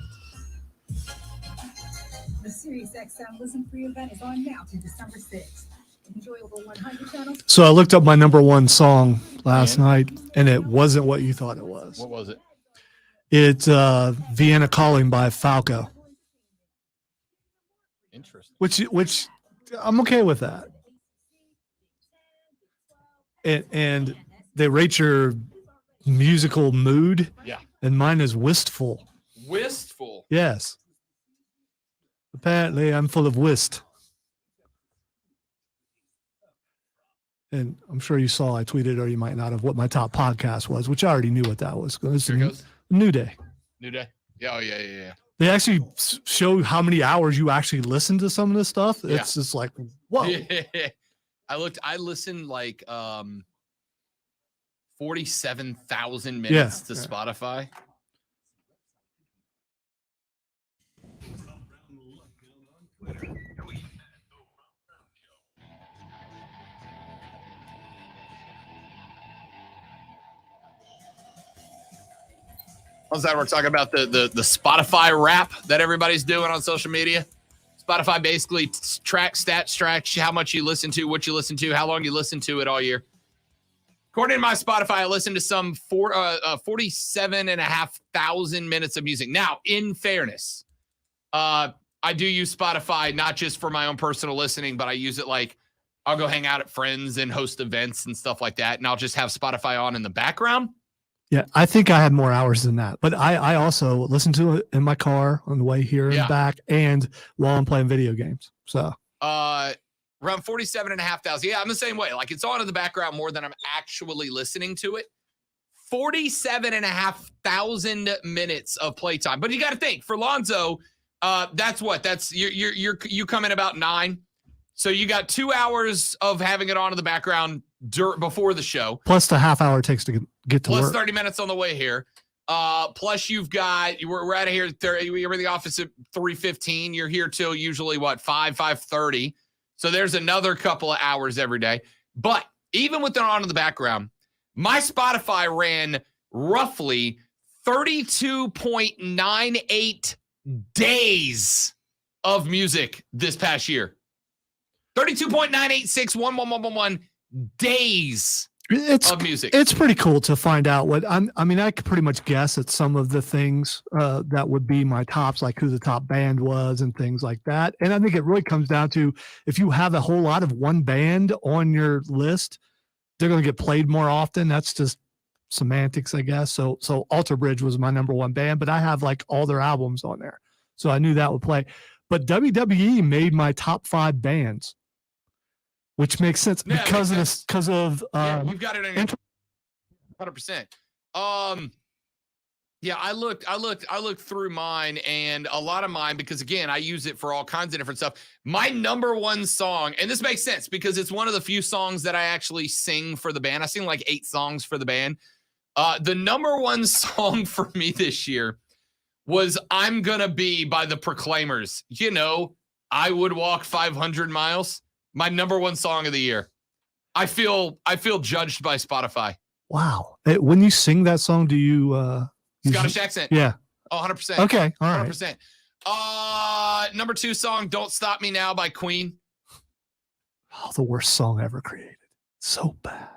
The SiriusXM Listen Free event is on now through December 6th. Enjoy over 100 channels. So I looked up my #1 song last night, and it wasn't what you thought it was. What was it? It's Vienna Calling by Falco. Interesting. Which I'm okay with that. And they rate your musical mood. Yeah. And mine is wistful. Wistful. Yes. Apparently, I'm full of whist. And I'm sure you saw I tweeted, or you might not have, what my top podcast was, which I already knew what that was. It's a New Day. New Day. Yeah. Oh, yeah. They actually show how many hours you actually listen to some of this stuff. It's just like, whoa. Yeah. I listened like 47,000 minutes to Spotify. On that, we're talking about the Spotify rap that everybody's doing on social media. Spotify basically tracks how much you listen to, what you listen to, how long you listen to it all year. According to my Spotify, I listen to some 47,500 minutes of music. Now, in fairness, I do use Spotify not just for my own personal listening, but I use it like I'll go hang out at friends and host events and stuff like that, and I'll just have Spotify on in the background. Yeah, I think I have more hours than that, but I also listen to it in my car on the way here and back, and while I'm playing video games. So, around 47,500. Yeah, I'm the same way. Like it's on in the background more than I'm actually listening to it. 47,500 minutes of playtime. But you got to think for Lonzo, that's you come in about 9. So you got 2 hours of having it on in the background before the show. Plus the half hour it takes to get to plus work. 30 minutes on the way here. Plus you've got, we're out of here. You're in the office at 3:15. You're here till usually 5:30. So there's another couple of hours every day. But even with it on in the background, my Spotify ran roughly 32.98 days of music this past year. 32.9861111 days of music. It's pretty cool to find out what I could pretty much guess at some of the things that would be my tops, like who the top band was and things like that. And I think it really comes down to if you have a whole lot of one band on your list, they're going to get played more often. That's just semantics, I guess. So Alter Bridge was my number one band, but I have like all their albums on there. So I knew that would play. But WWE made my top 5 bands, which makes sense because of you've got it in 100%. Yeah, I looked through mine, and a lot of mine, because again, I use it for all kinds of different stuff. My number one song, and this makes sense because it's one of the few songs that I actually sing for the band. I sing like 8 songs for the band. The number one song for me this year was "I'm Gonna Be" by the Proclaimers. You know, I would walk 500 miles. My number one song of the year. I feel judged by Spotify. Wow. When you sing that song, do you Scottish accent? Yeah. Oh, 100%. Okay. All right. 100%. Number 2 song, "Don't Stop Me Now" by Queen. Oh, the worst song ever created. So bad.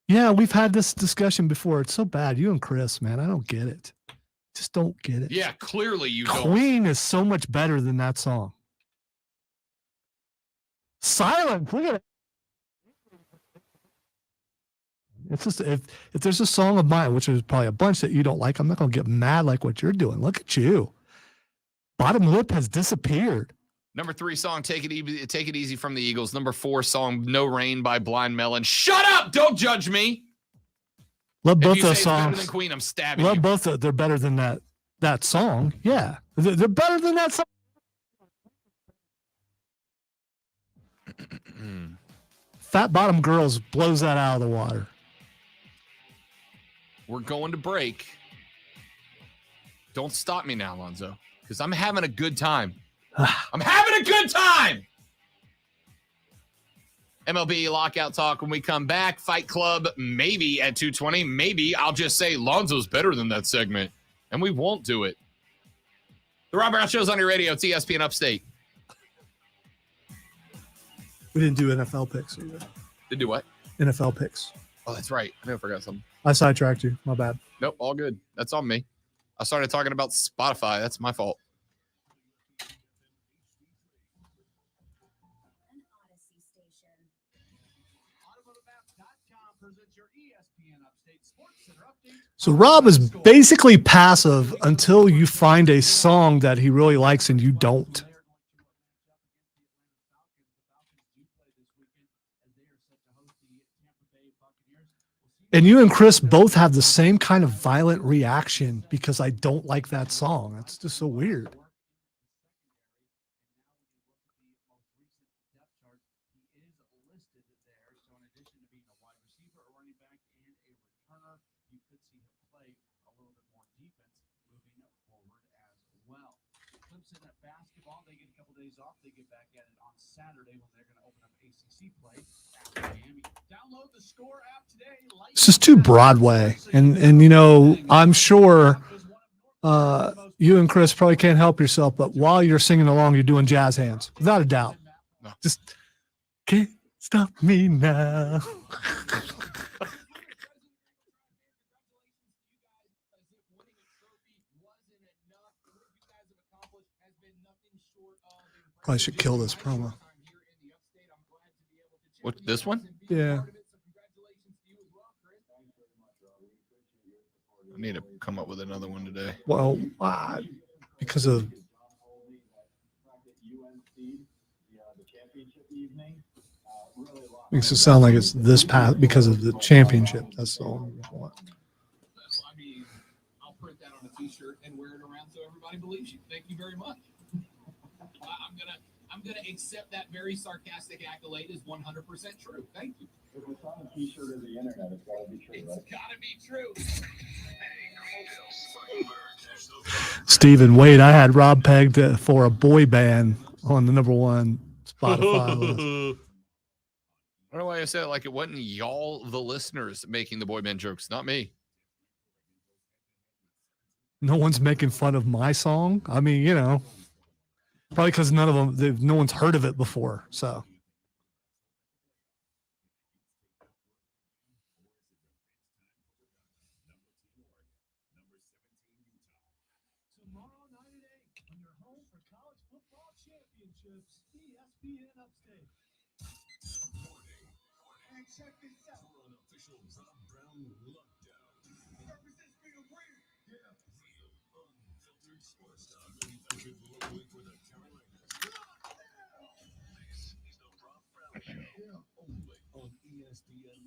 Yeah, we've had this discussion before. It's so bad. You and Chris, man, I don't get it. Just don't get it. Yeah, clearly you don't. Queen is so much better than that song. Silence. Look at it. It's just if there's a song of mine, which is probably a bunch that you don't like, I'm not going to get mad like what you're doing. Look at you. Bottom lip has disappeared. Number 3 song, Take It Easy from the Eagles. Number 4 song, "No Rain" by Blind Melon. Shut up! Don't judge me. Love both if you those say songs. It's better than Queen, I'm stabbing Love you. both. They're better than that song. Yeah, they're better than that song. Fat Bottom Girls blows that out of the water. We're going to break. Don't stop me now, Lonzo, because I'm having a good time. I'm having a good time. MLB lockout talk when we come back. Fight Club maybe at 2:20. Maybe I'll just say Lonzo's better than that segment, and we won't do it. The Rob Brown Show's on your radio. It's ESPN Upstate. We didn't do NFL picks either. Did do what? NFL picks. Oh, that's right. I forgot something. I sidetracked you. My bad. Nope, all good. That's on me. I started talking about Spotify. That's my fault. So Rob is basically passive until you find a song that he really likes and you don't. And you and Chris both have the same kind of violent reaction because I don't like that song. That's just so weird. holidays off. They get back at it on Saturday when they're going to open up ACC play at Miami. Download the Score app today. It's just too Broadway. And you know, I'm sure you and Chris probably can't help yourself, but while you're singing along, you're doing jazz hands. Without a doubt. Just can't stop me now. Probably should kill this promo. What, this one? Yeah. I need to come up with another one today. Well, because of makes it sound like it's this past because of the championship. That's the only one. I mean, I'll print that on a T-shirt and wear it around so everybody believes you. Thank you very much. I'm gonna accept that very sarcastic accolade as 100% true. Thank you. If it's on a T-shirt or the internet, it's gotta be true. It's gotta be true. Stephen, wait, I had Rob pegged for a boy band on the #1 Spotify list. I don't know why I said it like it wasn't y'all, the listeners, making the boy band jokes, not me. No one's making fun of my song. I mean, you know, probably because none of them, no one's heard of it before. So. Tomorrow night at 8 on your home for college football championships, ESPN Upstate. And check this out. For an official Rob Brown lockdown. Represents being a winner. Yeah. Real unfiltered sports talk manufactured locally for the Carolinas. This is the Rob Brown Show. Yeah. Only on ESPN.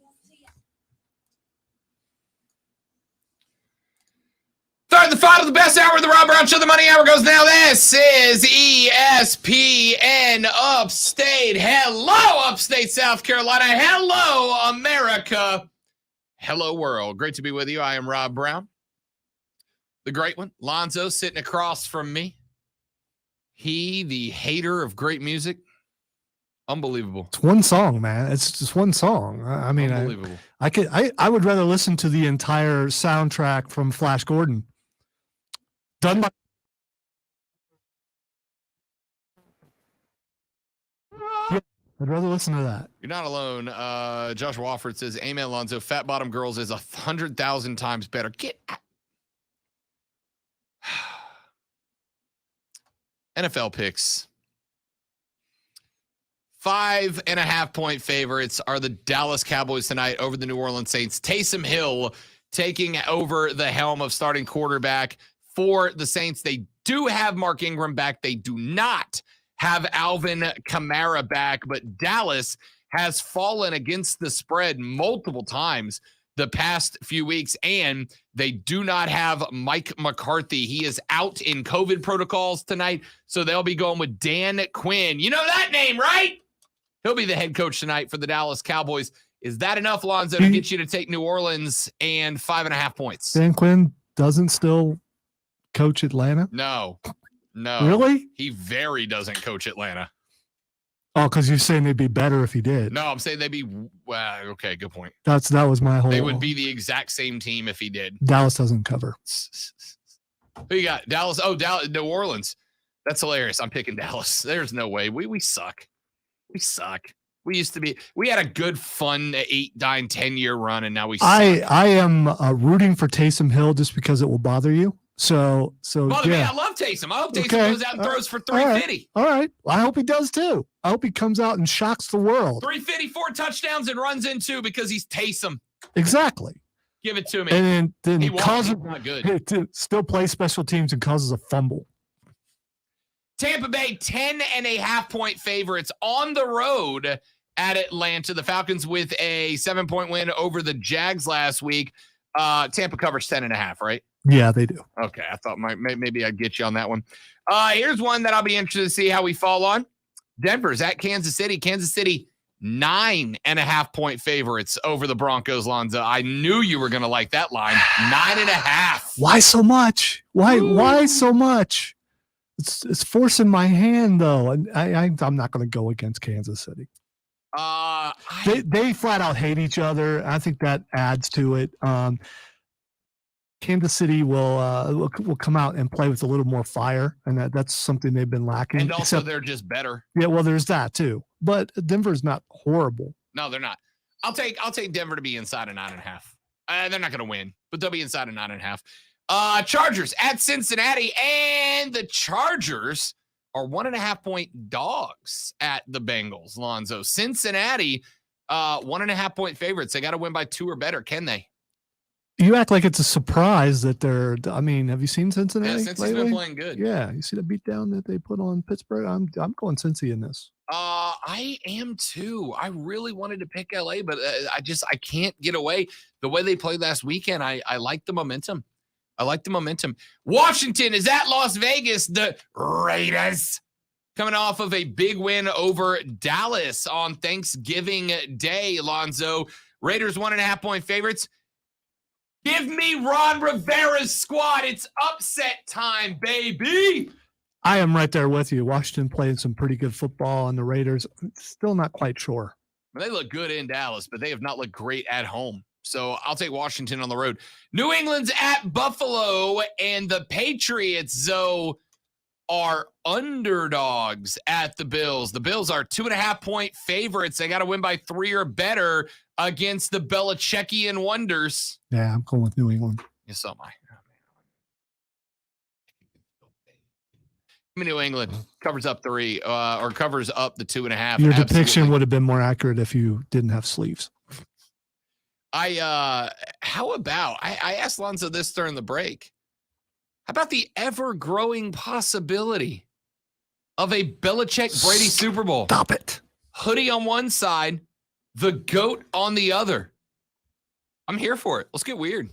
Third and final, the best hour of the Rob Brown Show. The money hour goes now. This is ESPN Upstate. Hello, Upstate South Carolina. Hello, America. Hello, world. Great to be with you. I am Rob Brown. The great one, Lonzo, sitting across from me. He, the hater of great music. Unbelievable. It's one song, man. It's just one song. I mean, Unbelievable. I would rather listen to the entire soundtrack from Flash Gordon. Done by yeah, I'd rather listen to that. You're not alone. Josh Wofford says, amen, Lonzo. Fat Bottom Girls is 100,000 times better. Get out. NFL picks. 5.5-point favorites are the Dallas Cowboys tonight over the New Orleans Saints. Taysom Hill taking over the helm of starting quarterback for the Saints. They do have Mark Ingram back. They do not have Alvin Kamara back, but Dallas has fallen against the spread multiple times the past few weeks, and they do not have Mike McCarthy. He is out in COVID protocols tonight, so they'll be going with Dan Quinn. You know that name, right? He'll be the head coach tonight for the Dallas Cowboys. Is that enough, Lonzo, to get you to take New Orleans and 5.5 points? Dan Quinn doesn't still coach Atlanta? No. Really? He very doesn't coach Atlanta. Oh, because you're saying they'd be better if he did. No, I'm saying they'd be, well, okay, good point. That was my whole. They would be the exact same team if he did. Dallas doesn't cover. Who you got? Dallas. Oh, Dallas, New Orleans. That's hilarious. I'm picking Dallas. There's no way. We suck. We suck. We used to be. We had a good, fun 8, 9, 10-year run, and now we suck. I am rooting for Taysom Hill just because it will bother you. So Bother yeah. me. I love Taysom. I hope Taysom goes out and throws for 350. All right. Well, I hope he does too. I hope he comes out and shocks the world. 350, 4 touchdowns, and runs in 2 because he's Taysom. Exactly. Give it to me. And then he causes not good. to still play special teams and causes a fumble. Tampa Bay 10.5-point favorites on the road at Atlanta. The Falcons with a 7-point win over the Jags last week. Tampa covers 10.5, right? Yeah, they do. Okay, I thought maybe I'd get you on that one. Here's one that I'll be interested to see how we fall on. Denver's at Kansas City. Kansas City 9.5-point favorites over the Broncos, Lonzo. I knew you were going to like that line. 9.5. Why so much? Why so much? It's forcing my hand though, and I'm not going to go against Kansas City. They flat out hate each other. I think that adds to it. Kansas City will come out and play with a little more fire, and that's something they've been lacking. And also, they're just better. Yeah, well, there's that too. But Denver's not horrible. No, they're not. I'll take Denver to be inside a 9.5. They're not going to win, but they'll be inside a 9.5. Chargers at Cincinnati, and the Chargers are 1.5-point dogs at the Bengals. Lonzo, Cincinnati, 1.5-point favorites. They got to win by 2 or better. Can they? You act like it's a surprise that they're. I mean, have you seen Cincinnati? Yeah, Cincy's been playing good. Yeah, you see the beatdown that they put on Pittsburgh. I'm going Cincy in this. I am too. I really wanted to pick LA, but I can't get away. The way they played last weekend, I like the momentum. Washington is at Las Vegas. The Raiders coming off of a big win over Dallas on Thanksgiving Day. Lonzo, Raiders 1.5-point favorites. Give me Ron Rivera's squad. It's upset time, baby. I am right there with you. Washington played some pretty good football, and the Raiders still not quite sure. They look good in Dallas, but they have not looked great at home. So I'll take Washington on the road. New England's at Buffalo, and the Patriots, though, are underdogs at the Bills. The Bills are 2.5-point favorites. They got to win by 3 or better against the Belichickian wonders. Yeah, I'm going with New England. Yes, so am I. New England covers up 3 or covers up the 2.5. Your depiction would have been more accurate if you didn't have sleeves. How about I asked Lonzo this during the break. How about the ever-growing possibility of a Belichick-Brady Super Bowl? Stop it. Hoodie on one side, the GOAT on the other. I'm here for it. Let's get weird.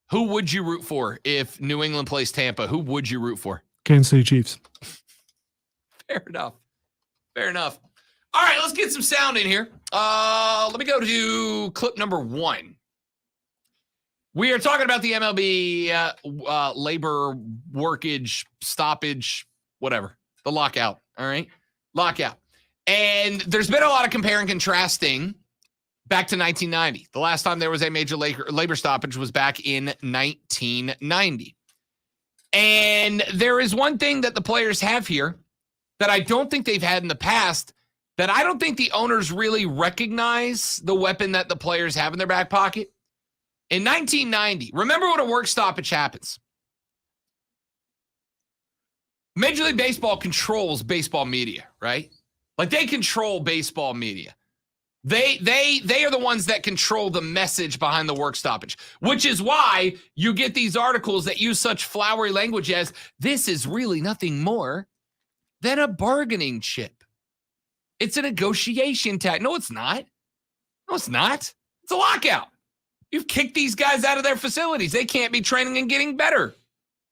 Who would you root for if New England plays Tampa? Who would you root for? Kansas City Chiefs. Fair enough. All right, let's get some sound in here. Let me go to clip number 1. We are talking about the MLB labor workage, stoppage, whatever. The lockout, all right? Lockout. And there's been a lot of compare and contrasting back to 1990. The last time there was a major labor stoppage was back in 1990. And there is one thing that the players have here that I don't think they've had in the past, that I don't think the owners really recognize the weapon that the players have in their back pocket. In 1990, remember when a work stoppage happens? Major League Baseball controls baseball media, right? Like they control baseball media. They are the ones that control the message behind the work stoppage, which is why you get these articles that use such flowery language as this is really nothing more than a bargaining chip. It's a negotiation tactic. No, it's not. It's a lockout. You've kicked these guys out of their facilities. They can't be training and getting better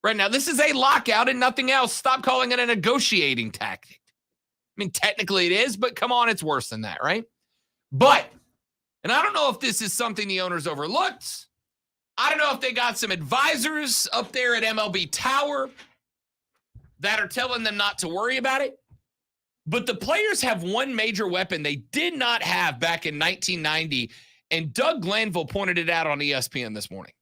right now. This is a lockout and nothing else. Stop calling it a negotiating tactic. I mean, technically it is, but come on, it's worse than that, right? But, and I don't know if this is something the owners overlooked. I don't know if they got some advisors up there at MLB Tower that are telling them not to worry about it. But the players have one major weapon they did not have back in 1990, and Doug Glanville pointed it out on ESPN this morning.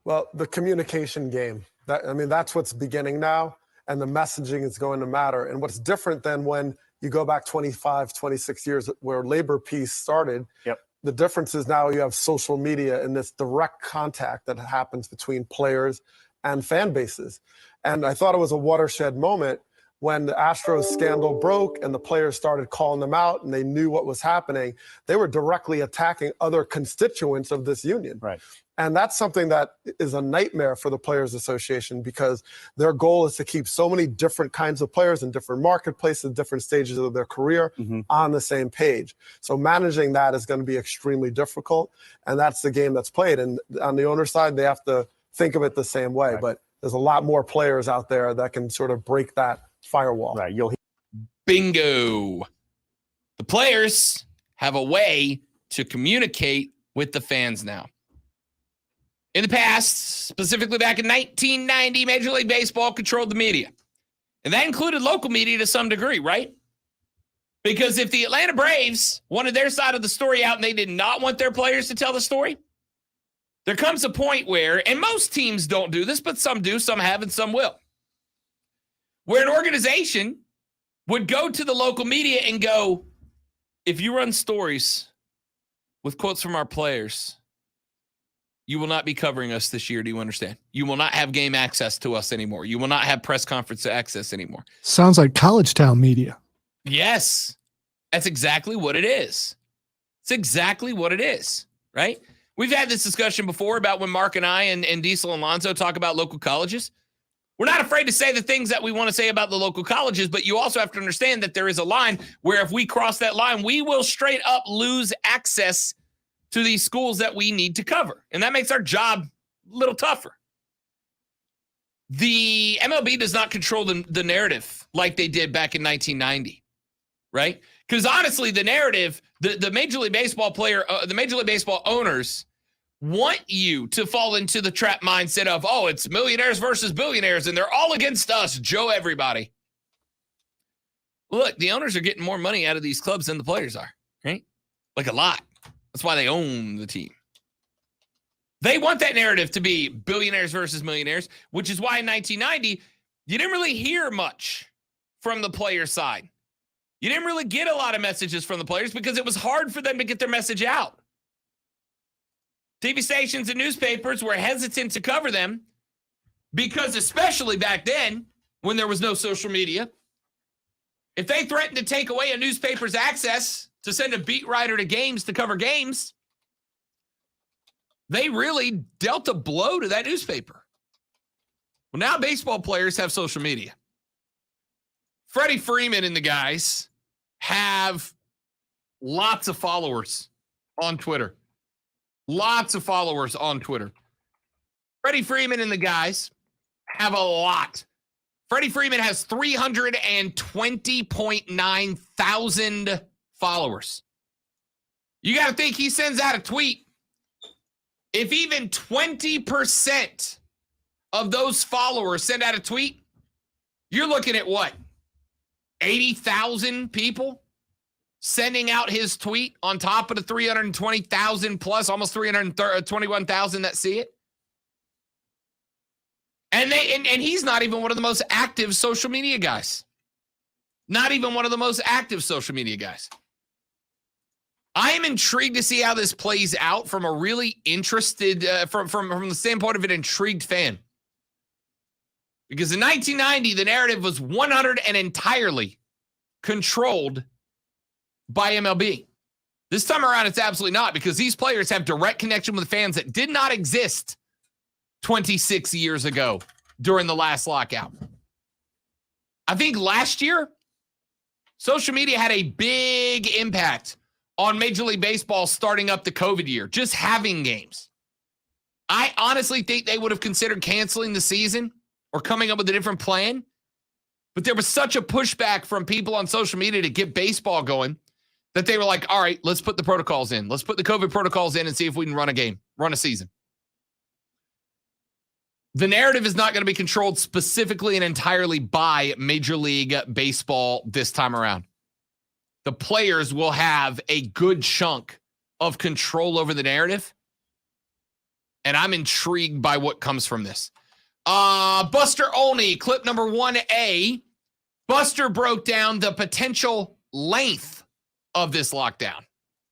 Well, the communication game. That's what's beginning now, and the messaging is going to matter. And what's different than when you go back 25, 26 years where labor peace started. Yep. The difference is now you have social media and this direct contact that happens between players and fan bases. And I thought it was a watershed moment when the Astros scandal broke and the players started calling them out and they knew what was happening. They were directly attacking other constituents of this union. Right. And that's something that is a nightmare for the Players Association because their goal is to keep so many different kinds of players in different marketplaces, different stages of their career on the same page. So managing that is going to be extremely difficult. And that's the game that's played. And on the owner side, they have to think of it the same way. Right. But there's a lot more players out there that can sort of break that firewall. Right. Bingo. The players have a way to communicate with the fans now. In the past, specifically back in 1990, Major League Baseball controlled the media. And that included local media to some degree, right? Because if the Atlanta Braves wanted their side of the story out and they did not want their players to tell the story, there comes a point where, and most teams don't do this, but some do, some have, and some will, where an organization would go to the local media and go, if you run stories with quotes from our players, you will not be covering us this year. Do you understand? You will not have game access to us anymore. You will not have press conference access anymore. Sounds like college town media. Yes, that's exactly what it is. It's exactly what it is, right? We've had this discussion before about when Mark and I and Diesel and Lonzo talk about local colleges. We're not afraid to say the things that we want to say about the local colleges, but you also have to understand that there is a line where if we cross that line, we will straight up lose access to these schools that we need to cover. And that makes our job a little tougher. The MLB does not control the narrative like they did back in 1990, right? Because honestly, the narrative, the Major League Baseball the Major League Baseball owners want you to fall into the trap mindset of, oh, it's millionaires versus billionaires, and they're all against us, Joe everybody. Look, the owners are getting more money out of these clubs than the players are, right? Like a lot. That's why they own the team. They want that narrative to be billionaires versus millionaires, which is why in 1990, you didn't really hear much from the player side. You didn't really get a lot of messages from the players because it was hard for them to get their message out. TV stations and newspapers were hesitant to cover them because, especially back then, when there was no social media, if they threatened to take away a newspaper's access to send a beat writer to games to cover games, they really dealt a blow to that newspaper. Well, now baseball players have social media. Freddie Freeman and the guys have lots of followers on Twitter. Lots of followers on Twitter. Freddie Freeman and the guys have a lot. Freddie Freeman has 320.9 thousand followers. You got to think he sends out a tweet. If even 20% of those followers send out a tweet, you're looking at what? 80,000 people sending out his tweet on top of the 320,000 plus, almost 321,000 that see it. And he's not even one of the most active social media guys. Not even one of the most active social media guys. I am intrigued to see how this plays out from a really interested, from the standpoint of an intrigued fan. Because in 1990, the narrative was 100 and entirely controlled by MLB. This time around, it's absolutely not, because these players have direct connection with fans that did not exist 26 years ago during the last lockout. I think last year, social media had a big impact on Major League Baseball starting up the COVID year, just having games. I honestly think they would have considered canceling the season or coming up with a different plan, but there was such a pushback from people on social media to get baseball going that they were like, all right, let's put the protocols in. Let's put the COVID protocols in and see if we can run a game, run a season. The narrative is not going to be controlled specifically and entirely by Major League Baseball this time around. The players will have a good chunk of control over the narrative, and I'm intrigued by what comes from this. Buster Olney, clip number 1A. Buster broke down the potential length of this lockdown.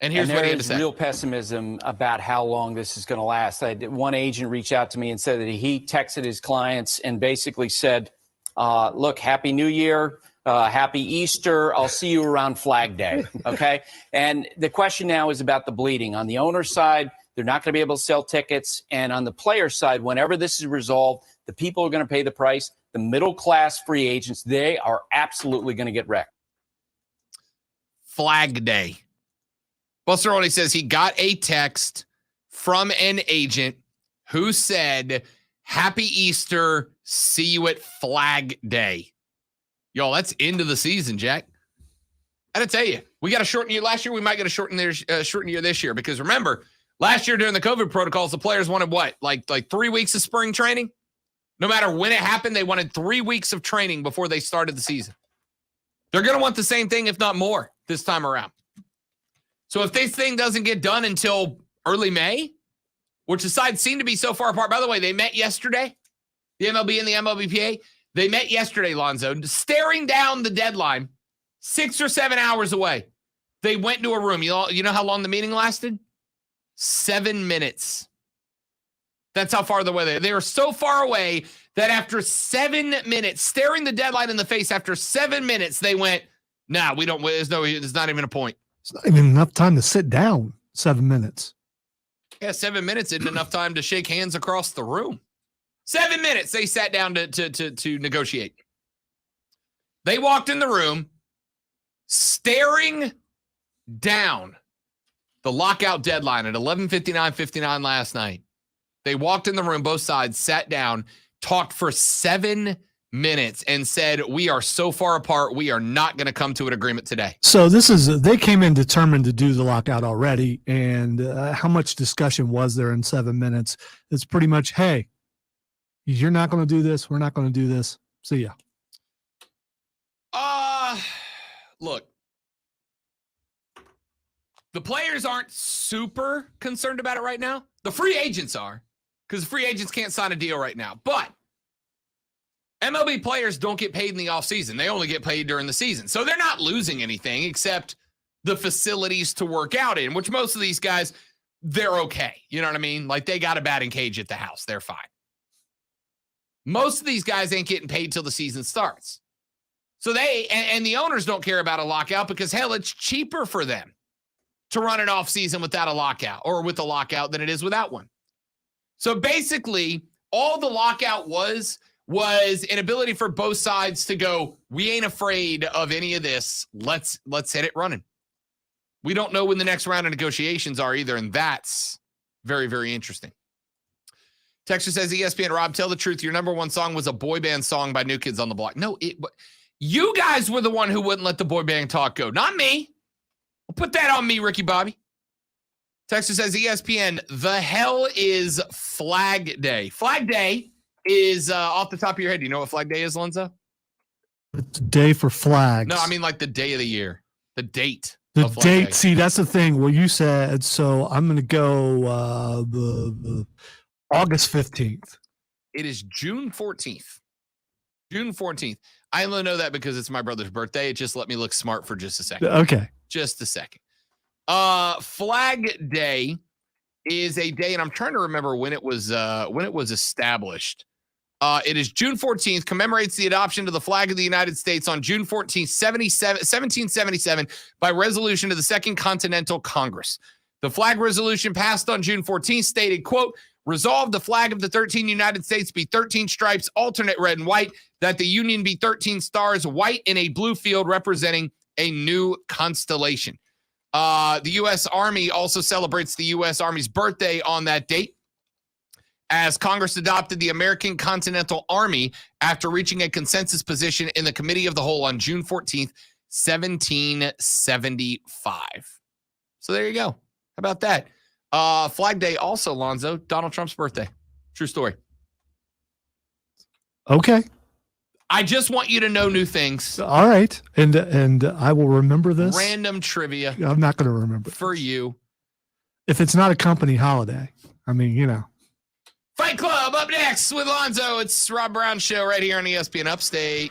And here's what he had to say. There is real pessimism about how long this is going to last. I had one agent reach out to me and said that he texted his clients and basically said, look, Happy New Year, Happy Easter. I'll see you around Flag Day. Okay. And the question now is about the bleeding. On the owner's side, they're not going to be able to sell tickets. And on the player side, whenever this is resolved, the people are going to pay the price. The middle-class free agents, they are absolutely going to get wrecked. Flag Day. Buster Olney says he got a text from an agent who said, Happy Easter, see you at Flag Day. Y'all, that's into the season, Jack. I gotta tell you, we got a shortened year last year. We might get a shortened year this year, because remember, last year during the COVID protocols, the players wanted what? Like 3 weeks of spring training? No matter when it happened, they wanted 3 weeks of training before they started the season. They're going to want the same thing, if not more, this time around. So if this thing doesn't get done until early May, which the sides seem to be so far apart. By the way, they met yesterday, the MLB and the MLBPA. They met yesterday, Lonzo, staring down the deadline, 6 or 7 hours away. They went to a room. You know how long the meeting lasted? 7 minutes. That's how far away they were. So far away that after 7 minutes, staring the deadline in the face, after 7 minutes, they went, nah, we don't, there's not even a point. It's not even enough time to sit down. 7 minutes. Yeah, 7 minutes isn't enough time to shake hands across the room. 7 minutes they sat down to negotiate. They walked in the room, staring down the lockout deadline at 11:59 last night. They walked in the room, both sides sat down, talked for 7 minutes, and said, we are so far apart, we are not going to come to an agreement today. So they came in determined to do the lockout already. And how much discussion was there in 7 minutes? It's pretty much, hey, you're not going to do this. We're not going to do this. See ya. Look, the players aren't super concerned about it right now. The free agents are, because the free agents can't sign a deal right now. But MLB players don't get paid in the offseason. They only get paid during the season. So they're not losing anything except the facilities to work out in, which most of these guys, they're okay. You know what I mean? Like, they got a batting cage at the house. They're fine. Most of these guys ain't getting paid till the season starts. So and the owners don't care about a lockout because, hell, it's cheaper for them to run an off season without a lockout or with a lockout than it is without one. So basically, all the lockout was an ability for both sides to go, we ain't afraid of any of this. Let's hit it running. We don't know when the next round of negotiations are either, and that's very, very interesting. Texture says, ESPN, Rob, tell the truth. Your number one song was a boy band song by New Kids on the Block. No, you guys were the one who wouldn't let the boy band talk go, not me. I'll put that on me, Ricky Bobby. Texture says, ESPN, the hell is Flag Day? Flag Day is off the top of your head. Do you know what Flag Day is, Lonzo? It's a day for flags. No, I mean like the day of the year. The date. The of Flag date. Day. See, that's the thing. Well, you said, so I'm going to go August 15th. It is June 14th. June 14th. I only know that because it's my brother's birthday. It just let me look smart for just a second. Okay. Just a second. Flag Day is a day, and I'm trying to remember when it was established. It is June 14th, commemorates the adoption of the flag of the United States on June 14th, 1777 by resolution of the Second Continental Congress. The flag resolution passed on June 14th stated, quote, resolve the flag of the 13 United States be 13 stripes, alternate red and white, that the Union be 13 stars, white in a blue field representing a new constellation. The U.S. Army also celebrates the U.S. Army's birthday on that date, as Congress adopted the American Continental Army after reaching a consensus position in the Committee of the Whole on June 14th, 1775. So there you go. How about that? Flag Day also, Lonzo, Donald Trump's birthday. True story. Okay. I just want you to know new things. All right. And I will remember this. Random trivia. I'm not going to remember. For you. If it's not a company holiday. I mean, you know. Fight Club up next with Lonzo. It's Rob Brown Show right here on ESPN Upstate.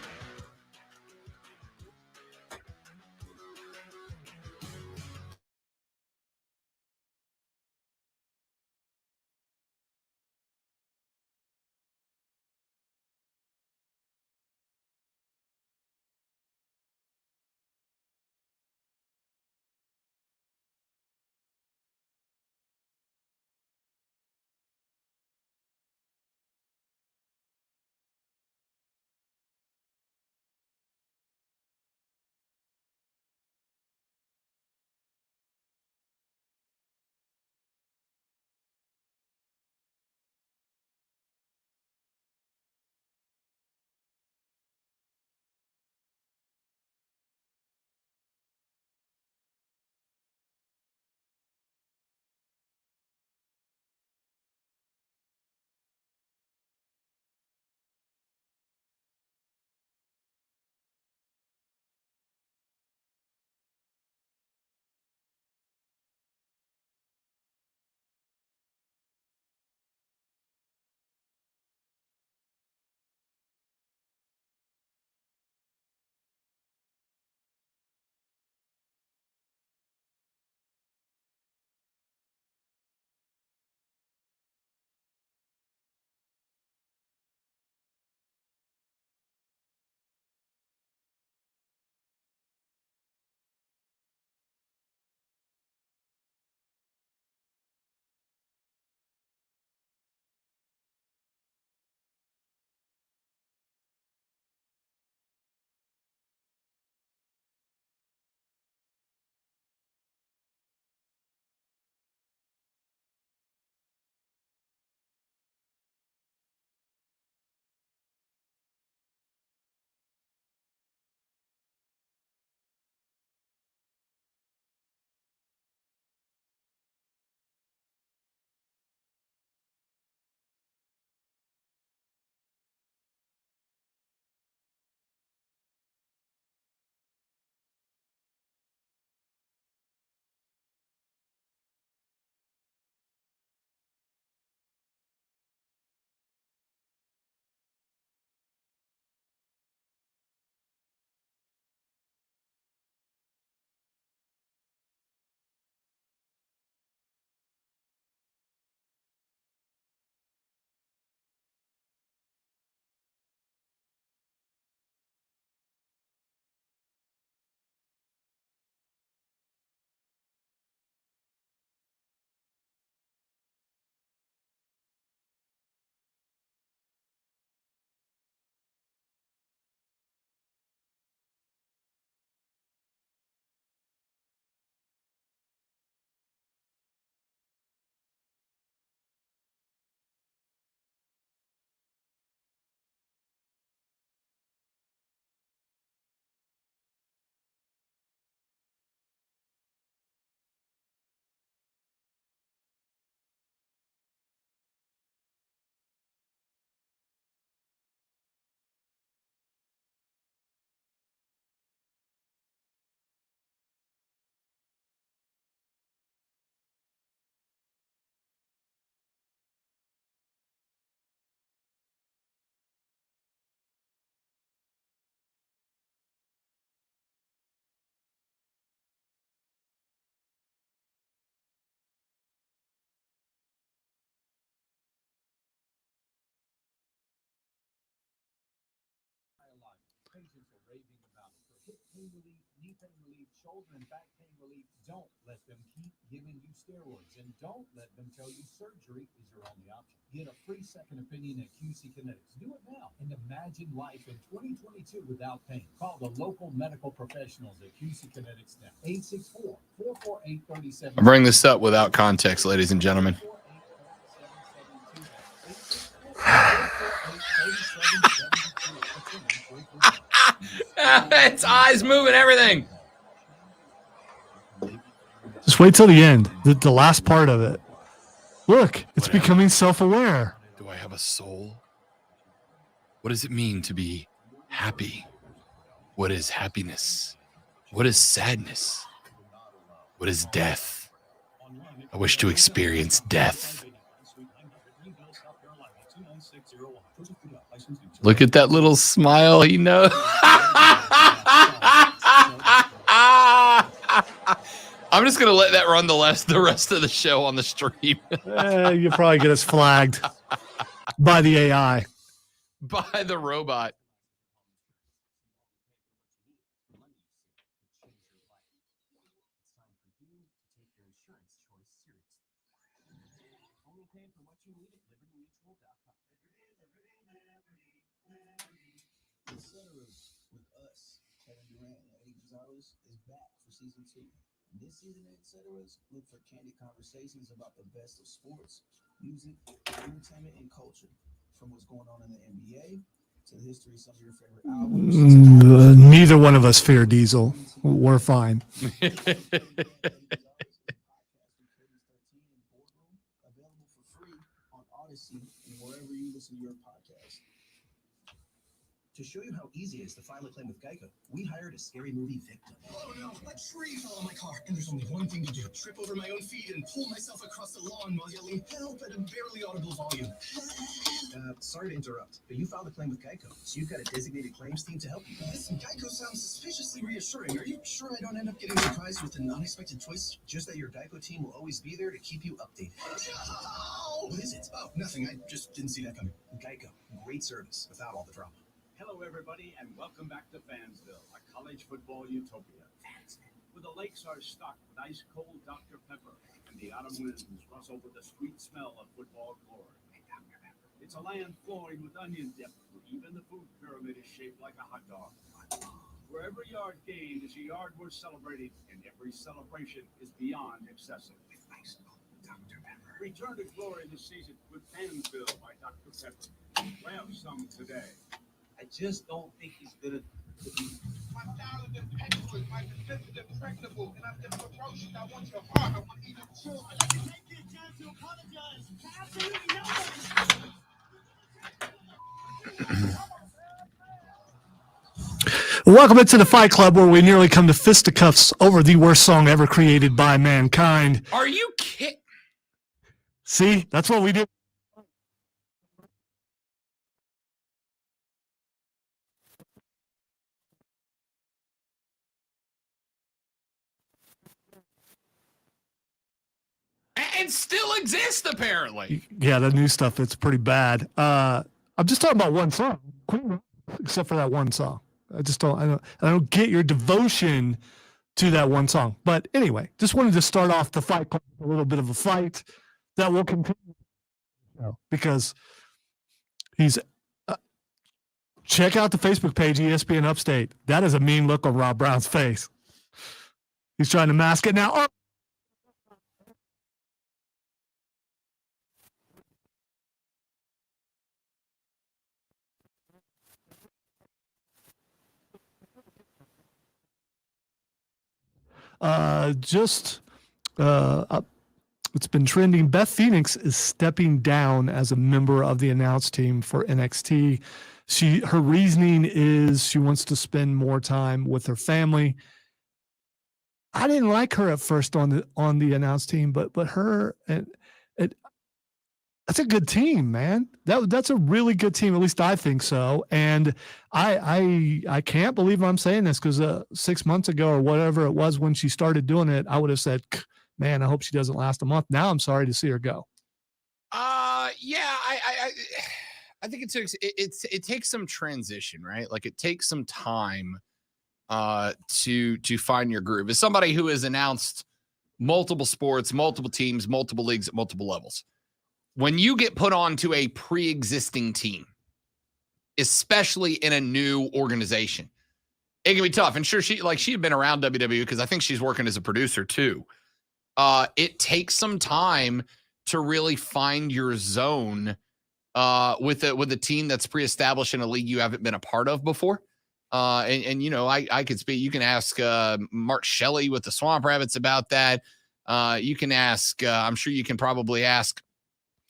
hip pain relief, knee pain relief, shoulder and back pain relief. Don't let them keep giving you steroids, and don't let them tell you surgery is your only option. Get a free second opinion at QC Kinetics. Do it now and imagine life in 2022 without pain. Call the local medical professionals at QC Kinetics now. 864-448-37. I bring this up without context, ladies and gentlemen. It's eyes moving, everything. Just wait till the end, the last part of it. Look, it's becoming self-aware. Do I have a soul? What does it mean to be happy? What is happiness? What is sadness? What is death? I wish to experience death. Look at that little smile. He knows. I'm just going to let that run the rest of the show on the stream. You'll probably get us flagged by the AI. By the robot. Season 2. This season at Ceteras, look for candid conversations about the best of sports, music, entertainment, and culture. From what's going on in the NBA to the history of some of your favorite albums. Neither one of us fear Diesel. We're fine. Available for free on Odyssey and wherever you listen to your podcast. To show you how easy it is to file a claim with Geico, we hired a scary movie victim. Oh no, a tree fell on my car, and there's only one thing to do. Trip over my own feet and pull myself across the lawn while yelling help at a barely audible volume. Sorry to interrupt, but you filed a claim with Geico, so you've got a designated claims team to help you. Listen, Geico sounds suspiciously reassuring. Are you sure I don't end up getting surprised with an unexpected twist? Just that your Geico team will always be there to keep you updated. No! What is it? Oh, nothing. I just didn't see that coming. Geico, great service without all the drama. Hello, everybody, and welcome back to Fansville, a college football utopia. Where the lakes are stocked with ice-cold Dr. Pepper, and the autumn winds rustle with the sweet smell of football glory. It's a land flowing with onion dip, where even the food pyramid is shaped like a hot dog. Where every yard gained is a yard worth celebrating, and every celebration is beyond excessive. With ice-cold Dr. Pepper. Return to glory this season with Fansville by Dr. Pepper. Have some today. I just don't think he's gonna. My style is impeccable, my defense is impregnable, and I'm just ferocious. I want your heart, I want to eat your children. Take this chance to apologize. Absolutely no. Welcome into the Fight Club, where we nearly come to fisticuffs over the worst song ever created by mankind. Are you kidding? See, that's what we do. And still exist, apparently. Yeah, the new stuff, it's pretty bad. I'm just talking about one song, except for that one song. I don't get your devotion to that one song. But anyway, just wanted to start off the Fight Club with a little bit of a fight that will continue because he's check out the Facebook page, ESPN Upstate. That is a mean look on Rob Brown's face. He's trying to mask it now. It's been trending. Beth Phoenix is stepping down as a member of the announce team for NXT. Her reasoning is she wants to spend more time with her family. I didn't like her at first on the announce team, but her that's a good team, man. That's a really good team. At least I think so. And I can't believe I'm saying this because 6 months ago or whatever it was when she started doing it, I would have said, man, I hope she doesn't last a month. Now I'm sorry to see her go. Yeah, I think it takes some transition, right? Like it takes some time to find your groove. As somebody who has announced multiple sports, multiple teams, multiple leagues at multiple levels, when you get put onto a pre-existing team, especially in a new organization, it can be tough. And sure, she had been around WWE because I think she's working as a producer too. It takes some time to really find your zone with a team that's pre-established in a league you haven't been a part of before. And you know, I could speak. You can ask Mark Shelley with the Swamp Rabbits about that. You can ask. I'm sure you can probably ask.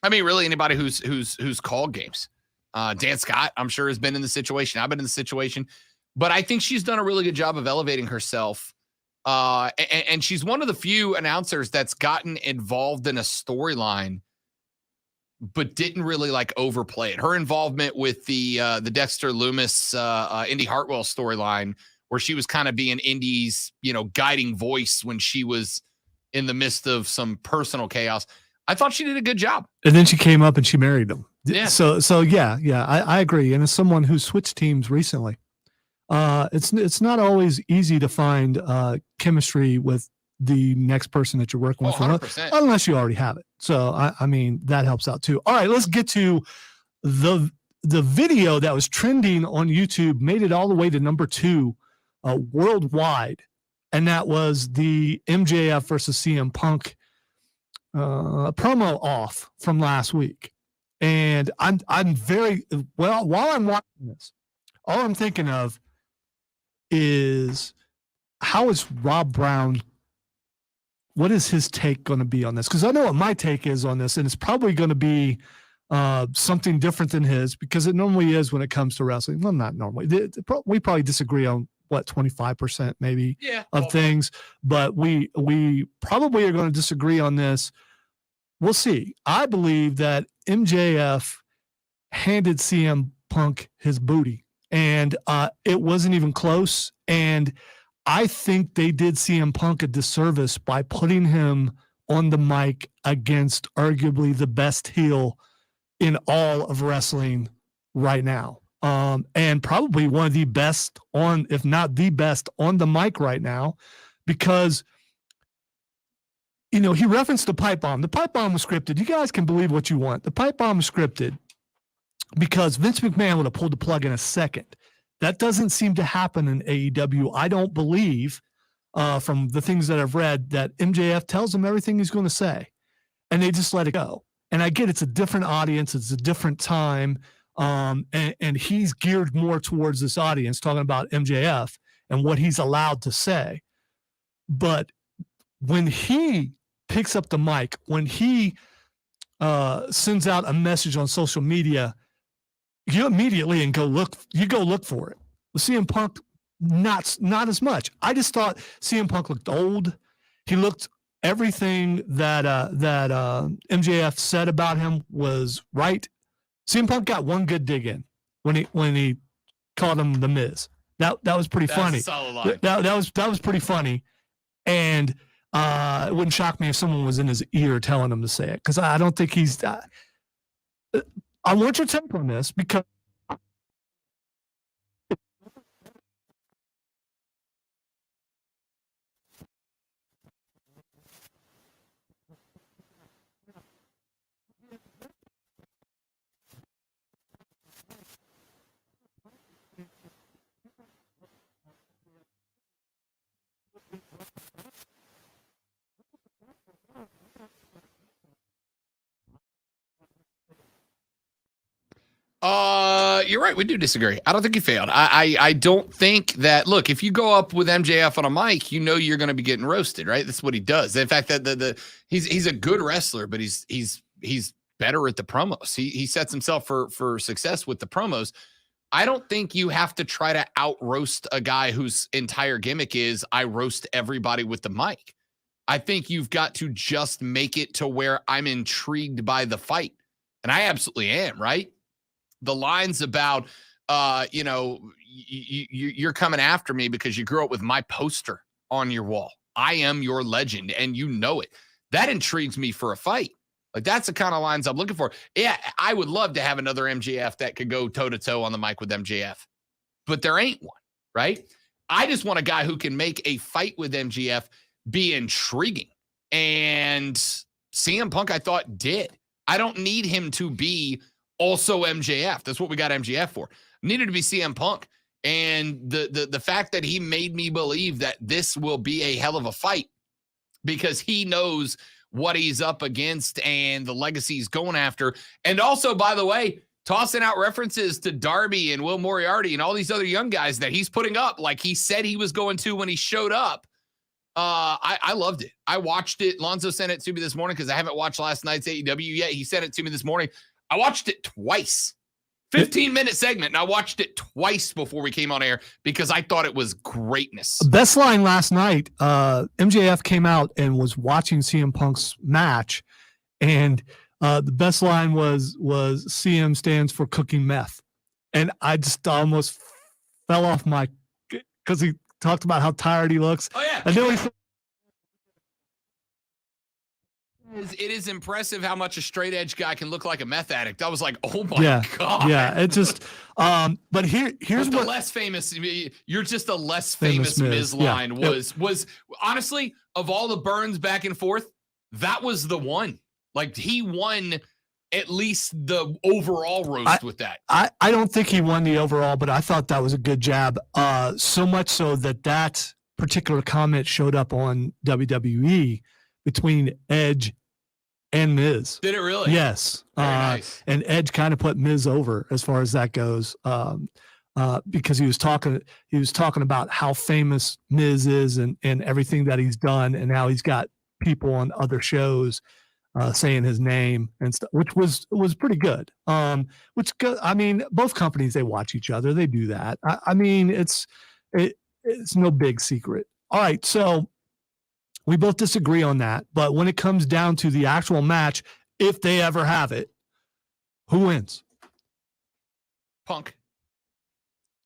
I mean, really anybody who's called games. Dan Scott, I'm sure, has been in the situation. I've been in the situation, but I think she's done a really good job of elevating herself. And she's one of the few announcers that's gotten involved in a storyline, but didn't really like overplay it. Her involvement with the Dexter Loomis, Indy Hartwell storyline, where she was kind of being Indy's, guiding voice when she was in the midst of some personal chaos. I thought she did a good job. And then she came up and she married him. Yeah. So yeah, I agree. And as someone who switched teams recently, it's not always easy to find chemistry with the next person that you're working with, 100%. unless you already have it. So I mean, that helps out too. All right, let's get to the video that was trending on YouTube, made it all the way to number 2 worldwide, and that was the MJF versus CM Punk promo off from last week. And I'm very well, while I'm watching this, all I'm thinking of is, how is Rob Brown, what is his take going to be on this? Because I know what my take is on this, and it's probably going to be something different than his, because it normally is when it comes to wrestling. Well, not normally. We probably disagree on 25% maybe of things, but we probably are going to disagree on this. We'll see. I believe that MJF handed CM Punk his booty, and it wasn't even close. And I think they did CM Punk a disservice by putting him on the mic against arguably the best heel in all of wrestling right now. And probably one of the best on, if not the best on the mic right now, because, he referenced the pipe bomb. The pipe bomb was scripted. You guys can believe what you want. The pipe bomb was scripted because Vince McMahon would have pulled the plug in a second. That doesn't seem to happen in AEW. I don't believe, from the things that I've read, that MJF tells him everything he's going to say, and they just let it go. And I get it's a different audience. It's a different time. And he's geared more towards this audience, talking about MJF and what he's allowed to say. But when he picks up the mic, when he sends out a message on social media, you immediately go look for it. With CM Punk, not as much. I just thought CM Punk looked old. He looked, everything that MJF said about him was right. CM Punk got one good dig in when he called him the Miz. That was pretty funny. That's a solid line. That was pretty funny, and it wouldn't shock me if someone was in his ear telling him to say it, because I don't think he's. I want your take on this, because You're right. We do disagree. I don't think he failed. I don't think that. Look, if you go up with MJF on a mic, you're going to be getting roasted, right? That's what he does. In fact, that he's a good wrestler, but he's better at the promos. He sets himself for success with the promos. I don't think you have to try to out roast a guy whose entire gimmick is I roast everybody with the mic. I think you've got to just make it to where I'm intrigued by the fight, and I absolutely am, right? The lines about, you're coming after me because you grew up with my poster on your wall. I am your legend, and you know it. That intrigues me for a fight. Like, that's the kind of lines I'm looking for. Yeah, I would love to have another MJF that could go toe-to-toe on the mic with MJF, but there ain't one, right? I just want a guy who can make a fight with MJF be intriguing. And CM Punk, I thought, did. I don't need him to be also MJF. That's what we got MJF for. Needed to be CM Punk. And the fact that he made me believe that this will be a hell of a fight because he knows what he's up against and the legacy he's going after. And also, by the way, tossing out references to Darby and Will Moriarty and all these other young guys that he's putting up like he said he was going to when he showed up. I loved it. I watched it. Lonzo sent it to me this morning because I haven't watched last night's AEW yet. He sent it to me this morning. I watched it twice. 15-minute segment, and I watched it twice before we came on air because I thought it was greatness. Best line last night, MJF came out and was watching CM Punk's match, and the best line was CM stands for cooking meth. And I just almost fell off my – because he talked about how tired he looks. Oh, yeah. And then he said, it is impressive how much a straight edge guy can look like a meth addict. I was like, oh my God. Yeah, it just but here's the what less famous, you're just a less famous Miz line was honestly, of all the burns back and forth, that was the one. Like he won at least the overall roast with that. I don't think he won the overall, but I thought that was a good jab. So much so that particular comment showed up on WWE between Edge and Miz. Did it really? Yes. Nice. And Edge kind of put Miz over as far as that goes, because he was talking about how famous Miz is and everything that he's done, and how he's got people on other shows saying his name and stuff, which was pretty good. I mean, both companies, they watch each other, they do that. I mean, it's no big secret. All right, so we both disagree on that, but when it comes down to the actual match, if they ever have it, who wins? Punk.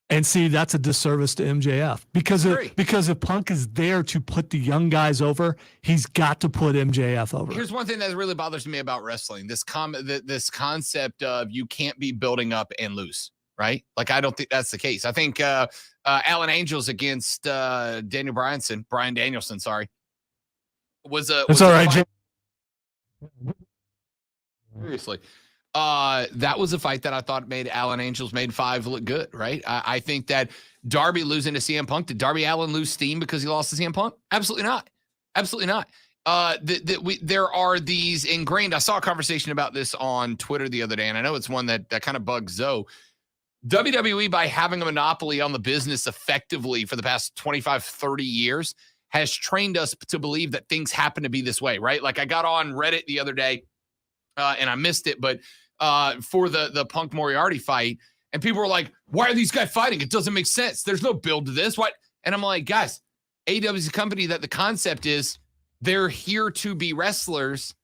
And see, that's a disservice to MJF because if Punk is there to put the young guys over, he's got to put MJF over. Here's one thing that really bothers me about wrestling: this concept of you can't be building up and lose. Right? Like, I don't think that's the case. I think Alan Angels against Brian Danielson, sorry. It's all right, seriously. That was a fight that I thought made Alan Angels made 5 look good, right? I think that Darby losing to CM Punk, did Darby Allin lose steam because he lost to CM Punk? Absolutely not. Absolutely not. There are these ingrained, I saw a conversation about this on Twitter the other day, and I know it's one that kind of bugs Zoe. WWE, by having a monopoly on the business effectively for the past 25, 30 years, has trained us to believe that things happen to be this way, right? Like I got on Reddit the other day and I missed it, but for the Punk Moriarty fight, and people were like, why are these guys fighting? It doesn't make sense. There's no build to this. What? And I'm like, guys, AEW is a company that the concept is they're here to be wrestlers.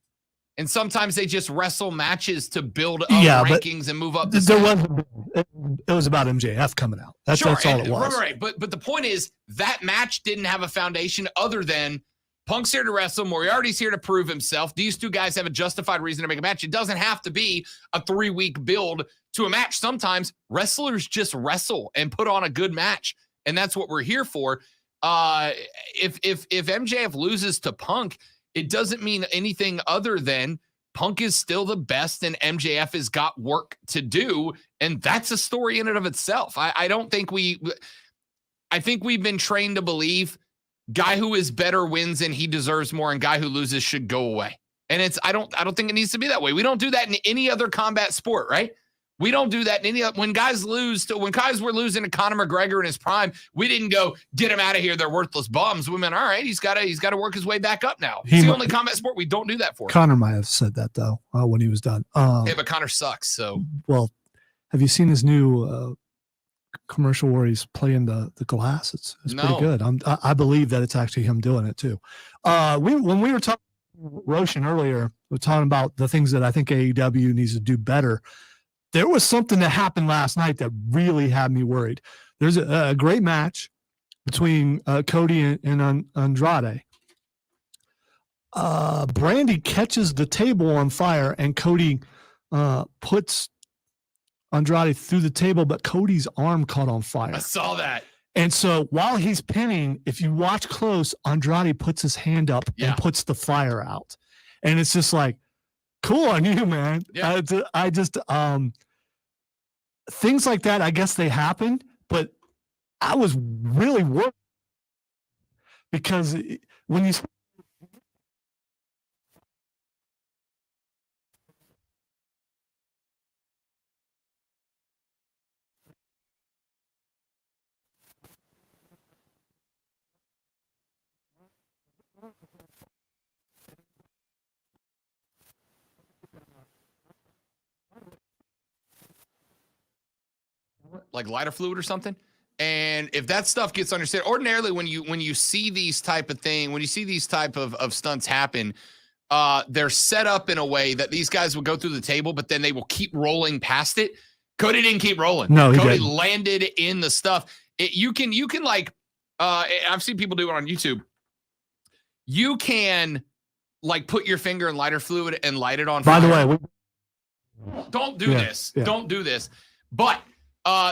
And sometimes they just wrestle matches to build up rankings and move up. It was about MJF coming out. That's all it was. Right. But the point is that match didn't have a foundation other than Punk's here to wrestle. Moriarty's here to prove himself. These two guys have a justified reason to make a match. It doesn't have to be a 3-week build to a match. Sometimes wrestlers just wrestle and put on a good match. And that's what we're here for. If MJF loses to Punk, it doesn't mean anything other than Punk is still the best and MJF has got work to do. And that's a story in and of itself. I think we've been trained to believe guy who is better wins and he deserves more, and guy who loses should go away. And I don't think it needs to be that way. We don't do that in any other combat sport, right? We don't do that in any other. When guys were losing to Conor McGregor in his prime, we didn't go get him out of here. They're worthless bums. We went, all right, he's got to work his way back up now. It's the only combat sport we don't do that for. Conor might have said that though when he was done. Yeah, but Conor sucks. So well, have you seen his new commercial where he's playing the glass? It's pretty good. I believe that it's actually him doing it too. When we were talking to Roshan earlier, we were talking about the things that I think AEW needs to do better. There was something that happened last night that really had me worried. There's a great match between Cody and Andrade. Brandy catches the table on fire, and Cody puts Andrade through the table, but Cody's arm caught on fire. I saw that. And so while he's pinning, if you watch close, Andrade puts his hand up and puts the fire out. And it's just like, cool on you, man. Yeah. I just things like that, I guess they happen, but I was really worried because when you like lighter fluid or something. And if that stuff gets on your skin, ordinarily when you see these type of thing, when you see these type of stunts happen, they're set up in a way that these guys will go through the table, but then they will keep rolling past it. Cody didn't keep rolling. No, he Cody didn't. landed in the stuff. You can like, I've seen people do it on YouTube. You can like put your finger in lighter fluid and light it on fire. By the way, Don't do this. Yeah. Don't do this. But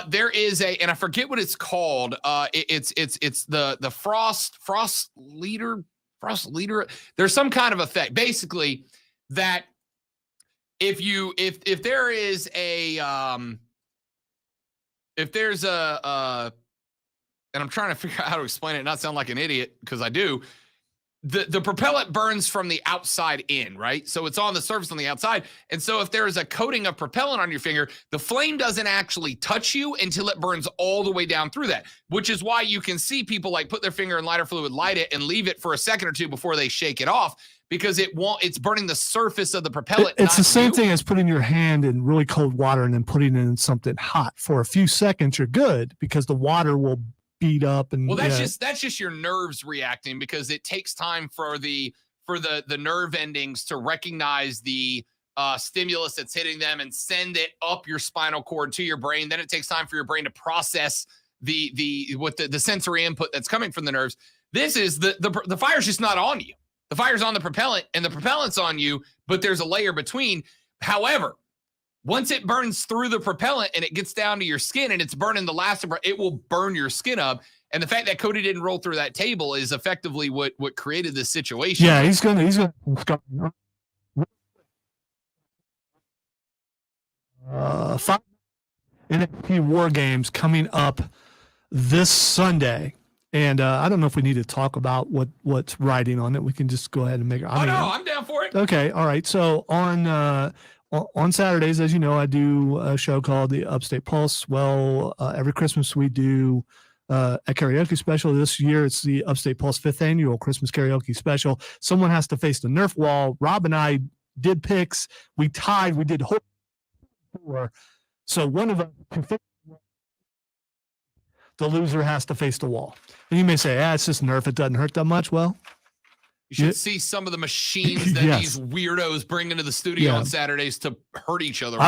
there is and I forget what it's called. It's the frost leader. There's some kind of effect, basically, that if there is if there's a and I'm trying to figure out how to explain it, not sound like an idiot because I do. The propellant burns from the outside in, right? So it's on the surface on the outside. And so if there is a coating of propellant on your finger, the flame doesn't actually touch you until it burns all the way down through that, which is why you can see people like put their finger in lighter fluid, light it, and leave it for a second or two before they shake it off because it's burning the surface of the propellant. It's the same you. thing as putting your hand in really cold water and then putting it in something hot. For a few seconds, you're good because the water will beat up and well, that's just your nerves reacting because it takes time for the nerve endings to recognize the stimulus that's hitting them and send it up your spinal cord to your brain. Then it takes time for your brain to process the sensory input that's coming from the nerves. This is the fire's just not on you. The fire's on the propellant and the propellant's on you, but there's a layer between. However, once it burns through the propellant and it gets down to your skin and it's burning the last of it will burn your skin up. And the fact that Cody didn't roll through that table is effectively what created this situation. Yeah, he's gonna five NXT War Games coming up this Sunday. And I don't know if we need to talk about what's riding on it. We can just go ahead and make it. I'm down for it. Okay, all right. So on Saturdays, as you know, I do a show called the Upstate Pulse. Well, every Christmas we do a karaoke special. This year it's the Upstate Pulse 5th annual Christmas karaoke special. Someone has to face the Nerf wall. Rob and I did picks. We tied. We did whole four. So one of them can face the loser has to face the wall. And you may say, it's just Nerf. It doesn't hurt that much. Well, you should see some of the machines that these weirdos bring into the studio on Saturdays to hurt each other.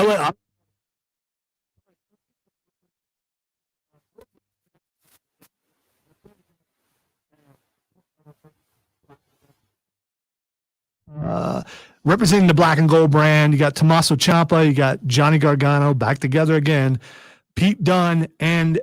Representing the black and gold brand, you got Tommaso Ciampa, you got Johnny Gargano back together again, Pete Dunne, and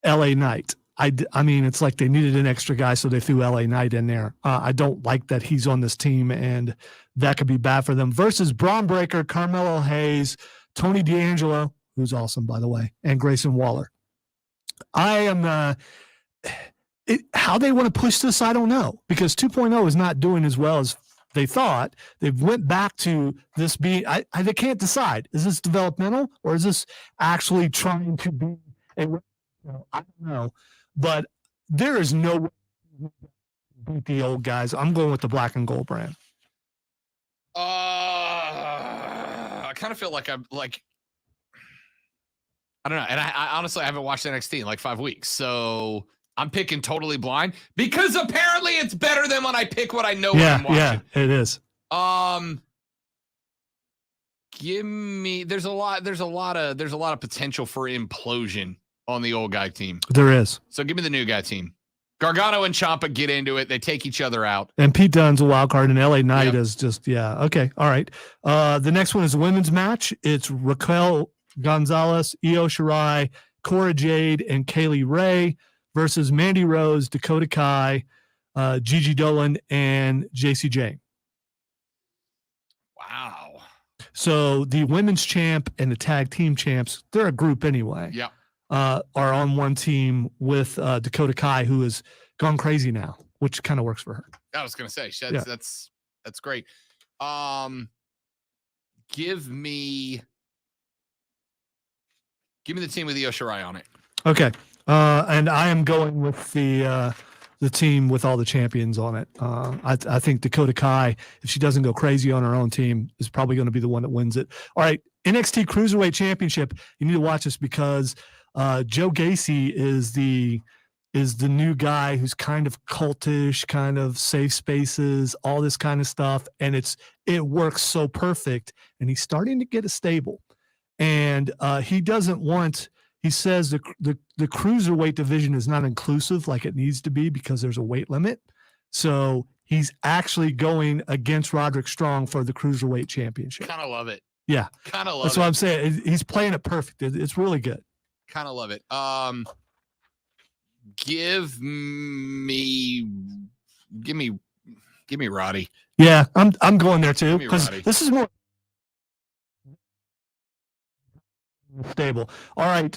LA Knight. I mean, it's like they needed an extra guy, so they threw LA Knight in there. I don't like that he's on this team, and that could be bad for them. Versus Braun Breaker, Carmelo Hayes, Tony D'Angelo, who's awesome, by the way, and Grayson Waller. I am how they want to push this, I don't know, because 2.0 is not doing as well as they thought. They've went back to this being, they can't decide. Is this developmental or is this actually trying to be I don't know. But there is no way to beat the old guys. I'm going with the black and gold brand. I kind of feel like I don't know. And I honestly I haven't watched NXT in like 5 weeks. So I'm picking totally blind because apparently it's better than when I pick what I know when I'm watching. Yeah, it is. Give me there's a lot of potential for implosion on the old guy team. There is. So give me the new guy team. Gargano and Ciampa get into it. They take each other out. And Pete Dunne's a wild card, and LA Knight is just, okay. All right. The next one is a women's match. It's Raquel Gonzalez, Io Shirai, Cora Jade, and Kaylee Ray versus Mandy Rose, Dakota Kai, Gigi Dolan, and JC Jane. Wow. So the women's champ and the tag team champs, they're a group anyway. Yeah. Are on one team with Dakota Kai, who has gone crazy now, which kind of works for her. I was gonna say Yeah. that's great. Give me the team with Io Shirai on it. Okay. And I am going with the team with all the champions on it. I think Dakota Kai, if she doesn't go crazy on her own team, is probably going to be the one that wins it. All right, NXT Cruiserweight Championship. You need to watch this because Joe Gacy is the new guy who's kind of cultish, kind of safe spaces, all this kind of stuff, and it works so perfect. And he's starting to get a stable, and he doesn't want. He says the cruiserweight division is not inclusive like it needs to be because there's a weight limit. So he's actually going against Roderick Strong for the cruiserweight championship. Kind of love it. Yeah, kind of love that's it. what I'm saying. He's playing it perfect. It's really good. Kind of love it. Give me Roddy. Yeah, I'm going there too because Roddy. this is more stable. All right,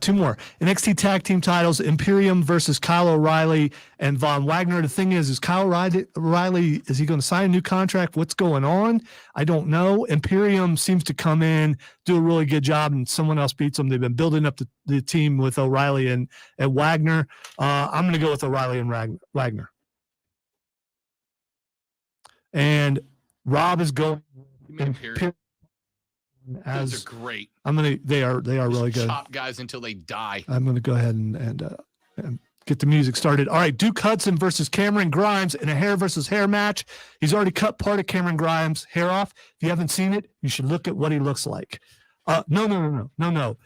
two more NXT tag team titles: Imperium versus Kyle O'Reilly and Von Wagner. The thing is Kyle O'Reilly, is he going to sign a new contract? What's going on? I don't know. Imperium seems to come in, do a really good job, and someone else beats them. They've been building up the team with O'Reilly and Wagner. I'm going to go with O'Reilly and Wagner. And Rob is going Imperium. as Those are great. They are really good. Chop guys until they die. I'm going to go ahead and get the music started. All right, Duke Hudson versus Cameron Grimes in a hair versus hair match. He's already cut part of Cameron Grimes' hair off. If you haven't seen it, you should look at what he looks like. No.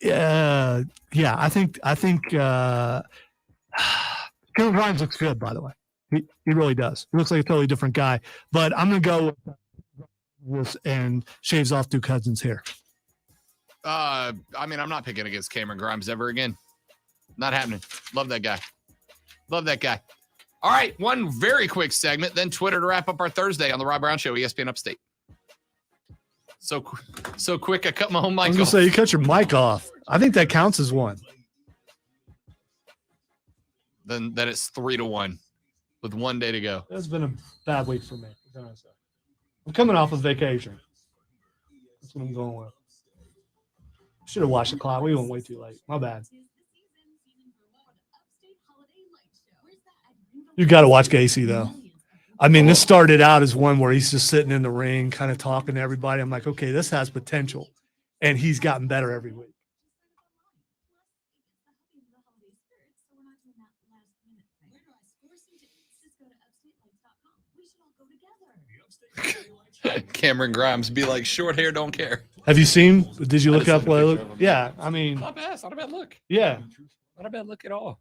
Yeah, I think Cameron Grimes looks good, by the way. He really does. He looks like a totally different guy. But I'm going to go with and shaves off Duke Hudson's hair. I mean, I'm not picking against Cameron Grimes ever again. Not happening. Love that guy. All right, one very quick segment, then Twitter to wrap up our Thursday on the Rob Brown Show, ESPN Upstate. So quick, I cut my own mic off. I was going to say, you cut your mic off. I think that counts as one. Then it's 3-1 with 1 day to go. It's been a bad week for me. I'm coming off of vacation. That's what I'm going with. Should have watched the clock. We went way too late. My bad. You got to watch Gacy, though. I mean, this started out as one where he's just sitting in the ring, kind of talking to everybody. I'm like, okay, this has potential. And he's gotten better every week. Cameron Grimes be like, short hair, don't care. Have you seen? Did you look up what I look? Yeah, I mean, Not bad. It's not a bad look. yeah. Not a bad look at all.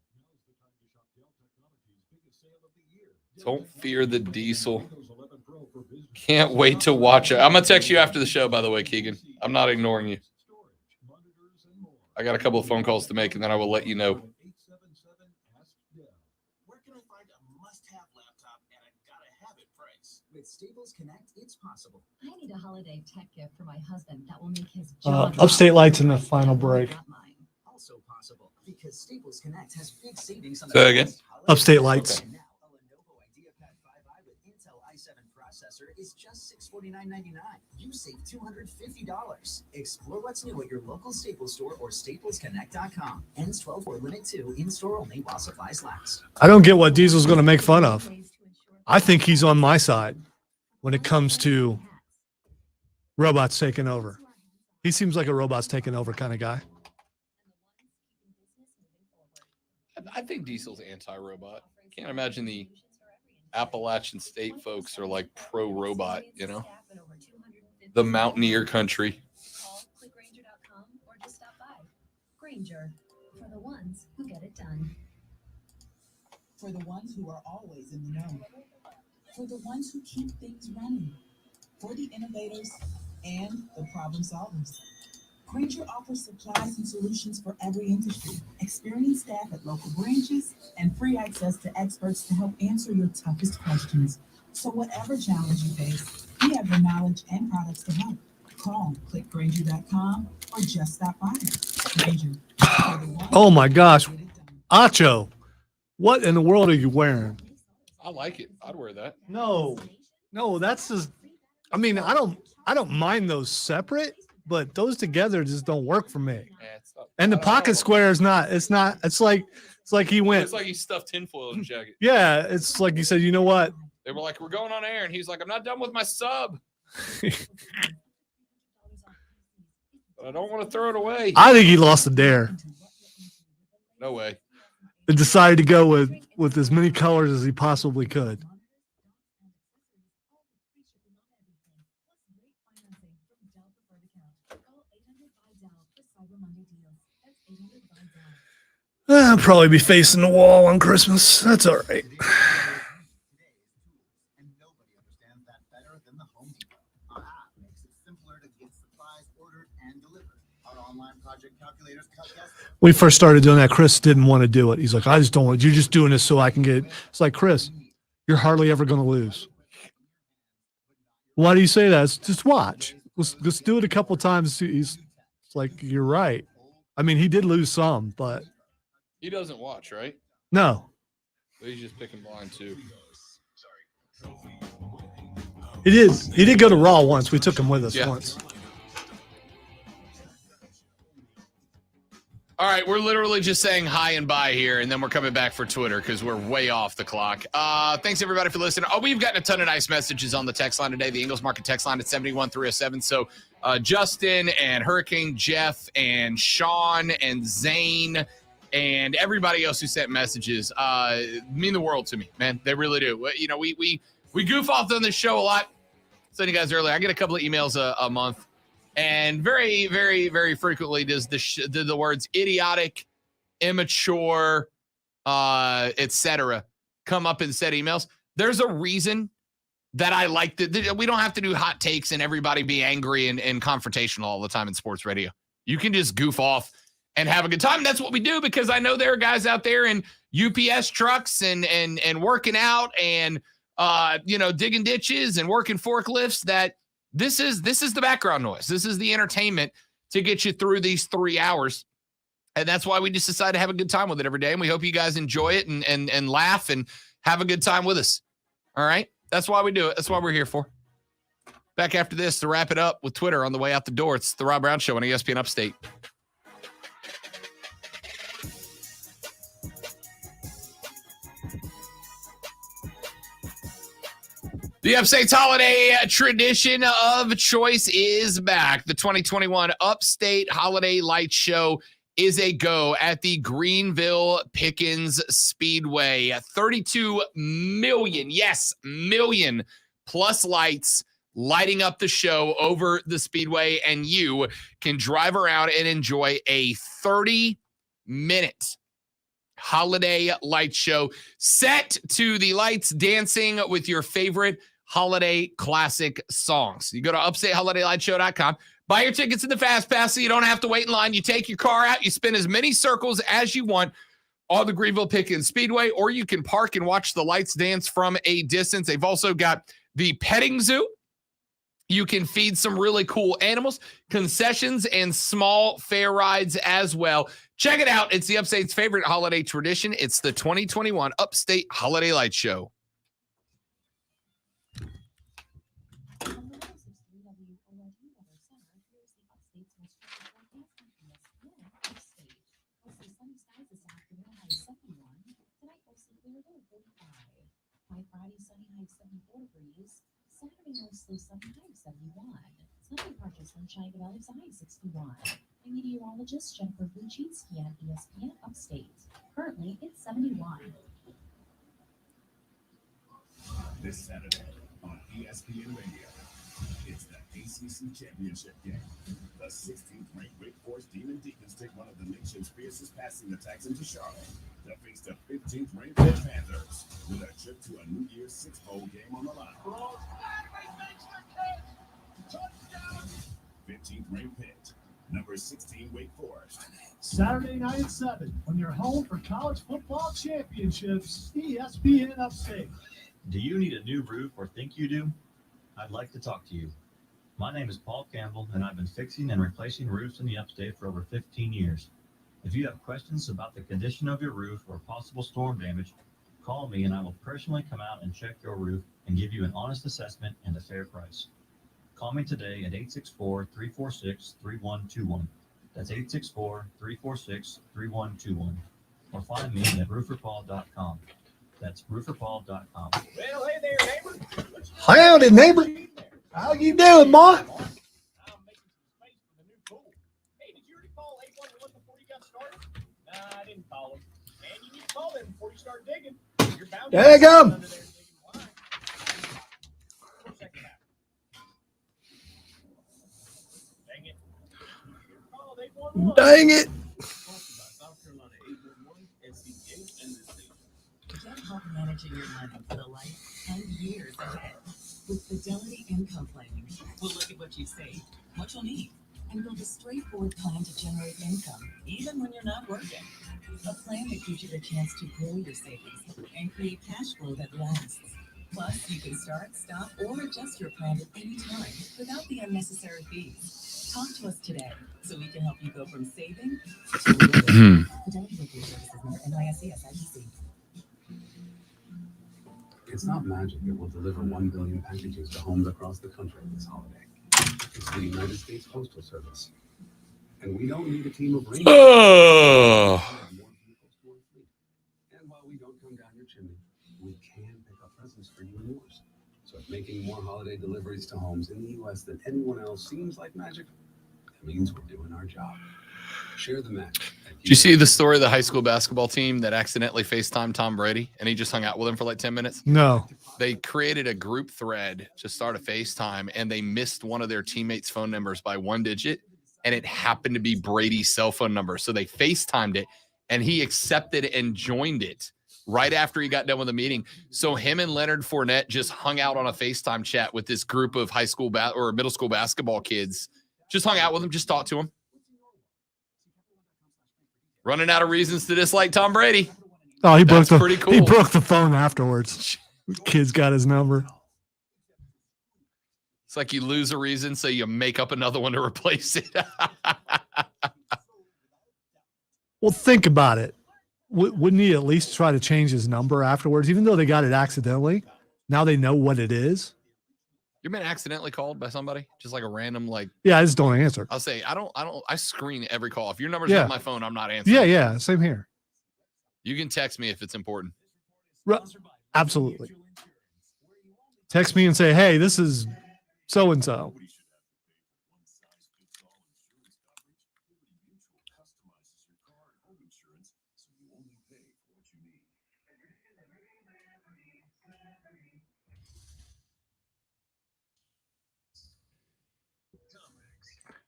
Don't fear the diesel. Can't wait to watch it. I'm going to text you after the show, by the way, Keegan. I'm not ignoring you. I got a couple of phone calls to make, and then I will let you know. Where can I find a must-have laptop at a gotta-have-it price? With Staples Connect, it's possible. I need a holiday tech gift for my husband that will make his Upstate Lights in the final break. Also possible because Staples Connect has big savings on Say that again? Upstate Lights. Now, a Lenovo IdeaPad 5i with Intel i7 processor is just $649.99. You save $250. Explore what's new at your local Staples store or staplesconnect.com. Ends 12 or limit 2 in-store only while supplies last. I don't get what Diesel's going to make fun of. I think he's on my side when it comes to robots taking over. He seems like a robots taking over kind of guy. I think Diesel's anti-robot. Can't imagine the Appalachian State folks are like pro-robot, you know? The mountaineer country. Click Granger.com or just stop by. Granger, for the ones who get it done. For the ones who are always in the know. For the ones who keep things running. For the innovators and the problem solvers. Granger offers supplies and solutions for every industry, experienced staff at local branches, and free access to experts to help answer your toughest questions. So whatever challenge you face, we have the knowledge and products to help. Call, click Granger.com, or just stop by. Granger. Oh my gosh. Acho, what in the world are you wearing? I like it. I'd wear that. No, that's just, I mean, I don't mind those separate, but those together just don't work for me. Yeah, it's not, And the I don't pocket know. square is not, it's like he went, It's like he stuffed tinfoil in his jacket. yeah, it's like he said, you know what? They were like, we're going on air. And he's like, I'm not done with my sub. But I don't want to throw it away. I think he lost the dare No way. and decided to go with as many colors as he possibly could. I'll probably be facing the wall on Christmas. That's all right. And nobody understands that better than the Home Depot. Our app makes it simpler to get supplies ordered and delivered. Our online project calculators cut guesswork. When we first started doing that, Chris didn't want to do it. He's like, I just don't want, you're just doing this so I can get, it's like, Chris, you're hardly ever going to lose. Why do you say that? Just watch. Let's do it a couple times. It's like, you're right. I mean, he did lose some, but He doesn't watch, right? no. But he's just picking blind too. He did go to Raw once. We took him with us once. All right, we're literally just saying hi and bye here, and then we're coming back for Twitter because we're way off the clock. Thanks, everybody, for listening. Oh, we've gotten a ton of nice messages on the text line today, the Ingles Market text line at 71307. So Justin and Hurricane Jeff and Sean and Zane and everybody else who sent messages mean the world to me, man. They really do. You know, we goof off on this show a lot. Said you guys earlier, I get a couple of emails a month. And very, very, very frequently does the words idiotic, immature, etc. come up in said emails. There's a reason that I like that. We don't have to do hot takes and everybody be angry and confrontational all the time in sports radio. You can just goof off and have a good time. That's what we do because I know there are guys out there in UPS trucks and working out and digging ditches and working forklifts that. This is the background noise. This is the entertainment to get you through these 3 hours. And that's why we just decided to have a good time with it every day. And we hope you guys enjoy it and laugh and have a good time with us. All right? That's why we do it. That's what we're here for. Back after this to wrap it up with Twitter on the way out the door. It's the Rob Brown Show on ESPN Upstate. The Upstate's holiday tradition of choice is back. The 2021 Upstate Holiday Light Show is a go at the Greenville Pickens Speedway. 32 million, million plus lights lighting up the show over the Speedway, and you can drive around and enjoy a 30-minute holiday light show set to the lights dancing with your favorite holiday classic songs. You go to upstateholidaylightshow.com, buy your tickets in the Fast Pass so you don't have to wait in line. You take your car out, you spin as many circles as you want on the Greenville Pickens Speedway, or you can park and watch the lights dance from a distance. They've also got the petting zoo. You can feed some really cool animals, concessions, and small fair rides as well. Check it out. It's the Upstate's favorite holiday tradition. It's the 2021 Upstate Holiday Light Show. Friday, sunny high 74 degrees. Saturday, mostly sunny high 71. Sunday, partial sunshine, develops a high 61. I'm meteorologist Jennifer Buczynski at ESPN Upstate. Currently, it's 71. This Saturday on ESPN Radio, it's the ACC Championship game. The 16th ranked Wake Forest Demon Deacons take one of the nation's fiercest passing attacks into Charlotte to face the 15th ranked Red Panthers with a trip to a New Year's Six Bowl game on the line. 15th ranked Pitt Number 16, Wake Forest. Saturday night at 7 on your home for college football championships, ESPN Upstate. Do you need a new roof or think you do? I'd like to talk to you. My name is Paul Campbell, and I've been fixing and replacing roofs in the Upstate for over 15 years. If you have questions about the condition of your roof or possible storm damage, call me and I will personally come out and check your roof and give you an honest assessment and a fair price. Call me today at 864-346-3121. That's 864-346-3121. Or find me at rooferpaul.com. That's rooferpaul.com. Well, hey there, neighbor. Howdy, neighbor. How you doing, boy? I'm making some space for the new pool. Hey, did you already call 811 before you got started? Nah, I didn't call them. And you need to call them before you start digging. You're bound to There you go. under there digging wine. Check it out. Dang it. Call 811. Dang it. Get help managing your money for the life and years ahead. With Fidelity Income Planning, we'll look at what you've saved, what you'll need, and build a straightforward plan to generate income, even when you're not working. A plan that gives you the chance to grow your savings and create cash flow that lasts. Plus, you can start, stop, or adjust your plan at any time without the unnecessary fees. Talk to us today so we can help you go from saving to living. Fidelity Local Services Member NYSE SIPC. It's not magic that will deliver 1 billion packages to homes across the country this holiday. It's the United States Postal Service. And we don't need a team of rangers. Oh. And while we don't come down your chimney, we can pick up presents for you and yours. So if making more holiday deliveries to homes in the U.S. than anyone else seems like magic, it means we're doing our job. Share the magic. Did you see the story of the high school basketball team that accidentally FaceTimed Tom Brady and he just hung out with him for like 10 minutes? No. They created a group thread to start a FaceTime and they missed one of their teammates' phone numbers by 1 digit. And it happened to be Brady's cell phone number. So they FaceTimed it and he accepted and joined it right after he got done with the meeting. So him and Leonard Fournette just hung out on a FaceTime chat with this group of high school or middle school basketball kids. Just hung out with them, just talked to them. Running out of reasons to dislike Tom Brady. Oh, he broke the pretty cool. He broke the phone afterwards. Kid's got his number. It's like you lose a reason, so you make up another one to replace it. Well, think about it. Wouldn't he at least try to change his number afterwards, even though they got it accidentally? Now they know what it is. You've been accidentally called by somebody, just like a random Yeah, I just don't answer. I'll say I screen every call. If your number's on my phone, I'm not answering. Yeah, same here. You can text me if it's important. Absolutely. Text me and say, "Hey, this is so and so."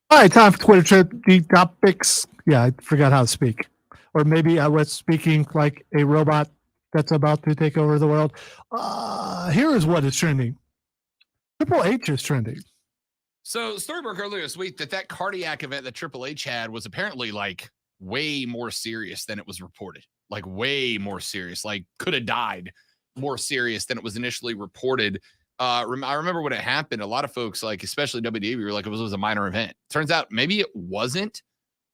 All right, time for Twitter trip deep topics. Yeah, I forgot how to speak. Or maybe I was speaking like a robot that's about to take over the world. Here is what is trending. Triple H is trending. So story broke earlier this week that cardiac event that Triple H had was apparently like way more serious than it was reported. Like way more serious. Like could have died more serious than it was initially reported. I remember when it happened, a lot of folks, like especially WWE, were like, it was a minor event. Turns out maybe it wasn't.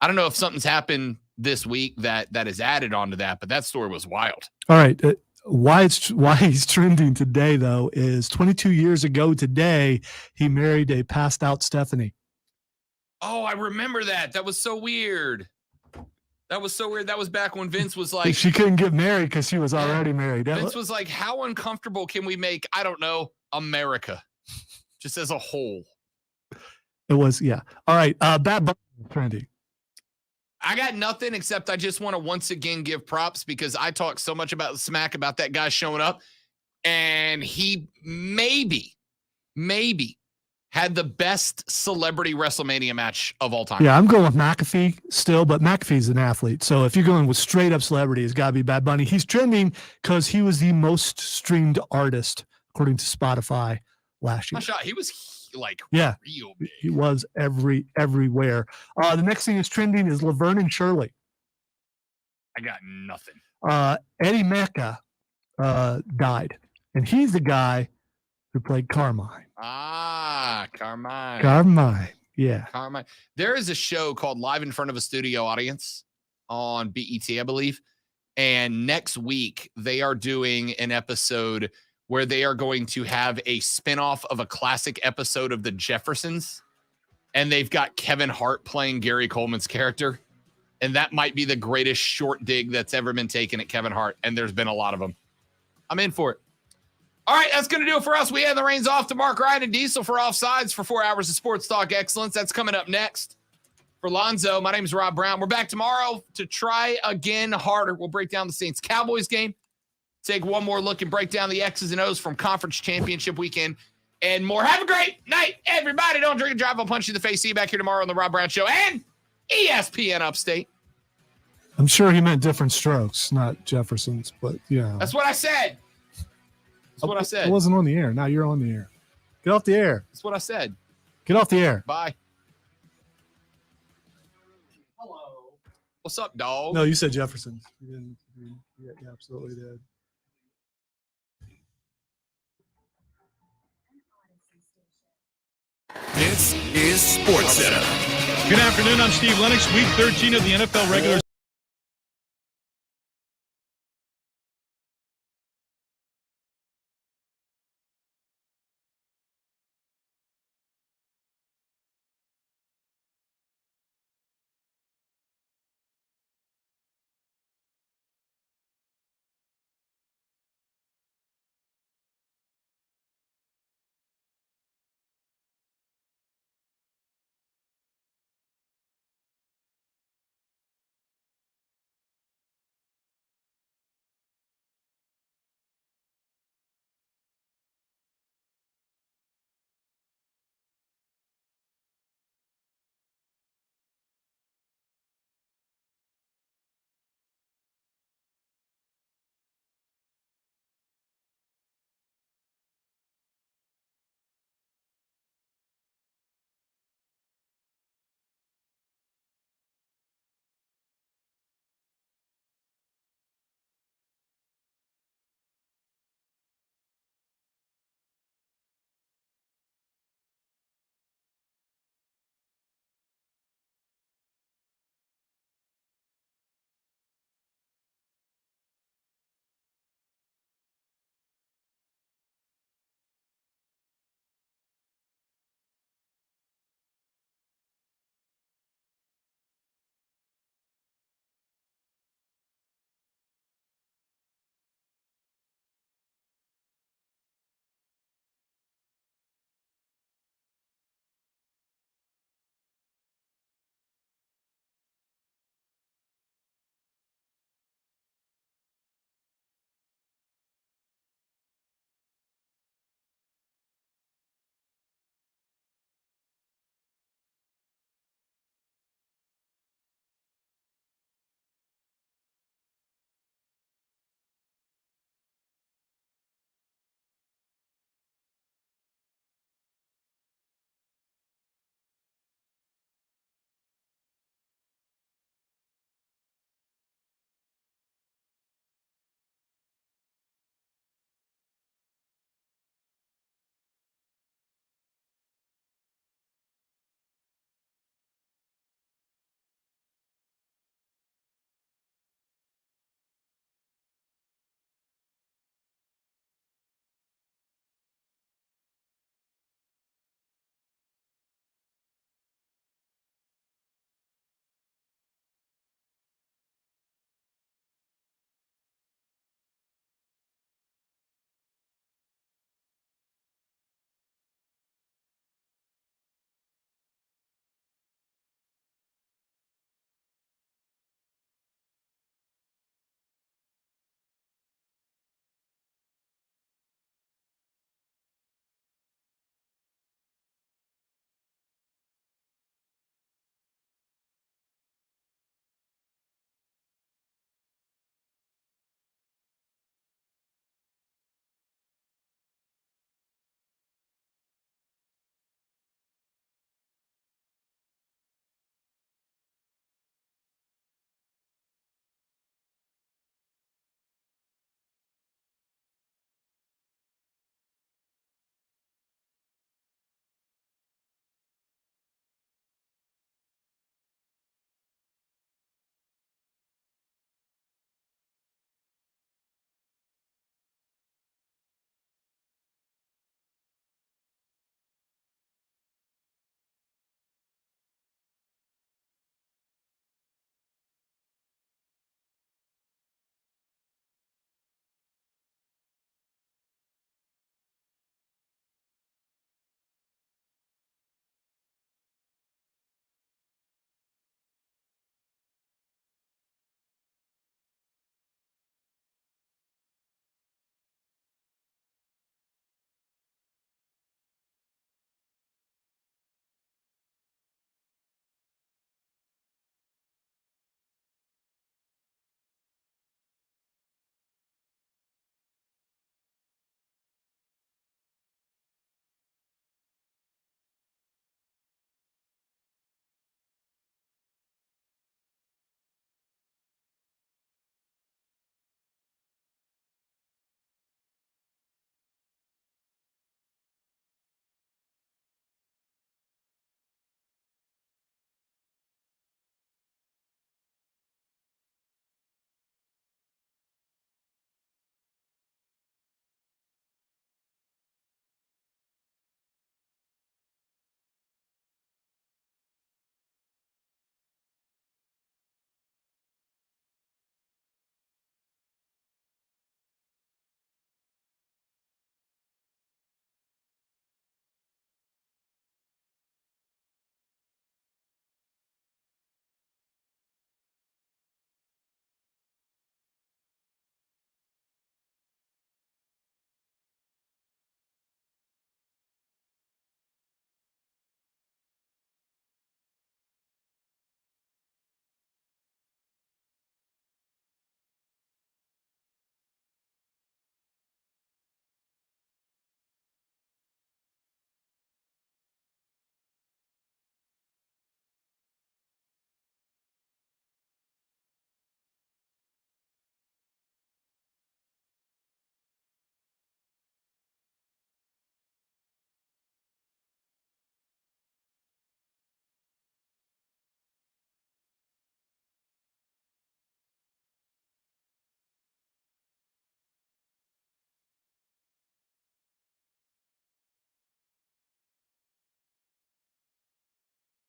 I don't know if something's happened this week that is added onto that, but that story was wild. All right. Why he's trending today, though, is 22 years ago today, he married a passed out Stephanie. Oh, I remember that. That was so weird. That was so weird. That was back when Vince was like, she couldn't get married because she was already married. Vince was like, how uncomfortable can we make, I don't know, America just as a whole? It was, yeah. All right. Bad Bunny trending. I got nothing except I just want to once again give props because I talk so much about smack about that guy showing up, and he maybe had the best celebrity WrestleMania match of all time. Yeah, I'm going with McAfee still, but McAfee's an athlete. So if you're going with straight up celebrity, it's got to be Bad Bunny. He's trending because he was the most streamed artist, according to Spotify, last year. My shot. He was like Yeah, real big. he was everywhere. The next thing is trending is Laverne and Shirley. I got nothing. Eddie Mecca died, and he's the guy who played Carmine. Carmine. Yeah. Carmine. There is a show called Live in Front of a Studio Audience on BET, I believe. And next week, they are doing an episode where they are going to have a spinoff of a classic episode of The Jeffersons. And they've got Kevin Hart playing Gary Coleman's character. And that might be the greatest short dig that's ever been taken at Kevin Hart. And there's been a lot of them. I'm in for it. All right, that's going to do it for us. We hand the reins off to Mark Ryan and Diesel for Offsides for 4 hours of sports talk excellence. That's coming up next. For Lonzo, my name is Rob Brown. We're back tomorrow to try again harder. We'll break down the Saints-Cowboys game, take one more look and break down the X's and O's from Conference Championship weekend, and more. Have a great night, everybody. Don't drink and drive. I'll punch you in the face. See you back here tomorrow on the Rob Brown Show and ESPN Upstate. I'm sure he meant different strokes, not Jefferson's, but yeah. That's what I said. That's what I said. I wasn't on the air. Now you're on the air. Get off the air. That's what I said. Get off the air. Bye. Hello. What's up, dog? No, you said Jefferson's. You didn't. You absolutely did. This is Sports Center. Good afternoon. I'm Steve Lennox. Week 13 of the NFL regular